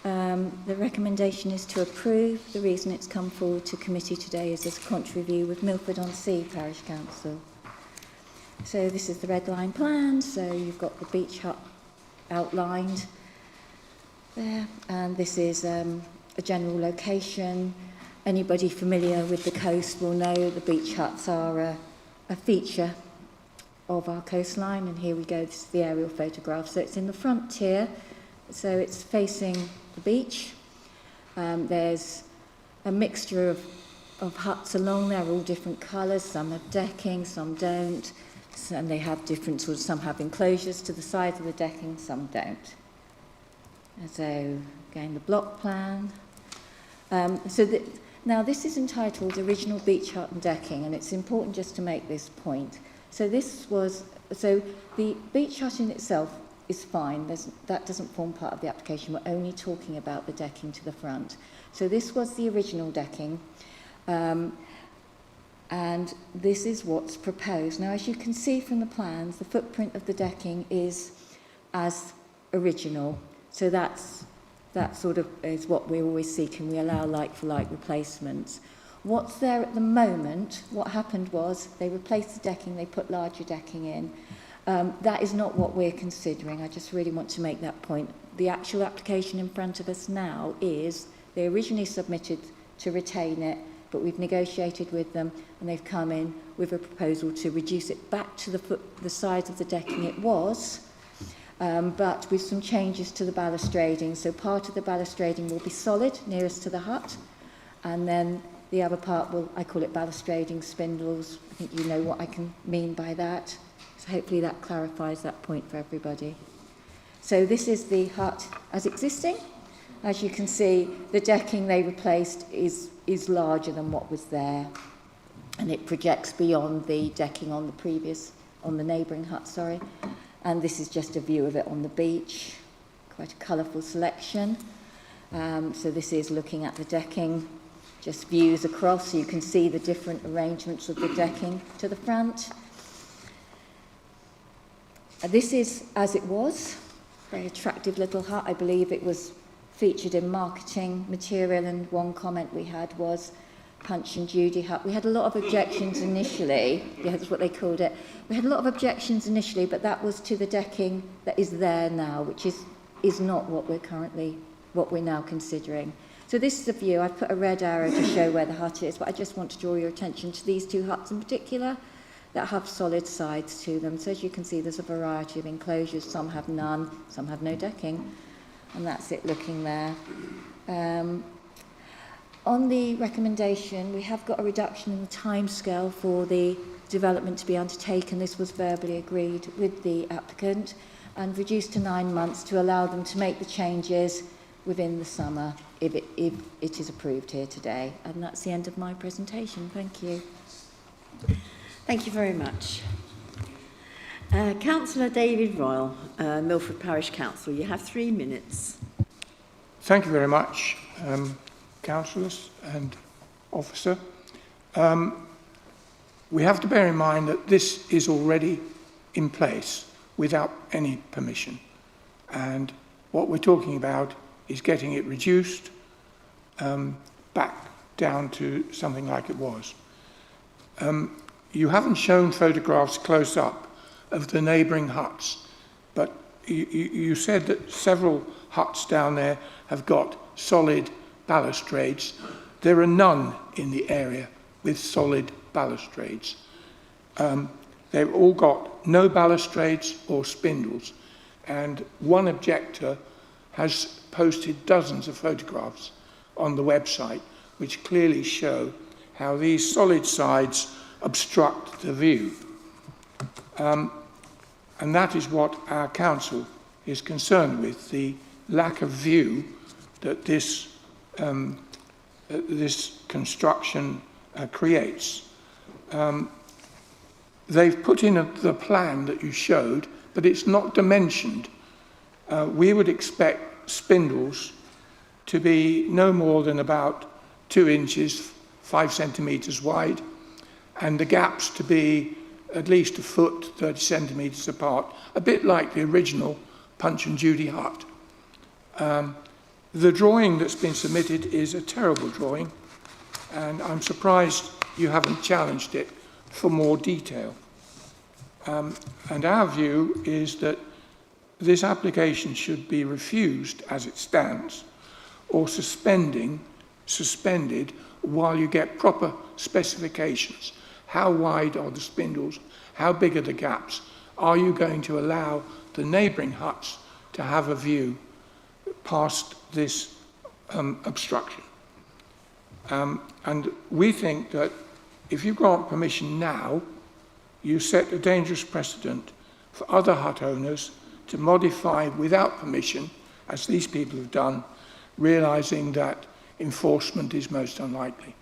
The recommendation is to approve. The reason it's come forward to committee today is as a contra review with Milford-on-Sea Parish Council. So this is the red line plan. So you've got the beach hut outlined there, and this is a general location. Anybody familiar with the coast will know the beach huts are a feature of our coastline, and here we go, this is the aerial photograph. So it's in the front tier, so it's facing the beach. There's a mixture of huts along there, all different colours. Some have decking, some don't, and they have different sort of, some have enclosures to the sides of the decking, some don't. So again, the block plan. Now this is entitled Original Beach Hut and Decking, and it's important just to make this point. So the beach hut in itself is fine. That doesn't form part of the application. We're only talking about the decking to the front. So this was the original decking, and this is what's proposed. Now, as you can see from the plans, the footprint of the decking is as original. So that sort of is what we're always seeking. We allow like-for-like replacements. What's there at the moment, what happened was they replaced the decking, they put larger decking in. That is not what we're considering. I just really want to make that point. The actual application in front of us now is, they originally submitted to retain it, but we've negotiated with them and they've come in with a proposal to reduce it back to the size of the decking it was, but with some changes to the balustrading. So part of the balustrading will be solid, nearest to the hut, and then the other part will, I call it balustrading spindles. I think you know what I can mean by that. So hopefully that clarifies that point for everybody. So this is the hut as existing. As you can see, the decking they replaced is larger than what was there, and it projects beyond the decking on the neighbouring hut, sorry. And this is just a view of it on the beach. Quite a colourful selection. So this is looking at the decking. just views across so you can see the different arrangements of the decking to the front. This is as it was, very attractive little hut. I believe it was featured in marketing material, and one comment we had was Punch and Judy hut. We had a lot of objections initially, yeah, that's what they called it. We had a lot of objections initially, but that was to the decking that is there now, which is not what we're now considering. So this is a view. I've put a red arrow to show where the hut is, but I just want to draw your attention to these two huts in particular that have solid sides to them. So as you can see, there's a variety of enclosures. Some have none, some have no decking, and that's it looking there. On the recommendation, we have got a reduction in the timescale for the development to be undertaken. This was verbally agreed with the applicant and reduced to 9 months to allow them to make the changes within the summer if it is approved here today. And that's the end of my presentation. Thank you. Thank you very much. Councillor David Royal, Milford Parish Council, you have 3 minutes. Thank you very much, councillors and officer. We have to bear in mind that this is already in place without any permission, and what we're talking about is getting it reduced back down to something like it was. You haven't shown photographs close up of the neighbouring huts, but you said that several huts down there have got solid balustrades. There are none in the area with solid balustrades. They've all got no balustrades or spindles, and one objector has posted dozens of photographs on the website which clearly show how these solid sides obstruct the view. And that is what our council is concerned with, the lack of view that this construction creates. They've put in the plan that you showed, but it's not dimensioned. We would expect spindles to be no more than about 2 inches, 5 centimetres wide, and the gaps to be at least a foot, 30 centimetres apart, a bit like the original Punch and Judy hut. The drawing that's been submitted is a terrible drawing, and I'm surprised you haven't challenged it for more detail. And our view is that this application should be refused as it stands, or suspended while you get proper specifications. How wide are the spindles? How big are the gaps? Are you going to allow the neighbouring huts to have a view past this obstruction? And we think that if you grant permission now, you set a dangerous precedent for other hut owners to modify without permission, as these people have done, realising that enforcement is most unlikely.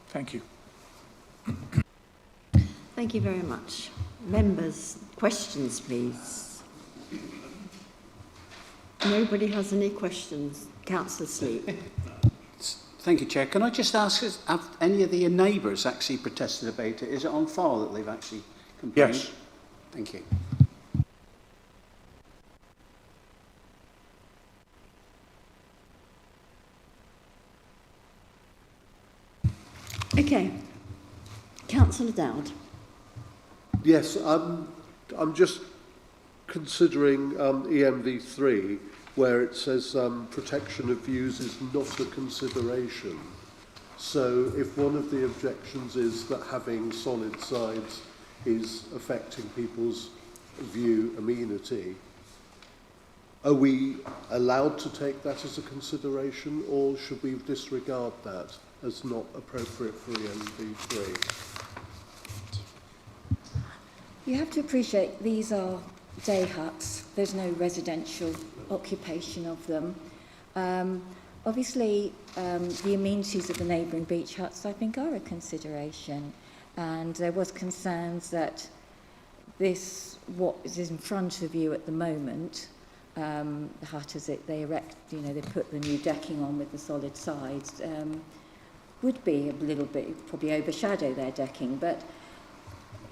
Thank you. Thank you very much. Members, questions, please. Nobody has any questions. Councillor Sleep. Thank you, Chair. Can I just ask, have any of the neighbours actually protested about it? Is it on file that they've actually complained? Yes. Thank you. Okay. Councillor Dowd. Yes, I'm just considering EMV3, where it says protection of views is not a consideration. So if one of the objections is that having solid sides is affecting people's view amenity, are we allowed to take that as a consideration, or should we disregard that as not appropriate for EMV3? You have to appreciate these are day huts. There's no residential occupation of them. Obviously, the amenities of the neighbouring beach huts, I think, are a consideration. And there was concerns that what is in front of you at the moment, the hut as they erect, they put the new decking on with the solid sides, would be a little bit, probably overshadow their decking, but,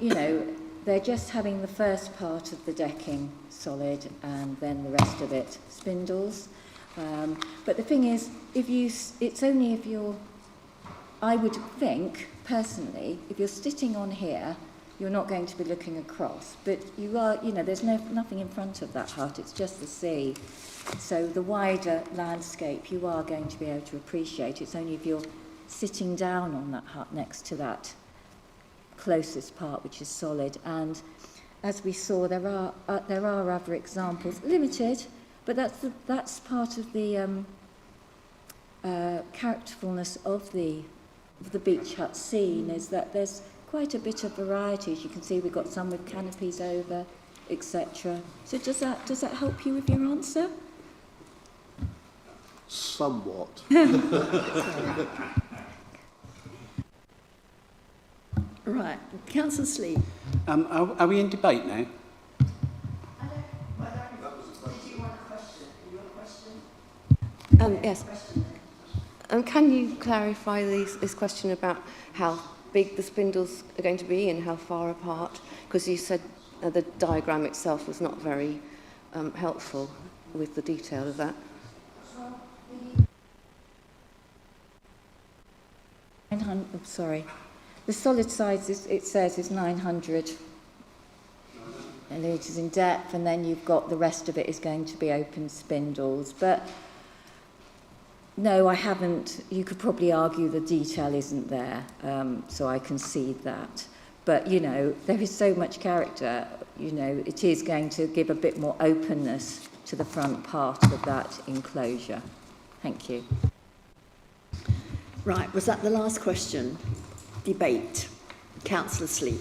you know, they're just having the first part of the decking solid and then the rest of it spindles. But the thing is, it's only if you're, I would think, personally, if you're sitting on here, you're not going to be looking across, but you are, you know, there's nothing in front of that hut, it's just the sea. So the wider landscape you are going to be able to appreciate. It's only if you're sitting down on that hut next to that closest part, which is solid. And as we saw, there are other examples, limited, but that's part of the characterfulness of the beach hut scene, is that there's quite a bit of variety. As you can see, we've got some with canopies over, etc. So does that help you with your answer? Somewhat. Right, Councillor Sleep. Are we in debate now? Yes. Can you clarify this question about how big the spindles are going to be and how far apart? Because you said the diagram itself was not very helpful with the detail of that. Sorry. The solid size, it says, is 900 litres in depth, and then you've got the rest of it is going to be open spindles. But no, I haven't. You could probably argue the detail isn't there, so I concede that. But, you know, there is so much character, you know, it is going to give a bit more openness to the front part of that enclosure. Thank you. Right, was that the last question? Debate. Councillor Sleep.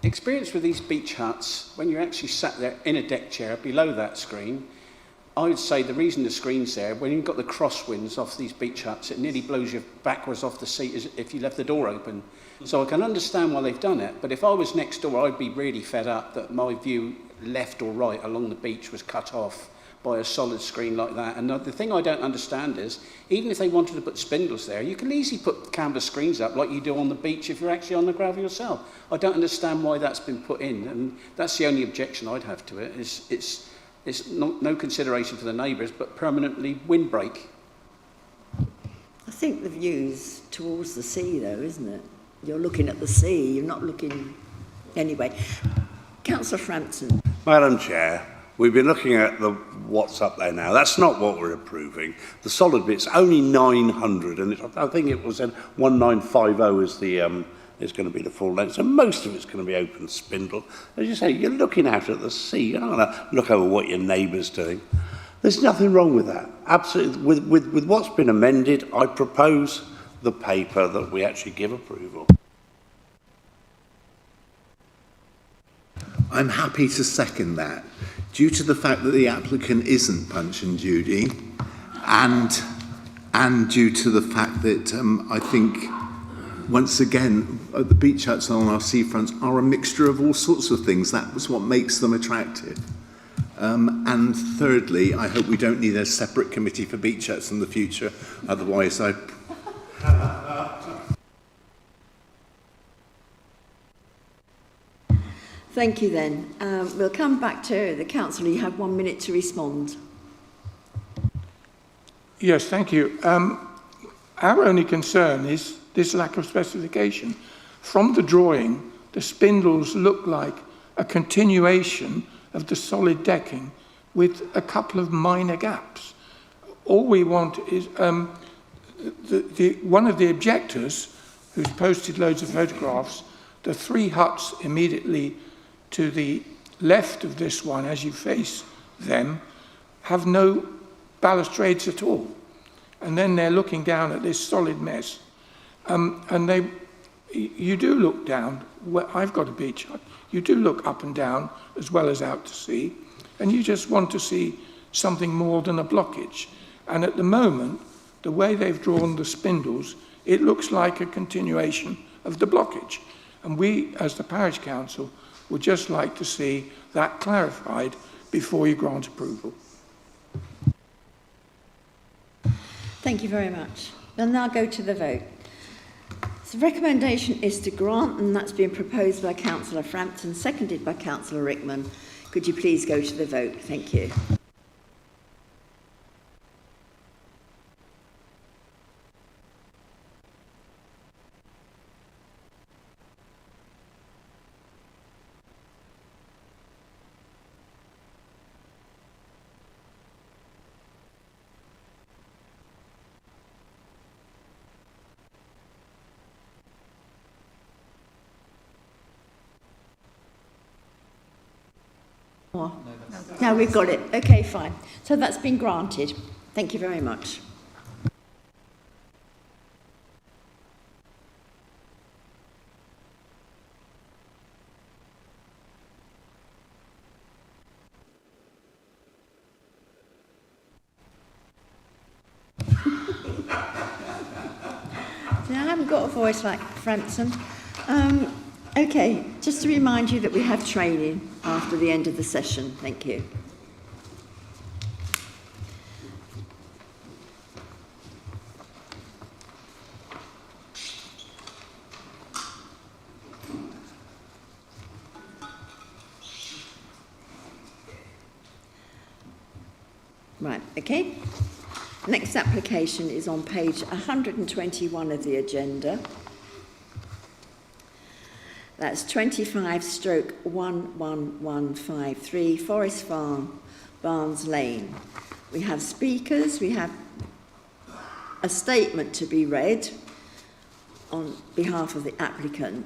Experience with these beach huts, when you're actually sat there in a deck chair below that screen, I would say the reason the screen's there, when you've got the crosswinds off these beach huts, it nearly blows you backwards off the seat as if you left the door open. So I can understand why they've done it, but if I was next door, I'd be really fed up that my view left or right along the beach was cut off by a solid screen like that. And the thing I don't understand is, even if they wanted to put spindles there, you can easily put canvas screens up like you do on the beach if you're actually on the gravel yourself. I don't understand why that's been put in, and that's the only objection I'd have to it. It's no consideration for the neighbours, but permanently windbreak. I think the view's towards the sea, though, isn't it? You're looking at the sea, you're not looking... Anyway. Councillor Frampton. Madam Chair, we've been looking at what's up there now. That's not what we're approving. The solid bit's only 900, and I think it was 1950 is going to be the full length. So most of it's going to be open spindle. As you say, you're looking out at the sea. You're not going to look over what your neighbour's doing. There's nothing wrong with that. Absolutely. With what's been amended, I propose the paper that we actually give approval. I'm happy to second that, due to the fact that the applicant isn't Punch and Judy, and due to the fact that I think, once again, the beach huts on our seafronts are a mixture of all sorts of things. That was what makes them attractive. And thirdly, I hope we don't need a separate committee for beach huts in the future. Otherwise, Thank you then. We'll come back to the councillor. You have 1 minute to respond. Yes, thank you. Our only concern is this lack of specification. From the drawing, the spindles look like a continuation of the solid decking with a couple of minor gaps. All we want is one of the objectors, who's posted loads of photographs, the three huts immediately to the left of this one, as you face them, have no balustrades at all. And then they're looking down at this solid mess. And you do look down. I've got a beach hut. You do look up and down as well as out to sea. And you just want to see something more than a blockage. And at the moment, the way they've drawn the spindles, it looks like a continuation of the blockage. And we, as the Parish Council, would just like to see that clarified before you grant approval. Thank you very much. We'll now go to the vote. So the recommendation is to grant, and that's been proposed by Councillor Frampton, seconded by Councillor Rickman. Could you please go to the vote? Thank you. No, we've got it. Okay, fine. So that's been granted. Thank you very much. Now, I haven't got a voice like Frampton. Okay, just to remind you that we have training after the end of the session. Thank you. Right, okay. Next application is on page 121 of the agenda. That's 25/11153 Forest Farm, Barnes Lane. We have speakers, we have a statement to be read on behalf of the applicant.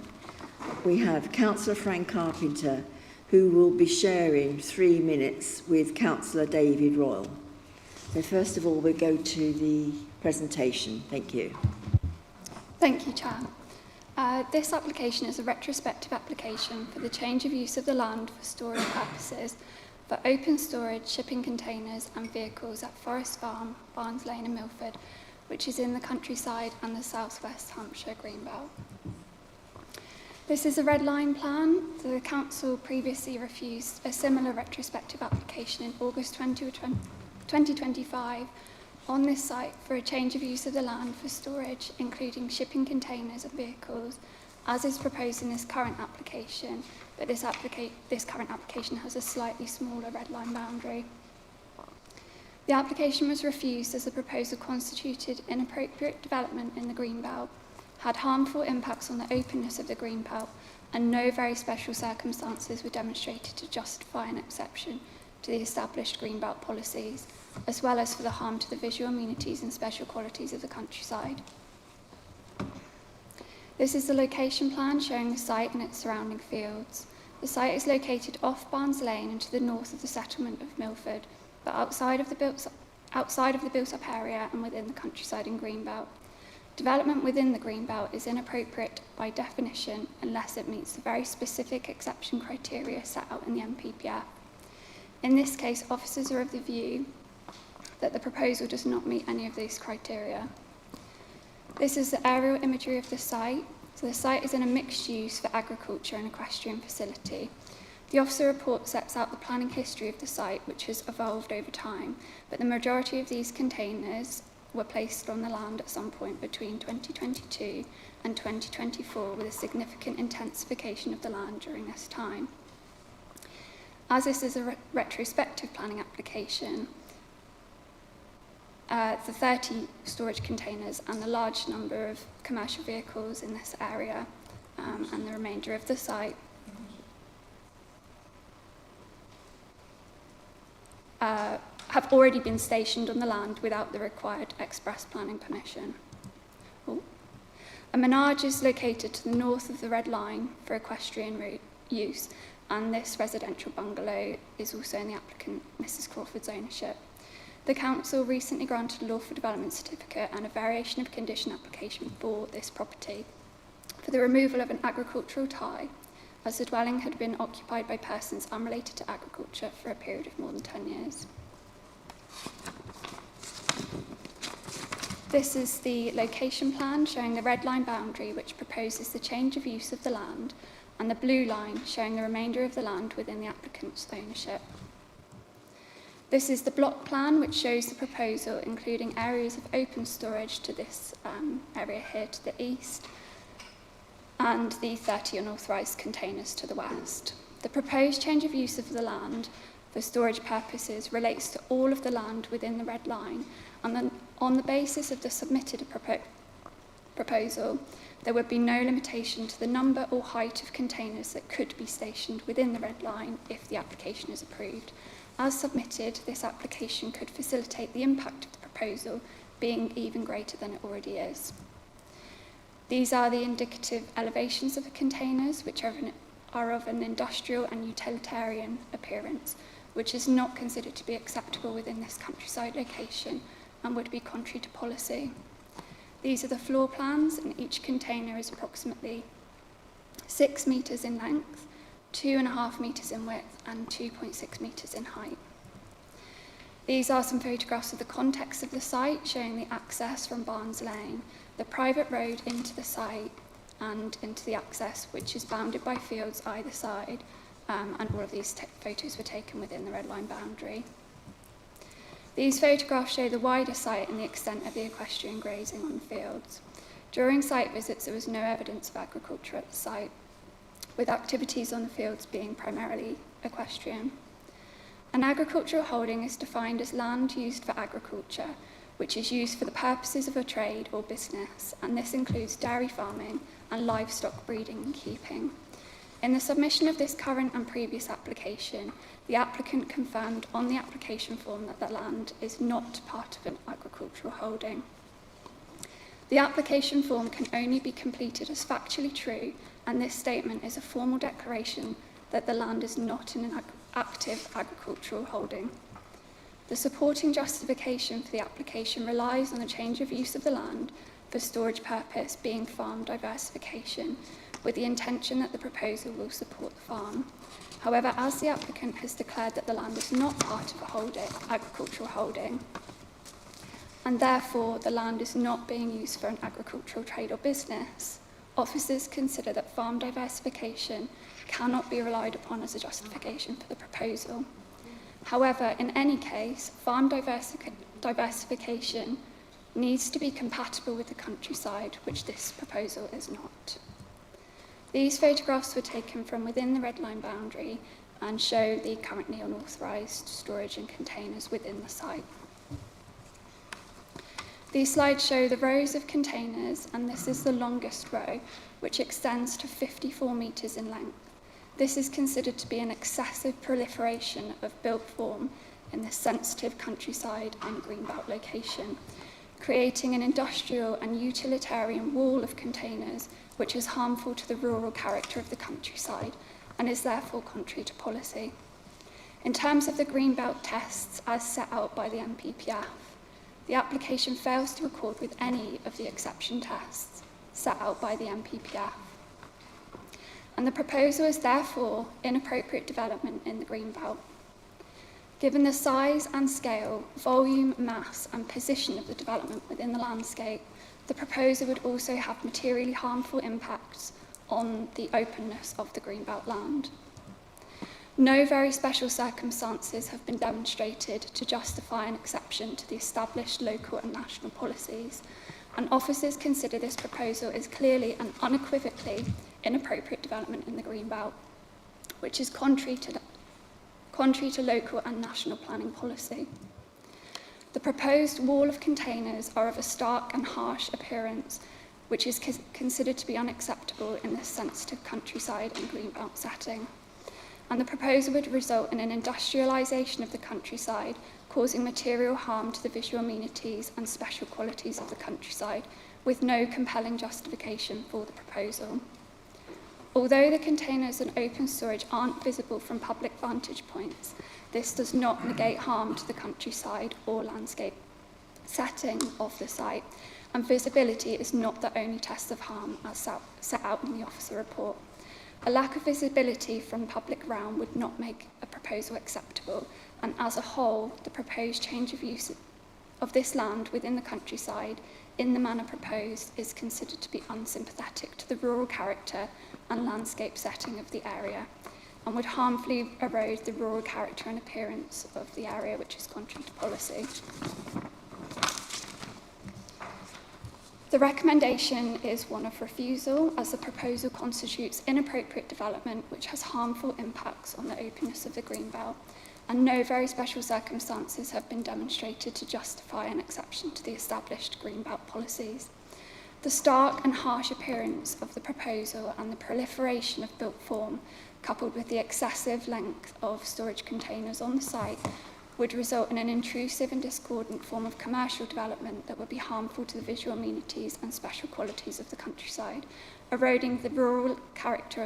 We have Councillor Frank Carpenter, who will be sharing 3 minutes with Councillor David Royal. So first of all, we'll go to the presentation. Thank you. Thank you, Chair. This application is a retrospective application for the change of use of the land for storage purposes for open storage, shipping containers and vehicles at Forest Farm, Barnes Lane and Milford, which is in the countryside and the South West Hampshire Greenbelt. This is a red line plan. The Council previously refused a similar retrospective application in August 2025 on this site for a change of use of the land for storage, including shipping containers and vehicles, as is proposed in this current application, but this current application has a slightly smaller red line boundary. The application was refused as the proposal constituted inappropriate development in the Greenbelt, had harmful impacts on the openness of the Greenbelt, and no very special circumstances were demonstrated to justify an exception to the established Greenbelt policies, as well as for the harm to the visual amenities and special qualities of the countryside. This is the location plan showing the site and its surrounding fields. The site is located off Barnes Lane and to the north of the settlement of Milford, but outside of the built-up area and within the countryside and Greenbelt. Development within the Greenbelt is inappropriate by definition unless it meets the very specific exception criteria set out in the NPPF. In this case, officers are of the view that the proposal does not meet any of these criteria. This is the aerial imagery of the site. So the site is in a mixed use for agriculture and equestrian facility. The officer report sets out the planning history of the site, which has evolved over time, but the majority of these containers were placed on the land at some point between 2022 and 2024, with a significant intensification of the land during this time. As this is a retrospective planning application, the 30 storage containers and the large number of commercial vehicles in this area and the remainder of the site have already been stationed on the land without the required express planning permission. A menage is located to the north of the red line for equestrian use, and this residential bungalow is also in the applicant Mrs. Crawford's ownership. The council recently granted a lawful development certificate and a variation of condition application for this property for the removal of an agricultural tie, as the dwelling had been occupied by persons unrelated to agriculture for a period of more than 10 years. This is the location plan showing the red line boundary, which proposes the change of use of the land, and the blue line showing the remainder of the land within the applicant's ownership. This is the block plan, which shows the proposal, including areas of open storage to this area here to the east, and the 30 unauthorised containers to the west. The proposed change of use of the land for storage purposes relates to all of the land within the red line, and then on the basis of the submitted proposal, there would be no limitation to the number or height of containers that could be stationed within the red line if the application is approved. As submitted, this application could facilitate the impact of the proposal being even greater than it already is. These are the indicative elevations of the containers, which are of an industrial and utilitarian appearance, which is not considered to be acceptable within this countryside location and would be contrary to policy. These are the floor plans, and each container is approximately 6 metres in length, 2.5 metres in width, and 2.6 metres in height. These are some photographs of the context of the site, showing the access from Barnes Lane, the private road into the site, and into the access, which is bounded by fields either side, and all of these photos were taken within the red line boundary. These photographs show the wider site and the extent of the equestrian grazing on the fields. During site visits, there was no evidence of agriculture at the site, with activities on the fields being primarily equestrian. An agricultural holding is defined as land used for agriculture, which is used for the purposes of a trade or business, and this includes dairy farming and livestock breeding and keeping. In the submission of this current and previous application, the applicant confirmed on the application form that the land is not part of an agricultural holding. The application form can only be completed as factually true, and this statement is a formal declaration that the land is not in an active agricultural holding. The supporting justification for the application relies on the change of use of the land for storage purpose being farm diversification, with the intention that the proposal will support the farm. However, as the applicant has declared that the land is not part of a agricultural holding, and therefore the land is not being used for an agricultural trade or business, officers consider that farm diversification cannot be relied upon as a justification for the proposal. However, in any case, farm diversification needs to be compatible with the countryside, which this proposal is not. These photographs were taken from within the red line boundary and show the currently unauthorised storage and containers within the site. These slides show the rows of containers, and this is the longest row, which extends to 54 metres in length. This is considered to be an excessive proliferation of built form in this sensitive countryside and greenbelt location, creating an industrial and utilitarian wall of containers which is harmful to the rural character of the countryside and is therefore contrary to policy. In terms of the greenbelt tests as set out by the NPPF, the application fails to accord with any of the exception tests set out by the NPPF. And the proposal is therefore inappropriate development in the greenbelt. Given the size and scale, volume, mass, and position of the development within the landscape, the proposal would also have materially harmful impacts on the openness of the greenbelt land. No very special circumstances have been demonstrated to justify an exception to the established local and national policies, and officers consider this proposal as clearly and unequivocally inappropriate development in the greenbelt, which is contrary to local and national planning policy. The proposed wall of containers are of a stark and harsh appearance, which is considered to be unacceptable in this sensitive countryside and greenbelt setting. And the proposal would result in an industrialisation of the countryside, causing material harm to the visual amenities and special qualities of the countryside, with no compelling justification for the proposal. Although the containers and open storage aren't visible from public vantage points, this does not negate harm to the countryside or landscape setting of the site, and visibility is not the only test of harm as set out in the officer report. A lack of visibility from public realm would not make a proposal acceptable, and as a whole, the proposed change of use of this land within the countryside in the manner proposed is considered to be unsympathetic to the rural character and landscape setting of the area. and would harmfully erode the rural character and appearance of the area, which is contrary to policy. The recommendation is one of refusal, as the proposal constitutes inappropriate development which has harmful impacts on the openness of the Greenbelt, and no very special circumstances have been demonstrated to justify an exception to the established Greenbelt policies. The stark and harsh appearance of the proposal and the proliferation of built form, coupled with the excessive length of storage containers on the site, would result in an intrusive and discordant form of commercial development that would be harmful to the visual amenities and special qualities of the countryside, eroding the rural character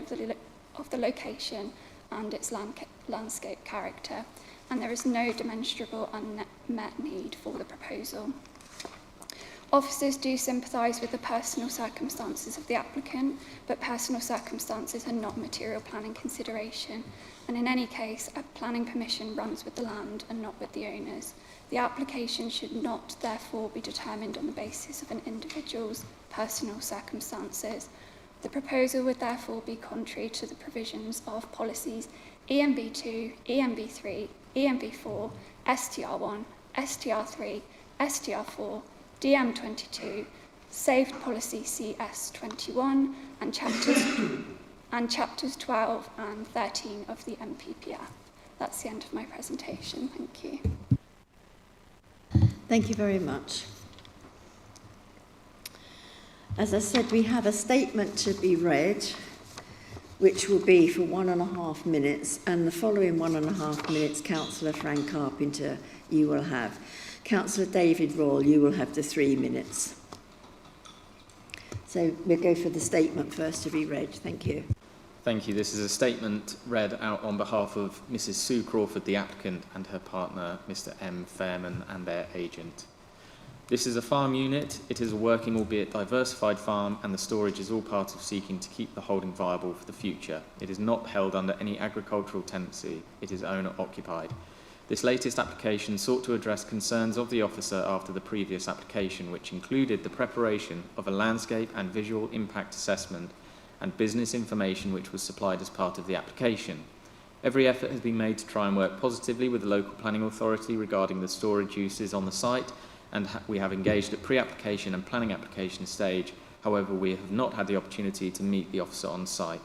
of the location and its landscape character, and there is no demonstrable unmet need for the proposal. Officers do sympathise with the personal circumstances of the applicant, but personal circumstances are not material planning consideration, and in any case, a planning permission runs with the land and not with the owners. The application should not, therefore, be determined on the basis of an individual's personal circumstances. The proposal would therefore be contrary to the provisions of policies EMB2, EMB3, EMB4, STR1, STR3, STR4, DM22, Saved Policy CS21, and chapters 12 and 13 of the MPPF. That's the end of my presentation. Thank you. Thank you very much. As I said, we have a statement to be read, which will be for 1.5 minutes, and the following 1.5 minutes, Councillor Frank Carpenter, you will have. Councillor David Royal, you will have the 3 minutes. So we'll go for the statement first to be read. Thank you. Thank you. This is a statement read out on behalf of Mrs. Sue Crawford, the applicant, and her partner, Mr. M. Fairman, and their agent. This is a farm unit. It is a working, albeit diversified farm, and the storage is all part of seeking to keep the holding viable for the future. It is not held under any agricultural tenancy. It is owner-occupied. This latest application sought to address concerns of the officer after the previous application, which included the preparation of a landscape and visual impact assessment and business information which was supplied as part of the application. Every effort has been made to try and work positively with the local planning authority regarding the storage uses on the site, and we have engaged at pre-application and planning application stage. However, we have not had the opportunity to meet the officer on site.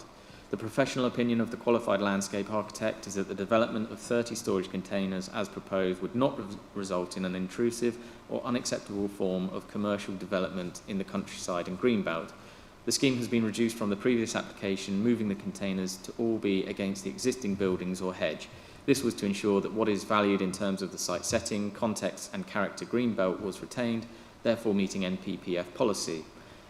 The professional opinion of the qualified landscape architect is that the development of 30 storage containers as proposed would not result in an intrusive or unacceptable form of commercial development in the countryside and Greenbelt. The scheme has been reduced from the previous application, moving the containers to all be against the existing buildings or hedge. This was to ensure that what is valued in terms of the site setting, context and character Greenbelt was retained, therefore meeting NPPF policy.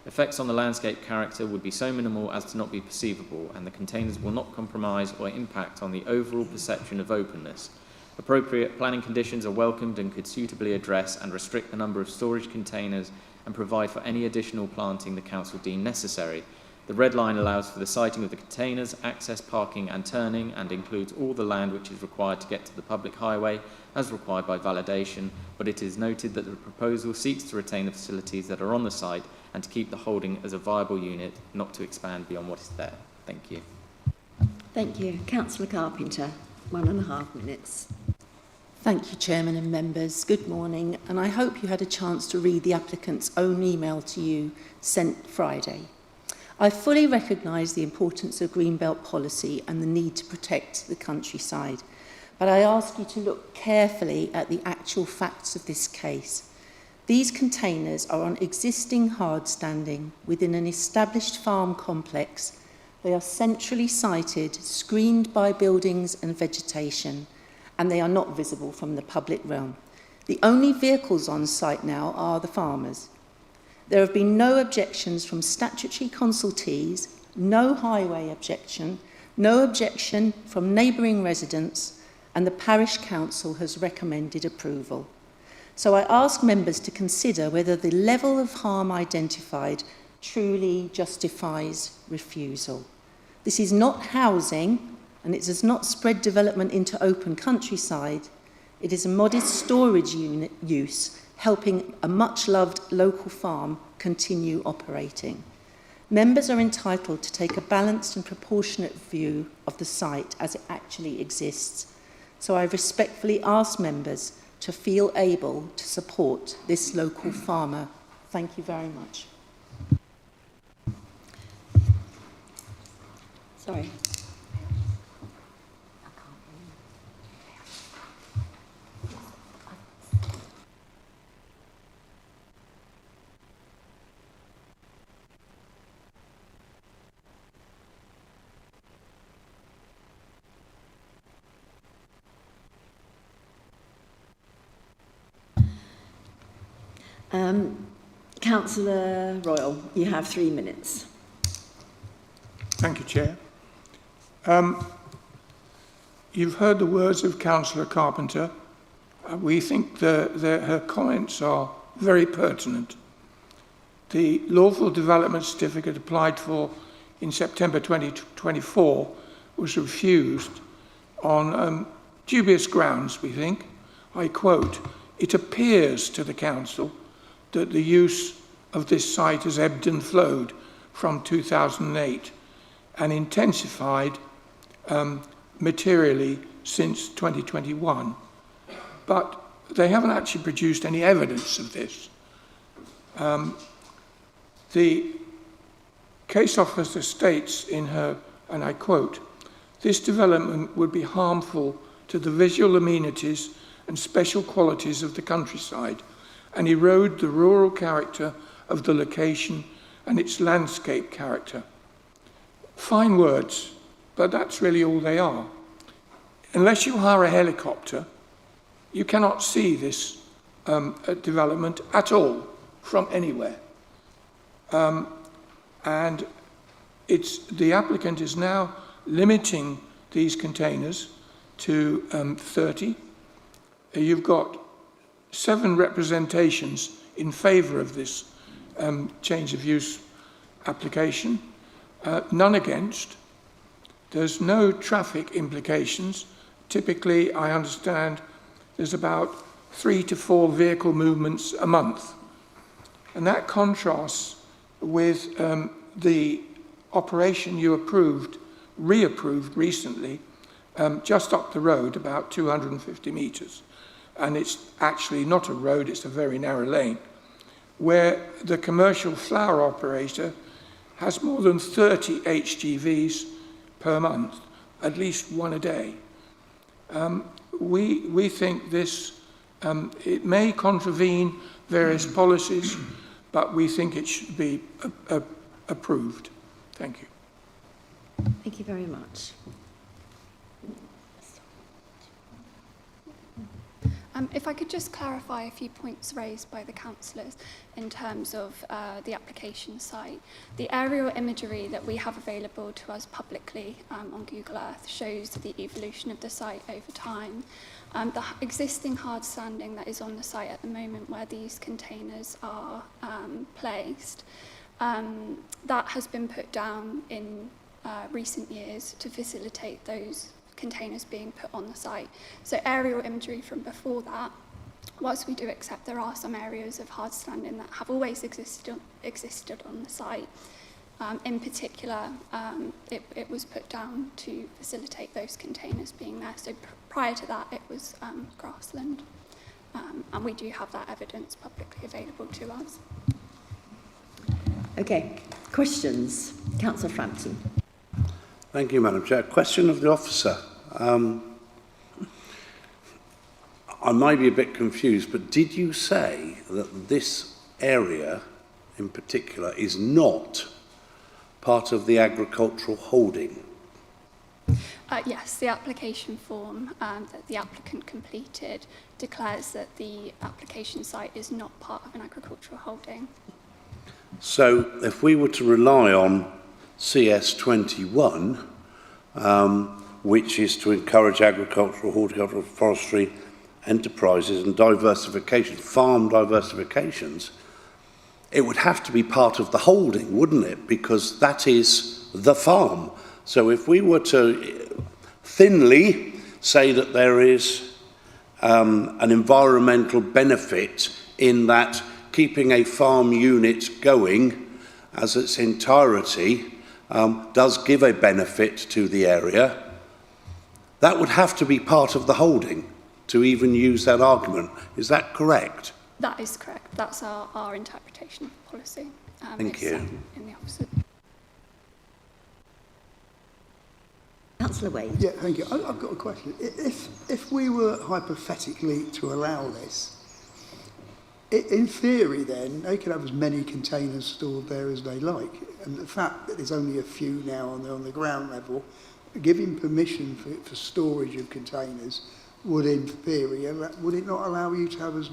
Effects on the landscape character would be so minimal as to not be perceivable, and the containers will not compromise or impact on the overall perception of openness. Appropriate planning conditions are welcomed and could suitably address and restrict the number of storage containers and provide for any additional planting the council deem necessary. The red line allows for the siting of the containers, access, parking and turning, and includes all the land which is required to get to the public highway as required by validation, but it is noted that the proposal seeks to retain the facilities that are on the site and to keep the holding as a viable unit, not to expand beyond what is there. Thank you. Thank you. Councillor Carpenter, 1.5 minutes. Thank you, Chairman and members. Good morning, and I hope you had a chance to read the applicant's own email to you sent Friday. I fully recognise the importance of Greenbelt policy and the need to protect the countryside, but I ask you to look carefully at the actual facts of this case. These containers are on existing hard standing within an established farm complex. They are centrally sited, screened by buildings and vegetation, and they are not visible from the public realm. The only vehicles on site now are the farmers. There have been no objections from statutory consultees, no highway objection, no objection from neighbouring residents, and the parish council has recommended approval. So I ask members to consider whether the level of harm identified truly justifies refusal. This is not housing, and it does not spread development into open countryside. It is a modest storage unit use, helping a much-loved local farm continue operating. Members are entitled to take a balanced and proportionate view of the site as it actually exists. So I respectfully ask members to feel able to support this local farmer. Thank you very much. Sorry. Councillor Royal, you have 3 minutes. Thank you, Chair. You've heard the words of Councillor Carpenter. We think her comments are very pertinent. The lawful development certificate applied for in September 2024 was refused on dubious grounds, we think. I quote, "It appears to the Council that the use of this site has ebbed and flowed from 2008 and intensified materially since 2021. But they haven't actually produced any evidence of this. The case officer states in her, and I quote, "This development would be harmful to the visual amenities and special qualities of the countryside and erode the rural character of the location and its landscape character." Fine words, but that's really all they are. Unless you hire a helicopter, you cannot see this development at all from anywhere. And the applicant is now limiting these containers to 30. You've got 7 representations in favour of this change of use application, none against. There's no traffic implications. Typically, I understand, there's about 3 to 4 vehicle movements a month. And that contrasts with the operation you reapproved recently, just up the road, about 250 metres. And it's actually not a road, it's a very narrow lane, where the commercial flower operator has more than 30 HGVs per month, at least one a day. We think this, it may contravene various policies, but we think it should be approved. Thank you. Thank you very much. If I could just clarify a few points raised by the councillors in terms of the application site. The aerial imagery that we have available to us publicly on Google Earth shows the evolution of the site over time. The existing hard standing that is on the site at the moment where these containers are placed, that has been put down in recent years to facilitate those containers being put on the site. So aerial imagery from before that, whilst we do accept there are some areas of hard standing that have always existed on the site, in particular, it was put down to facilitate those containers being there. So prior to that, it was grassland. And we do have that evidence publicly available to us. Okay, questions? Councillor Frampton. Thank you, Madam Chair. Question of the officer. I might be a bit confused, but did you say that this area in particular is not part of the agricultural holding? Yes, the application form that the applicant completed declares that the application site is not part of an agricultural holding. So if we were to rely on CS21, which is to encourage agricultural, horticultural, forestry enterprises and diversification, farm diversifications, it would have to be part of the holding, wouldn't it? Because that is the farm. So if we were to thinly say that there is an environmental benefit in that keeping a farm unit going as its entirety does give a benefit to the area, that would have to be part of the holding to even use that argument. Is that correct? That is correct. That's our interpretation of the policy. Thank you. In the opposite. Councillor Wade. Yeah, thank you. I've got a question. If we were hypothetically to allow this, in theory then, they could have as many containers stored there as they like. And the fact that there's only a few now on the ground level, giving permission for storage of containers would, in theory, would it not allow you to have as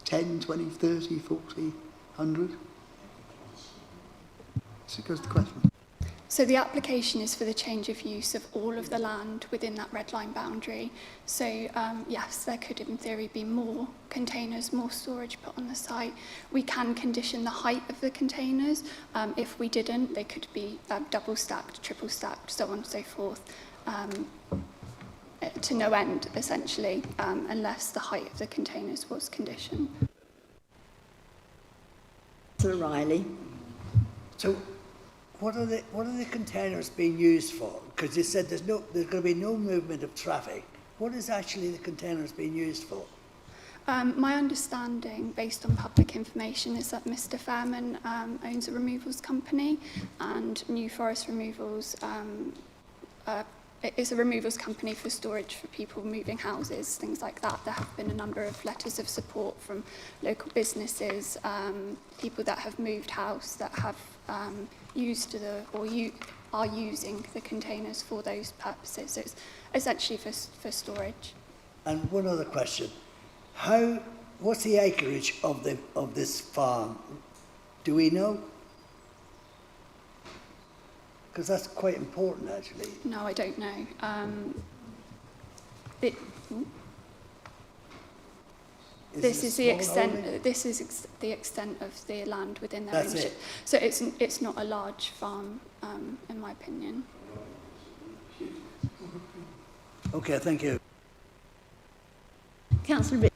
10, 20, 30, 40, 100? So goes the question. So the application is for the change of use of all of the land within that red line boundary. So yes, there could in theory be more containers, more storage put on the site. We can condition the height of the containers. If we didn't, they could be double stacked, triple stacked, so on and so forth, to no end essentially, unless the height of the containers was conditioned. Councillor Riley. So what are the containers being used for? Because you said there's going to be no movement of traffic. What is actually the containers being used for? My understanding, based on public information, is that Mr. Fairman owns a removals company, and New Forest Removals is a removals company for storage for people moving houses, things like that. There have been a number of letters of support from local businesses, people that have moved house that have used are using the containers for those purposes. So it's essentially for storage. And one other question. What's the acreage of this farm? Do we know? Because that's quite important, actually. No, I don't know. This is the extent. This is the extent of the land within their ownership. So it's not a large farm, in my opinion. Okay, thank you. Councillor.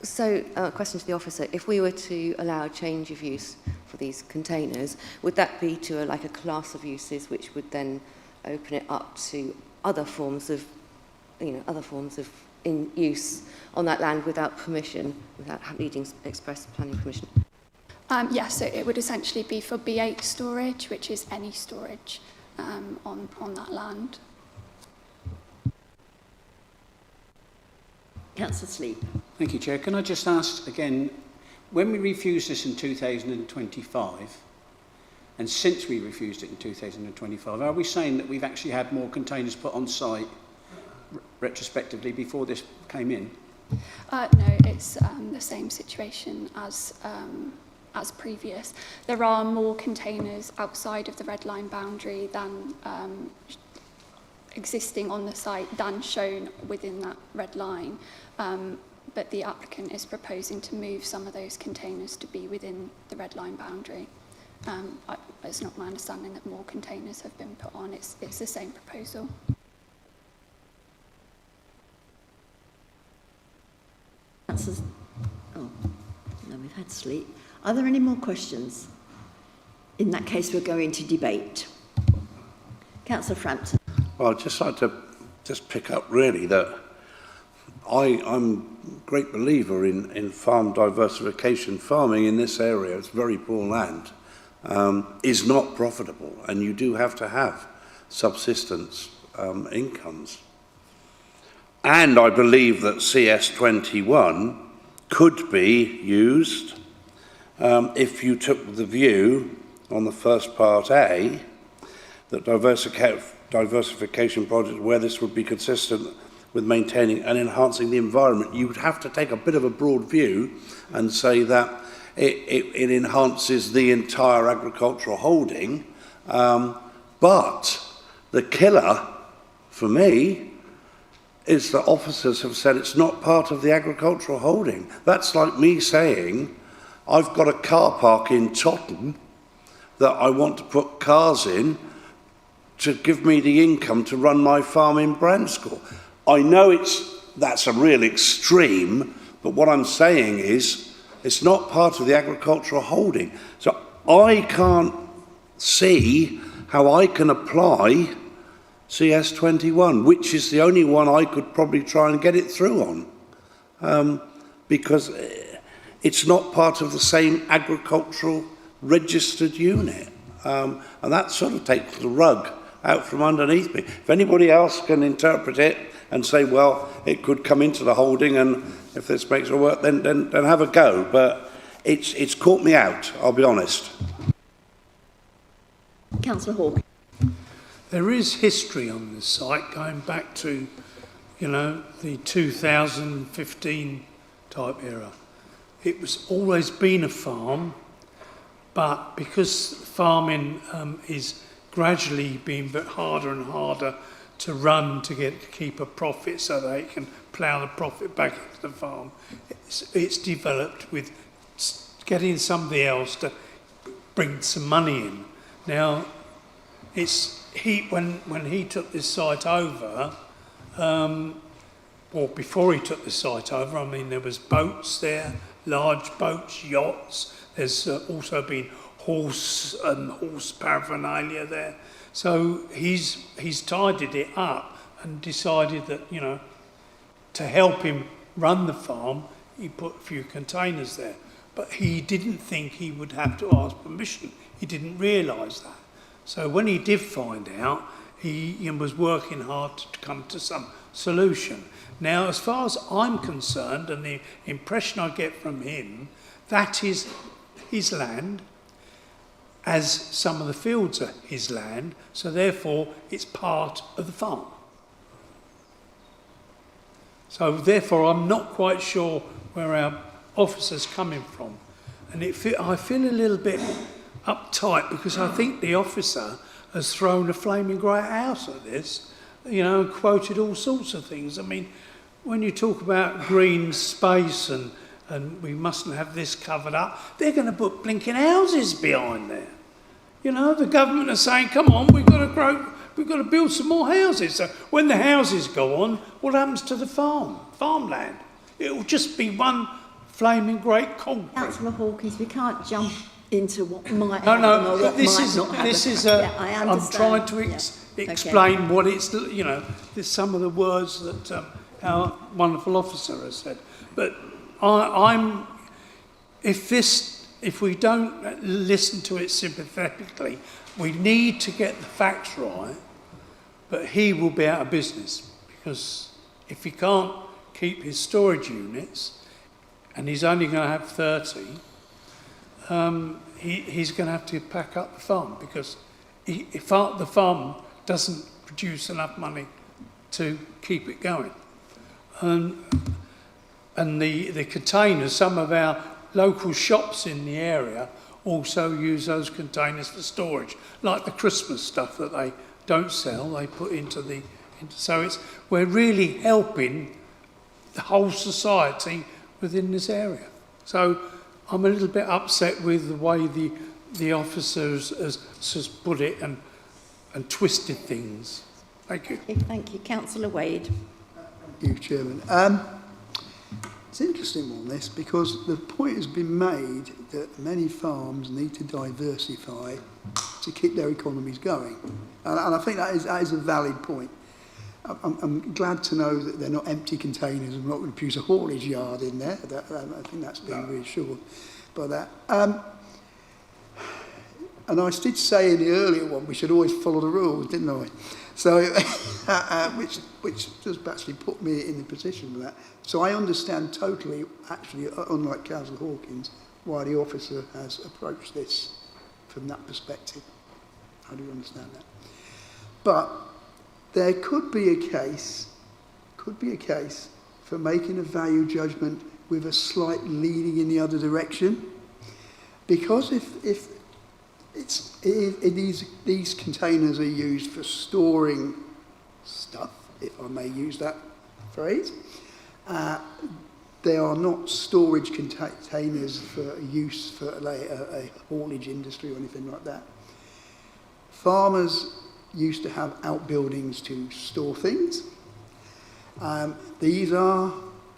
So, question to the officer: if we were to allow a change of use for these containers, would that be to like a class of uses, which would then open it up to other forms of, in use on that land without permission, without needing express planning permission? Yes, so it would essentially be for B8 storage, which is any storage on that land. Councillor Sleep. Thank you, Chair. Can I just ask again, when we refused this in 2025, and since we refused it in 2025, are we saying that we've actually had more containers put on site retrospectively before this came in? No, it's the same situation as previous. There are more containers outside of the red line boundary than existing on the site than shown within that red line. But the applicant is proposing to move some of those containers to be within the red line boundary. It's not my understanding that more containers have been put on. It's the same proposal. Oh, no, we've had Sleep. Are there any more questions? In that case, we're going to debate. Councillor Frampton. Well, I'd just like to pick up really that I'm a great believer in farm diversification. Farming in this area, it's very poor land, is not profitable, and you do have to have subsistence incomes. And I believe that CS21 could be used if you took the view on the first part A that diversification projects where this would be consistent with maintaining and enhancing the environment, you would have to take a bit of a broad view and say that it enhances the entire agricultural holding. But the killer, for me, is that officers have said it's not part of the agricultural holding. That's like me saying, I've got a car park in Totton that I want to put cars in to give me the income to run my farm in Branscombe. I know that's a real extreme, but what I'm saying is It's not part of the agricultural holding. So I can't see how I can apply CS21, which is the only one I could probably try and get it through on, because it's not part of the same agricultural registered unit. And that sort of takes the rug out from underneath me. If anybody else can interpret it and say, well, it could come into the holding, and if this makes it work, then have a go. But it's caught me out, I'll be honest. Councillor Hawke. There is history on this site going back to, you know, the 2015 type era. It was always been a farm, but because farming is gradually being a bit harder and harder to run to keep a profit so they can plough the profit back into the farm, it's developed with getting somebody else to bring some money in. Now, when he took this site over, or before he took the site over, I mean, there was boats there, large boats, yachts. There's also been horse paraphernalia there. So he's tidied it up and decided that, you know, to help him run the farm, he put a few containers there. But he didn't think he would have to ask permission. He didn't realise that. So when he did find out, he was working hard to come to some solution. Now, as far as I'm concerned, and the impression I get from him, that is his land, as some of the fields are his land, so therefore it's part of the farm. So therefore I'm not quite sure where our officer's coming from. And I feel a little bit uptight because I think the officer has thrown a flaming great house at this, you know, and quoted all sorts of things. I mean, when you talk about green space and we mustn't have this covered up, they're going to put blinking houses behind there. You know, the government are saying, come on, we've got to build some more houses. So when the houses go on, what happens to the farmland? It will just be one flaming great concrete. Councillor Hawkins, we can't jump into what might happen or what might not happen. I'm trying to explain what it's, you know, there's some of the words that our wonderful officer has said. But if we don't listen to it sympathetically, we need to get the facts right, but he will be out of business, because if he can't keep his storage units, and he's only going to have 30, he's going to have to pack up the farm, because if the farm doesn't produce enough money to keep it going. And the containers, some of our local shops in the area also use those containers for storage, like the Christmas stuff that they don't sell, they put into the... So we're really helping the whole society within this area. So I'm a little bit upset with the way the officers has put it and twisted things. Thank you. Thank you. Councillor Wade. Thank you, Chairman. It's interesting on this because the point has been made that many farms need to diversify to keep their economies going. And I think that is a valid point. I'm glad to know that they're not empty containers and not going to produce a haulage yard in there. I think that's been reassured by that. And I did say in the earlier one we should always follow the rules, didn't I? So, which does actually put me in the position of that. So I understand totally, actually, unlike Councillor Hawkins, why the officer has approached this from that perspective. I do understand that. But there could be a case for making a value judgment with a slight leaning in the other direction. Because if these containers are used for storing stuff, if I may use that phrase, they are not storage containers for use for a haulage industry or anything like that. Farmers used to have outbuildings to store things. These are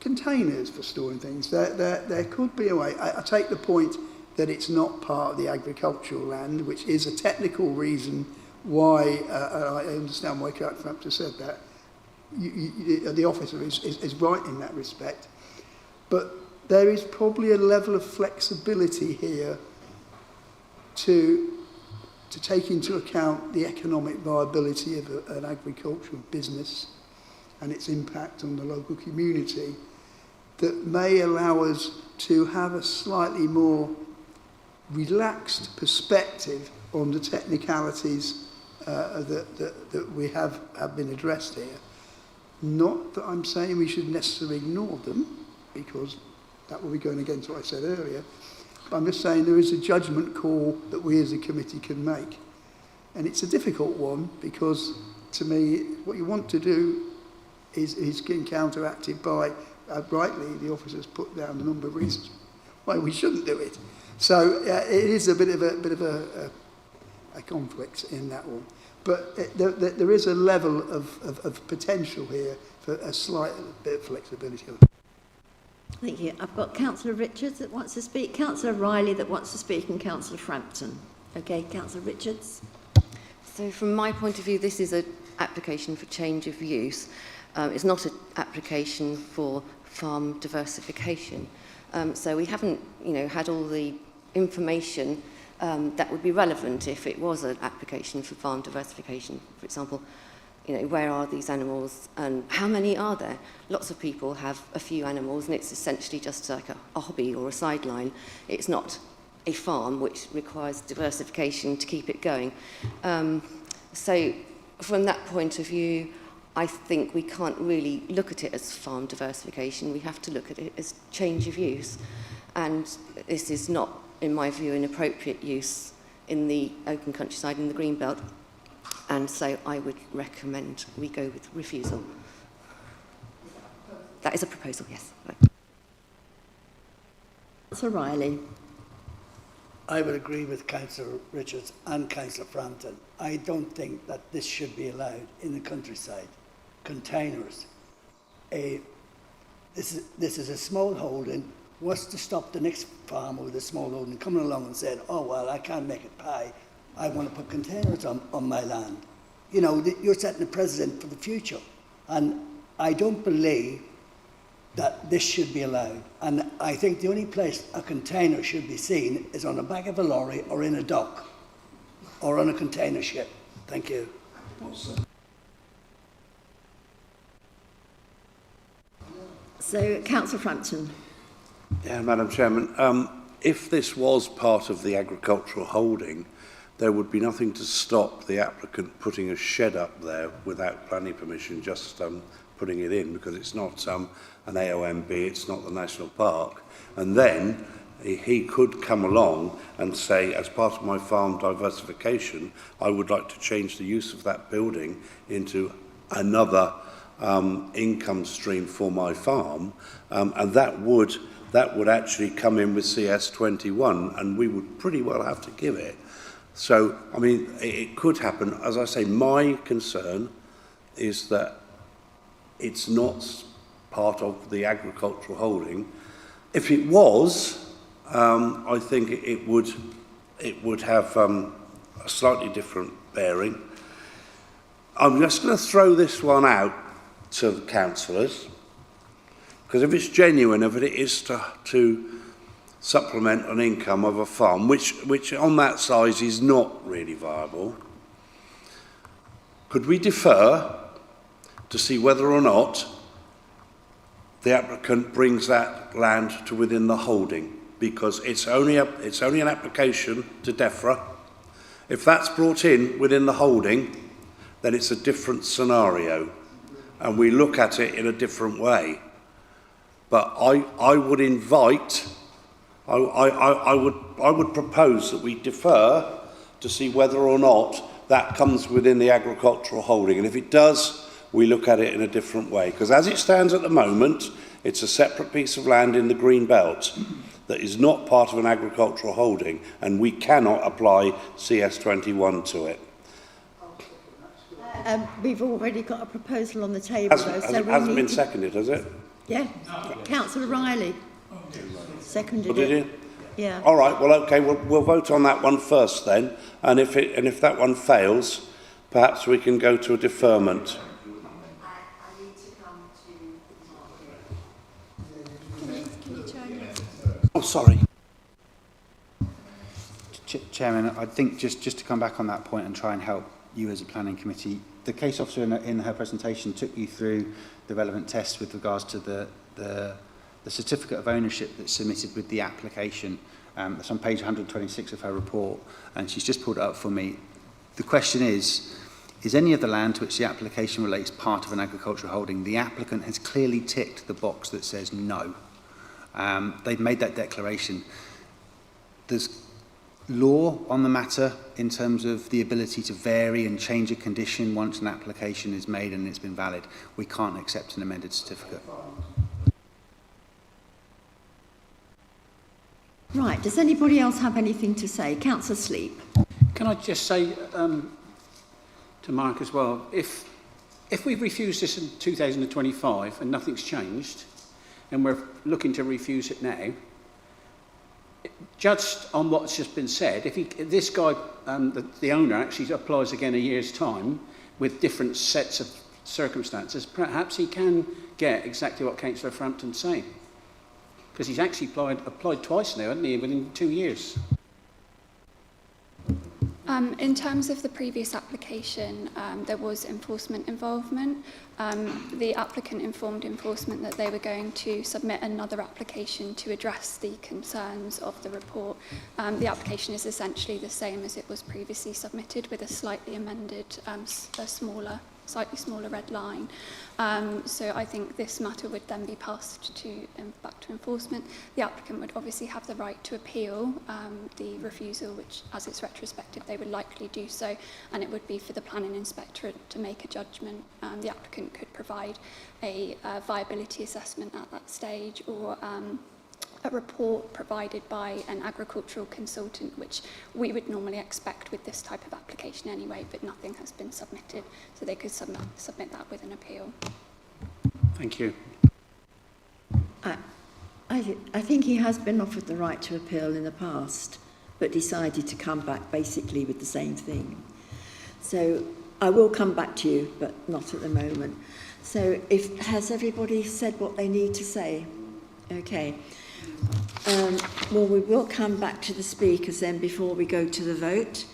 containers for storing things. There could be a way. I take the point that it's not part of the agricultural land, which is a technical reason why, I understand why Councillor said that. The officer is right in that respect. But there is probably a level of flexibility here to take into account the economic viability of an agricultural business and its impact on the local community that may allow us to have a slightly more relaxed perspective on the technicalities that we have been addressed here. Not that I'm saying we should necessarily ignore them, because that will be going against what I said earlier, but I'm just saying there is a judgment call that we as a committee can make. And it's a difficult one, because to me, what you want to do is getting counteracted by, rightly, the officers put down a number of reasons why we shouldn't do it. So it is a bit of a conflict in that one. But there is a level of potential here for a slight bit of flexibility. Thank you. I've got Councillor Richards that wants to speak, Councillor Riley that wants to speak, and Councillor Frampton. Okay, Councillor Richards. So from my point of view, this is an application for change of use. It's not an application for farm diversification. So we haven't, had all the information that would be relevant if it was an application for farm diversification. For example, where are these animals and how many are there? Lots of people have a few animals and it's essentially just like a hobby or a sideline. It's not a farm which requires diversification to keep it going. So from that point of view, I think we can't really look at it as farm diversification. We have to look at it as change of use. And this is not, in my view, an appropriate use in the open countryside in the green belt. And so I would recommend we go with refusal. That is a proposal, yes. Right. Councillor Riley. I would agree with Councillor Richards and Councillor Frampton. I don't think that this should be allowed in the countryside. Containers. This is a small holding. What's to stop the next farmer with a small holding coming along and saying, oh, well, I can't make it pie. I want to put containers on my land. You're setting a precedent for the future. And I don't believe that this should be allowed. And I think the only place a container should be seen is on the back of a lorry or in a dock or on a container ship. Thank you. So, Councillor Frampton. Yeah, Madam Chairman, if this was part of the agricultural holding, there would be nothing to stop the applicant putting a shed up there without planning permission, just putting it in, because it's not an AOMB, it's not the national park. And then he could come along and say, as part of my farm diversification, I would like to change the use of that building into another income stream for my farm, and that would actually come in with CS21, and we would pretty well have to give it. So, I mean, it could happen. As I say, my concern is that it's not part of the agricultural holding. If it was, I think it would have a slightly different bearing. I'm just going to throw this one out to the councillors, because if it's genuine, if it is to supplement an income of a farm, which on that size is not really viable, could we defer to see whether or not the applicant brings that land to within the holding? Because it's only an application to DEFRA. If that's brought in within the holding, then it's a different scenario, and we look at it in a different way. But I would invite, I would propose that we defer to see whether or not that comes within the agricultural holding. And if it does, we look at it in a different way. Because as it stands at the moment, it's a separate piece of land in the green belt that is not part of an agricultural holding, and we cannot apply CS21 to it. We've already got a proposal on the table, though. It hasn't been seconded, has it? Yeah, Councillor Riley. Seconded What did it. you? Yeah. All right, well, okay, we'll vote on that one first then, and if that one fails, perhaps we can go to a deferment. Oh, sorry. Chairman, I think just to come back on that point and try and help you as a planning committee, the case officer in her presentation took you through the relevant tests with regards to the certificate of ownership that's submitted with the application. That's on page 126 of her report, and she's just pulled it up for me. The question is any of the land to which the application relates part of an agricultural holding? The applicant has clearly ticked the box that says no. They've made that declaration. There's law on the matter in terms of the ability to vary and change a condition once an application is made and it's been valid. We can't accept an amended certificate. Right, does anybody else have anything to say? Councillor Sleep. Can I just say to Mark as well, if we refuse this in 2025 and nothing's changed, and we're looking to refuse it now, judged on what's just been said, if this guy, the owner, actually applies again a year's time with different sets of circumstances, perhaps he can get exactly what Councillor Frampton's saying. Because he's actually applied twice now, hasn't he, within 2 years? In terms of the previous application, there was enforcement involvement. The applicant informed enforcement that they were going to submit another application to address the concerns of the report. The application is essentially the same as it was previously submitted, with a slightly amended, slightly smaller red line. So I think this matter would then be passed back to enforcement. The applicant would obviously have the right to appeal the refusal, which, as it's retrospective, they would likely do so, and it would be for the planning inspector to make a judgment. The applicant could provide a viability assessment at that stage, or a report provided by an agricultural consultant, which we would normally expect with this type of application anyway, but nothing has been submitted, so they could submit that with an appeal. Thank you. I think he has been offered the right to appeal in the past, but decided to come back basically with the same thing. So I will come back to you, but not at the moment. So has everybody said what they need to say? Okay. Well, we will come back to the speakers then before we go to the vote.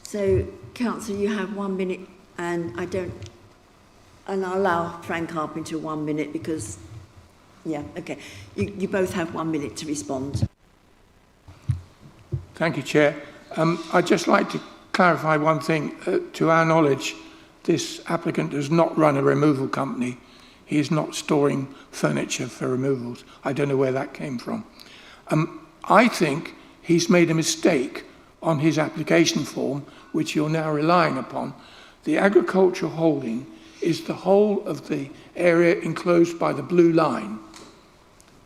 So, Councillor, you have 1 minute, and I'll allow Frank Carpenter 1 minute because, yeah, okay. You both have 1 minute to respond. Thank you, Chair. I'd just like to clarify one thing. To our knowledge, this applicant does not run a removal company. He is not storing furniture for removals. I don't know where that came from. I think he's made a mistake on his application form, which you're now relying upon. The agricultural holding is the whole of the area enclosed by the blue line.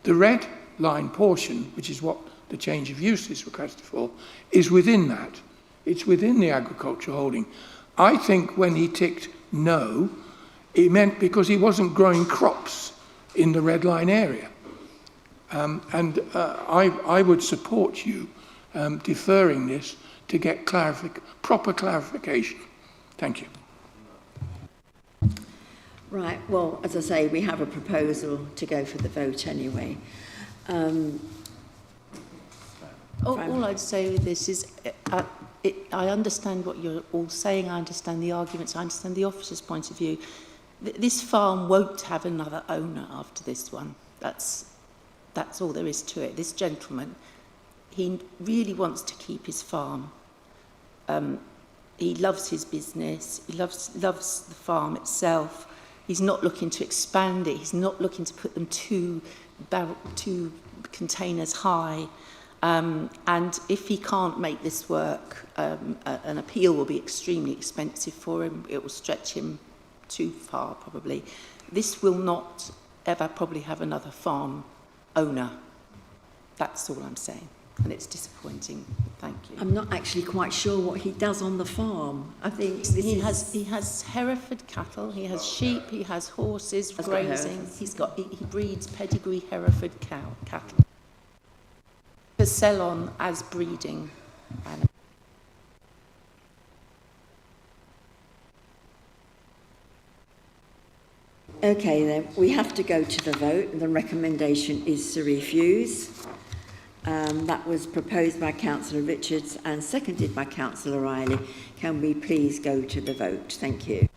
The red line portion, which is what the change of use is requested for, is within that. It's within the agricultural holding. I think when he ticked no, it meant because he wasn't growing crops in the red line area. I would support you deferring this to get proper clarification. Thank you. Right, well, as I say, we have a proposal to go for the vote anyway. All I'd say with this is I understand what you're all saying, I understand the arguments, I understand the officer's point of view. This farm won't have another owner after this one. That's all there is to it. This gentleman, he really wants to keep his farm. He loves his business. He loves the farm itself. He's not looking to expand it. He's not looking to put them two containers high. And if he can't make this work, an appeal will be extremely expensive for him. It will stretch him too far, probably. This will not ever probably have another farm owner. That's all I'm saying. and it's disappointing. Thank you. I'm not actually quite sure what he does on the farm. I think He has Hereford cattle, he has sheep, he has horses Has got grazing. Herefords. He breeds pedigree Hereford cattle to sell on as breeding animals. Okay, then we have to go to the vote. The recommendation is to refuse. That was proposed by Councillor Richards and seconded by Councillor Riley. Can we please go to the vote? Thank you.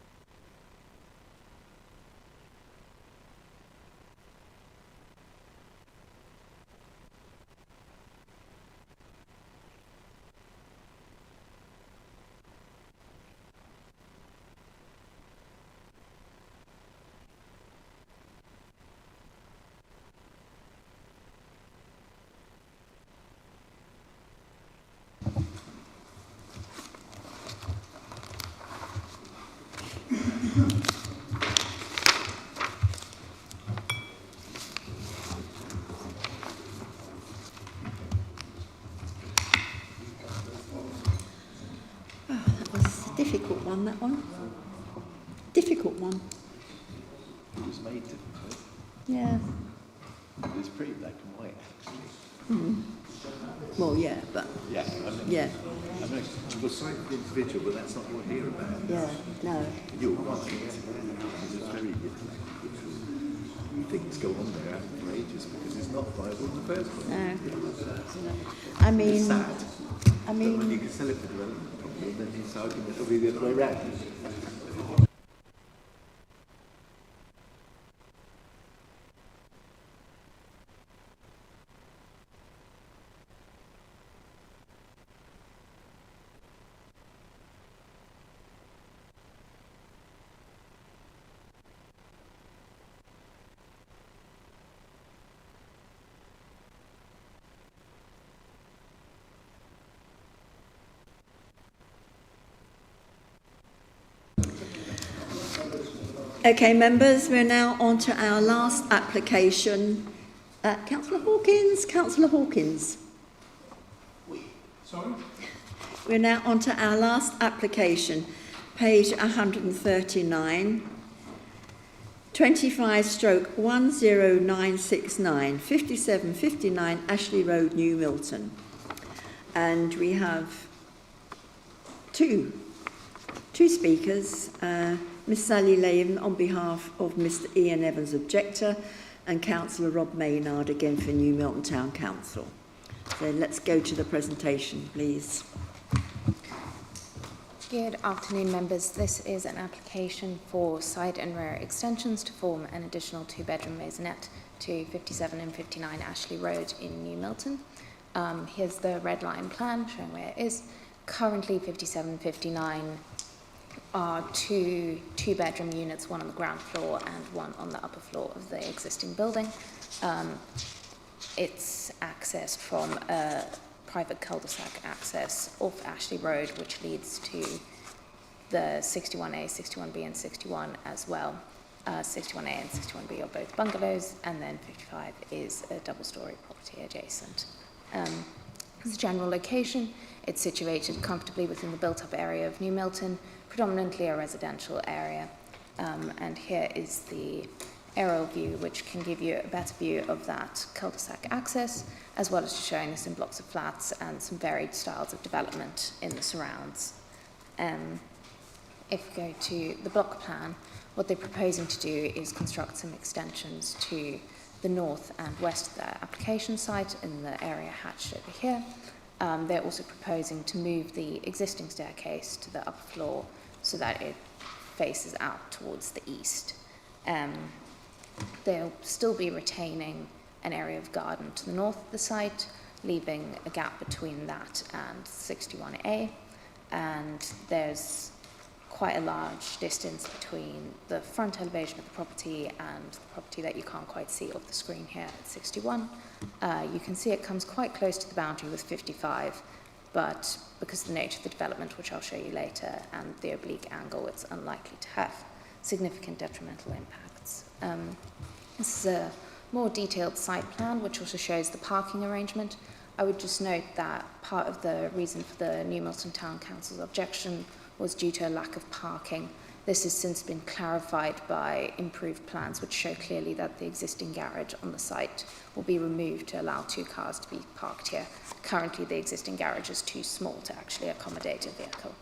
Difficult one, that one. Difficult one. It was made difficult. Yeah. It was pretty black and white, actually. Mm. Well, yeah, but... Yeah, I mean, yeah. I mean, we're sorry for the individual, but that's not what we're here about. Yeah, no. You're right. It's very difficult. Things go on there for ages because it's not viable in the first place. No. I mean... It's sad. I mean... But when you can sell it for development, then his argument will be the other way around. Okay, members, we're now on to our last application. Councillor Hawkins. Sorry? We're now on to our last application, page 139, 25/10969, 5759 Ashley Road, New Milton. And we have two speakers, Miss Sally Layton on behalf of Mr Ian Evans, objector, and Councillor Rob Maynard again for New Milton Town Council. So let's go to the presentation, please. Good afternoon, members. This is an application for side and rear extensions to form an additional two-bedroom maisonette to 57 and 59 Ashley Road in New Milton. Here's the red line plan showing where it is. Currently, 57 and 59 are two-bedroom units, one on the ground floor and one on the upper floor of the existing building. It's accessed from a private cul-de-sac access off Ashley Road, which leads to the 61A, 61B and 61 as well. 61A and 61B are both bungalows, and then 55 is a double-storey property adjacent. As a general location, it's situated comfortably within the built-up area of New Milton, predominantly a residential area. And here is the aerial view, which can give you a better view of that cul-de-sac access, as well as showing us in blocks of flats and some varied styles of development in the surrounds. If we go to the block plan, what they're proposing to do is construct some extensions to the north and west of their application site in the area hatched over here. They're also proposing to move the existing staircase to the upper floor so that it faces out towards the east. They'll still be retaining an area of garden to the north of the site, leaving a gap between that and 61A. And there's quite a large distance between the front elevation of the property and the property that you can't quite see off the screen here at 61. You can see it comes quite close to the boundary with 55, but because of the nature of the development, which I'll show you later, and the oblique angle, it's unlikely to have significant detrimental impacts. This is a more detailed site plan, which also shows the parking arrangement. I would just note that part of the reason for the New Milton Town Council's objection was due to a lack of parking. This has since been clarified by improved plans, which show clearly that the existing garage on the site will be removed to allow 2 cars to be parked here. Currently, the existing garage is too small to actually accommodate a vehicle.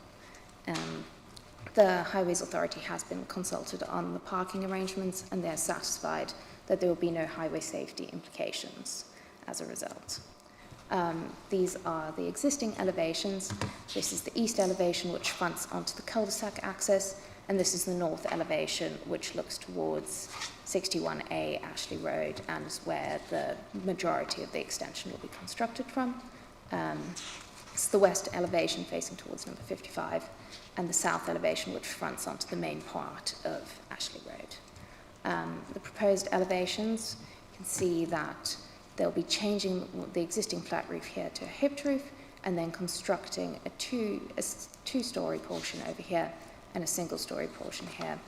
The Highways Authority has been consulted on the parking arrangements, and they are satisfied that there will be no highway safety implications as a result. These are the existing elevations. This is the east elevation, which fronts onto the cul-de-sac access, and this is the north elevation, which looks towards 61A Ashley Road, and is where the majority of the extension will be constructed from. It's the west elevation facing towards number 55, and the south elevation, which fronts onto the main part of Ashley Road. The proposed elevations, you can see that they'll be changing the existing flat roof here to a hipped roof, and then constructing a two-story portion over here and a single-story portion here.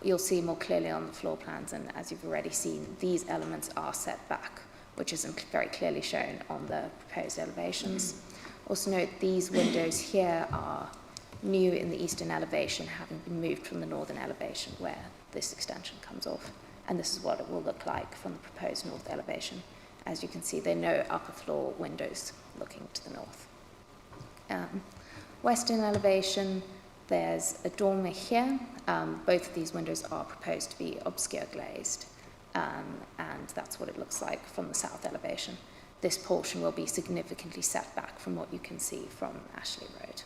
You'll see more clearly on the floor plans, and as you've already seen, these elements are set back, which isn't very clearly shown on the proposed elevations. Also note these windows here are new in the eastern elevation, having been moved from the northern elevation where this extension comes off. And this is what it will look like from the proposed north elevation. As you can see, there are no upper floor windows looking to the north. Western elevation, there's a dormer here. Both of these windows are proposed to be obscure glazed, and that's what it looks like from the south elevation. This portion will be significantly set back from what you can see from Ashley Road.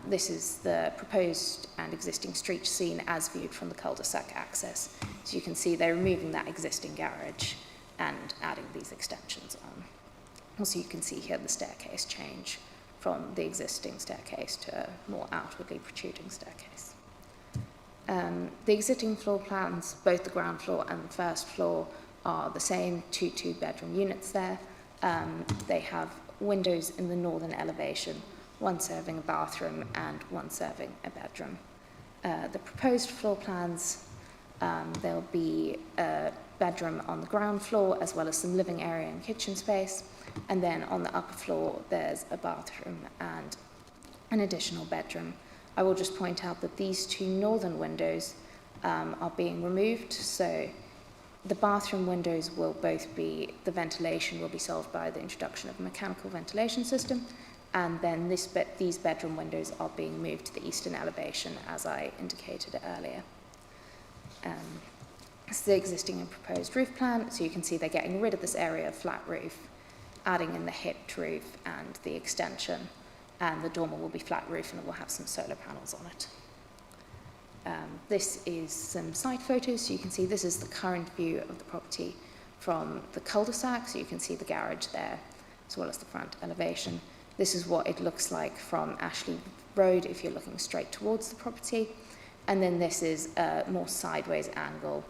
This is the proposed and existing street scene as viewed from the cul-de-sac access. So you can see they're removing that existing garage and adding these extensions on. Also, you can see here the staircase change from the existing staircase to a more outwardly protruding staircase. The existing floor plans, both the ground floor and the first floor, are the same, 2 two-bedroom units there. They have windows in the northern elevation, one serving a bathroom and one serving a bedroom. The proposed floor plans, there'll be a bedroom on the ground floor, as well as some living area and kitchen space. And then on the upper floor, there's a bathroom and an additional bedroom. I will just point out that these 2 northern windows are being removed. So the bathroom windows will both be, the ventilation will be solved by the introduction of a mechanical ventilation system. And then these bedroom windows are being moved to the eastern elevation, as I indicated earlier. It's the existing and proposed roof plan. So you can see they're getting rid of this area of flat roof, adding in the hipped roof and the extension, and the dormer will be flat roof and it will have some solar panels on it. This is some site photos. So you can see this is the current view of the property from the cul-de-sac. So you can see the garage there, as well as the front elevation. This is what it looks like from Ashley Road if you're looking straight towards the property. And then this is a more sideways angle.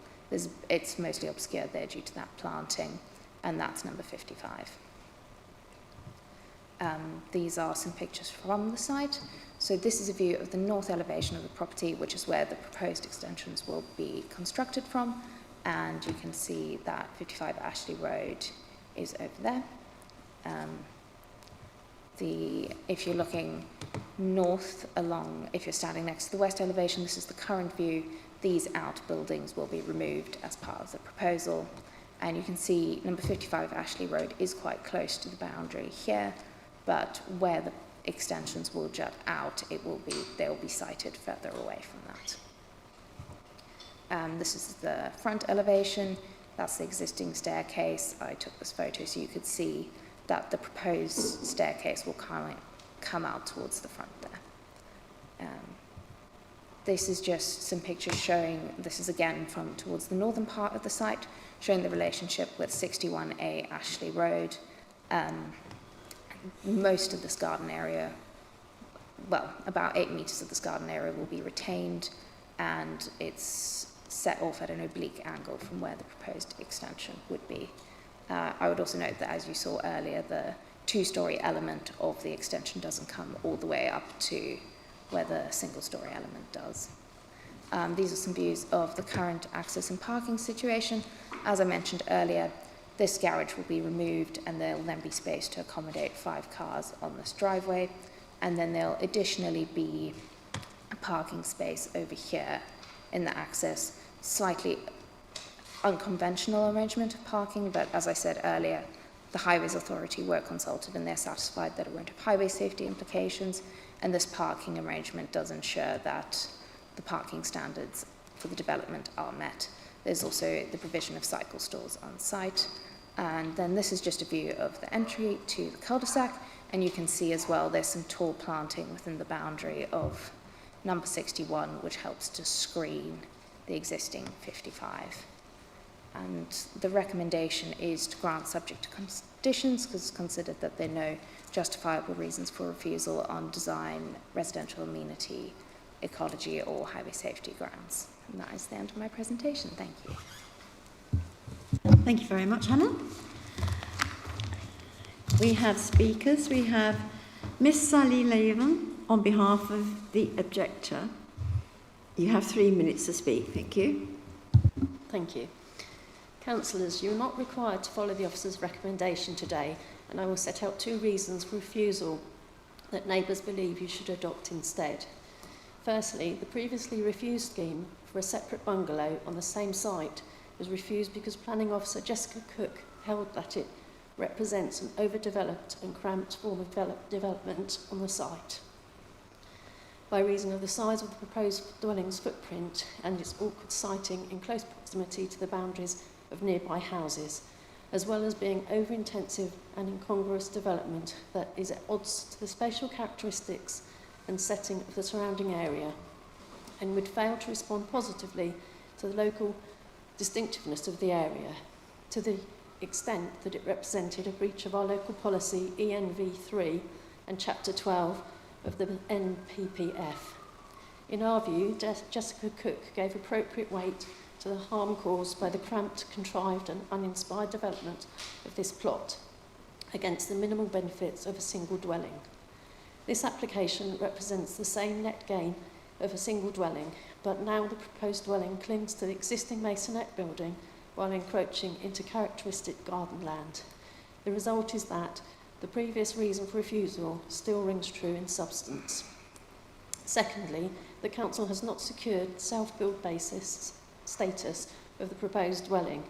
It's mostly obscured there due to that planting, and that's number 55. These are some pictures from the site. So this is a view of the north elevation of the property, which is where the proposed extensions will be constructed from. And you can see that 55 Ashley Road is over there. If you're looking north along, if you're standing next to the west elevation, this is the current view. These outbuildings will be removed as part of the proposal. And you can see number 55 Ashley Road is quite close to the boundary here, but where the extensions will jut out, they'll be sited further away from that. This is the front elevation. That's the existing staircase. I took this photo so you could see that the proposed staircase will come out towards the front there. This is just some pictures showing, this is again from towards the northern part of the site, showing the relationship with 61A Ashley Road. Most of this garden area, well, about 8 meters of this garden area will be retained, and it's set off at an oblique angle from where the proposed extension would be. I would also note that, as you saw earlier, the 2-story element of the extension doesn't come all the way up to where the single-story element does. These are some views of the current access and parking situation. As I mentioned earlier, This garage will be removed and there will then be space to accommodate 5 cars on this driveway, and then there'll additionally be a parking space over here in the access, slightly unconventional arrangement of parking, but as I said earlier, the Highways Authority were consulted and they're satisfied that it won't have highway safety implications, and this parking arrangement does ensure that the parking standards for the development are met. There's also the provision of cycle stores on site, and then this is just a view of the entry to the cul-de-sac, and you can see as well there's some tall planting within the boundary of number 61, which helps to screen the existing 55. And the recommendation is to grant subject to conditions, because it's considered that there are no justifiable reasons for refusal on design, residential amenity, ecology or highway safety grounds. And that is the end of my presentation. Thank you. Thank you very much, Hannah. We have speakers. We have Miss Sally Laven on behalf of the objector. You have 3 minutes to speak. Thank you. Thank you. Councillors, you are not required to follow the officer's recommendation today, and I will set out 2 reasons for refusal that neighbours believe you should adopt instead. Firstly, the previously refused scheme for a separate bungalow on the same site was refused because Planning Officer Jessica Cook held that it represents an overdeveloped and cramped form of development on the site. By reason of the size of the proposed dwelling's footprint and its awkward siting in close proximity to the boundaries of nearby houses, as well as being over-intensive and incongruous development that is at odds to the spatial characteristics and setting of the surrounding area, and would fail to respond positively to the local distinctiveness of the area, to the extent that it represented a breach of our local policy ENV3 and Chapter 12 of the NPPF. In our view, Jessica Cook gave appropriate weight to the harm caused by the cramped, contrived and uninspired development of this plot against the minimal benefits of a single dwelling. This application represents the same net gain of a single dwelling, but now the proposed dwelling clings to the existing masonette building while encroaching into characteristic garden land. The result is that the previous reason for refusal still rings true in substance. Secondly, the Council has not secured self-build basis status of the proposed dwelling.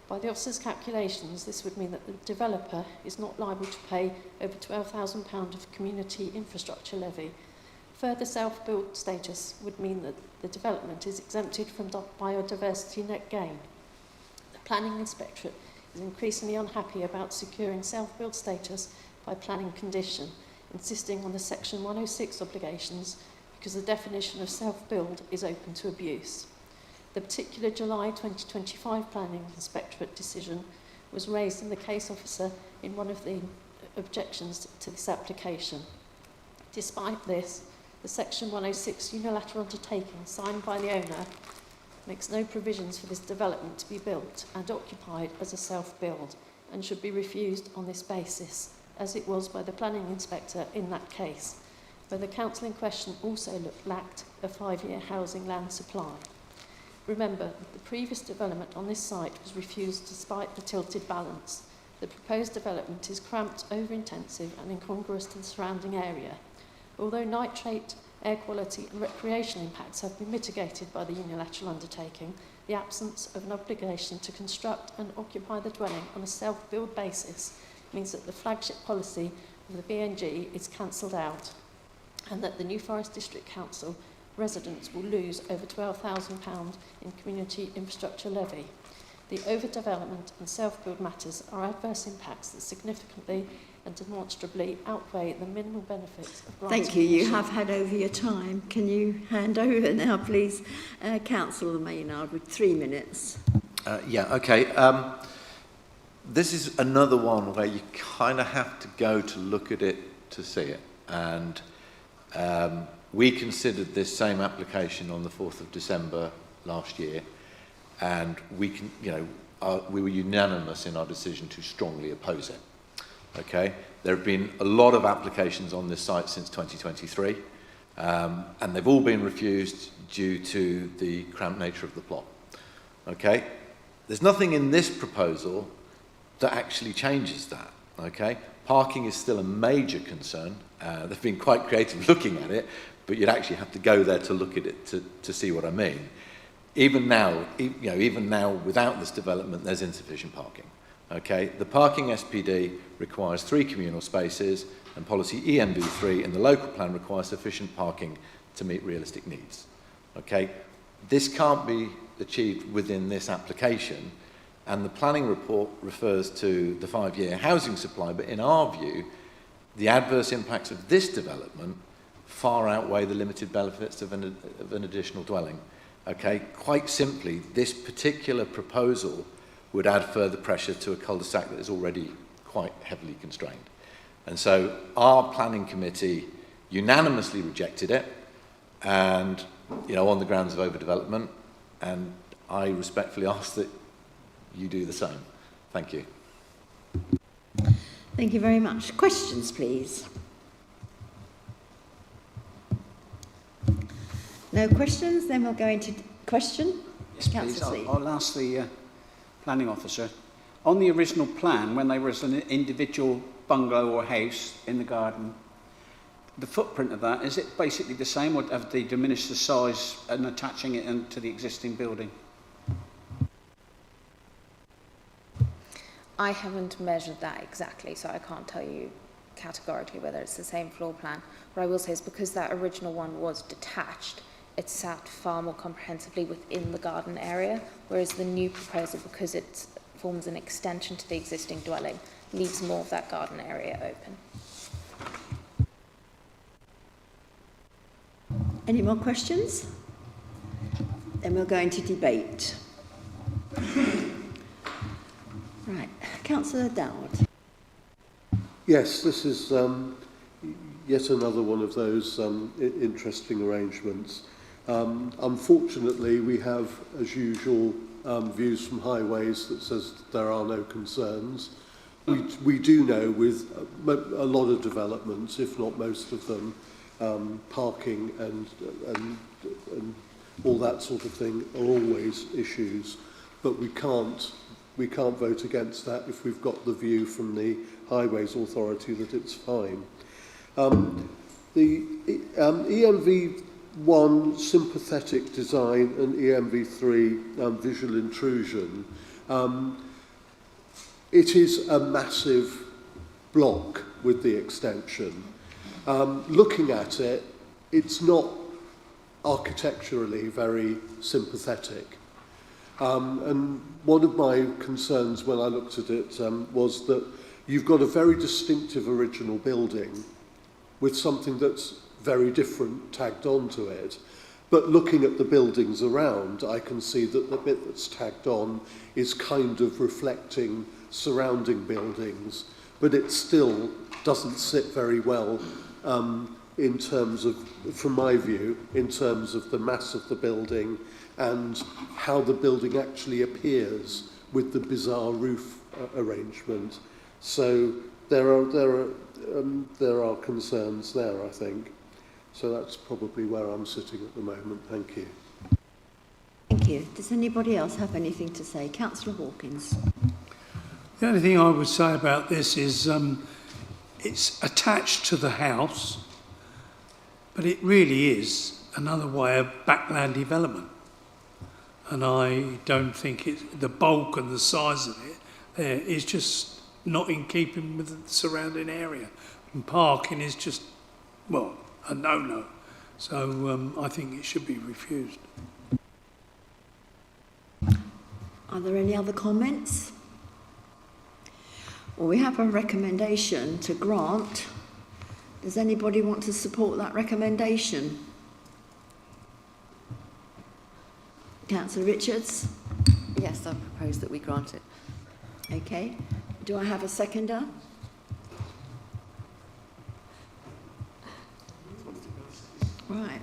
By the officer's calculations, this would mean that the developer is not liable to pay over £12,000 of community infrastructure levy. Further self-build status would mean that the development is exempted from biodiversity net gain. The Planning Inspectorate is increasingly unhappy about securing self-build status by planning condition, insisting on the Section 106 obligations because the definition of self-build is open to abuse. The particular July 2025 Planning Inspectorate decision was raised in the case officer in one of the objections to this application. Despite this, the Section 106 unilateral undertaking signed by the owner makes no provisions for this development to be built and occupied as a self-build and should be refused on this basis, as it was by the planning inspector in that case, where the council in question also lacked a 5-year housing land supply. Remember, the previous development on this site was refused despite the tilted balance. The proposed development is cramped, over-intensive and incongruous to the surrounding area. Although nitrate, air quality and recreation impacts have been mitigated by the unilateral undertaking, the absence of an obligation to construct and occupy the dwelling on a self-build basis means that the flagship policy of the BNG is cancelled out and that the New Forest District Council residents will lose over £12,000 in community infrastructure levy. The overdevelopment and self-build matters are adverse impacts that significantly and demonstrably outweigh the minimal benefits of granting Thank you. You permission. have had over your time. Can you hand over now, please, Councillor Maynard, with 3 minutes? Okay. This is another one where you kind of have to go to look at it to see it. And we considered this same application on the 4th of December last year, and we were unanimous in our decision to strongly oppose it. Okay, there have been a lot of applications on this site since 2023, and they've all been refused due to the cramped nature of the plot. Okay, there's nothing in this proposal that actually changes that, okay? Parking is still a major concern. They've been quite creative looking at it, but you'd actually have to go there to look at it to see what I mean. Even now, even now without this development, there's insufficient parking. Okay, the parking SPD requires 3 communal spaces, and policy EMV3 in the local plan requires sufficient parking to meet realistic needs. Okay, this can't be achieved within this application, and the planning report refers to the 5-year housing supply, but in our view, the adverse impacts of this development far outweigh the limited benefits of an additional dwelling. Okay, quite simply, this particular proposal would add further pressure to a cul-de-sac that is already quite heavily constrained. And so our planning committee unanimously rejected it, and on the grounds of overdevelopment, and I respectfully ask that you do the same. Thank you. Thank you very much. Questions, please. No questions? Then we'll go into question. Yes, please. I'll ask the planning officer. On the original plan, when there was an individual bungalow or house in the garden, the footprint of that, is it basically the same, or have they diminished the size and attaching it to the existing building? I haven't measured that exactly, so I can't tell you categorically whether it's the same floor plan. What I will say is because that original one was detached, it sat far more comprehensively within the garden area, whereas the new proposal, because it forms an extension to the existing dwelling, leaves more of that garden area open. Any more questions? Then we'll go into debate. Right, Councillor Dowd. Yes, this is yet another one of those interesting arrangements. Unfortunately, we have, as usual, views from Highways that says there are no concerns. We do know with a lot of developments, if not most of them, parking and all that sort of thing are always issues, but we can't vote against that if we've got the view from the Highways Authority that it's fine. The EMV1 sympathetic design and EMV3 visual intrusion, it is a massive block with the extension. Looking at it, it's not architecturally very sympathetic. And one of my concerns when I looked at it was that you've got a very distinctive original building with something that's very different tagged onto it. But looking at the buildings around, I can see that the bit that's tagged on is kind of reflecting surrounding buildings, but it still doesn't sit very well in terms of, from my view, in terms of the mass of the building and how the building actually appears with the bizarre roof arrangement. So there are concerns there, I think. So that's probably where I'm sitting at the moment. Thank you. Thank you. Does anybody else have anything to say? Councillor Hawkins. The only thing I would say about this is it's attached to the house, but it really is another way of backland development. And I don't think the bulk and the size of it there is just not in keeping with the surrounding area. And parking is just, well, a no-no. So I think it should be refused. Are there any other comments? Well, we have a recommendation to grant. Does anybody want to support that recommendation? Councillor Richards? Yes, I propose that we grant it. Okay. Do I have a seconder? Right.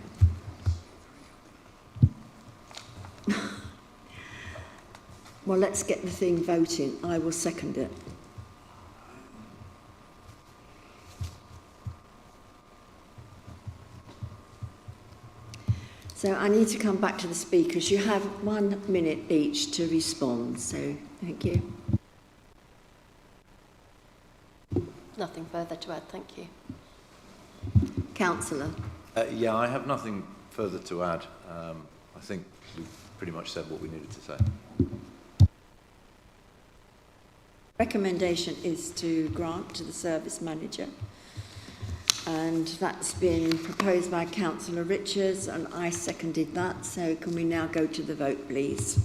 Well, let's get the thing voting. I will second it. So I need to come back to the speakers. You have 1 minute each to respond, so thank you. further to add. Thank you. Councillor. Yeah, I have nothing further to add. I think we've pretty much said what we needed to say. Recommendation is to grant to the service manager, and that's been proposed by Councillor Richards, and I seconded that. So can we now go to the vote, please?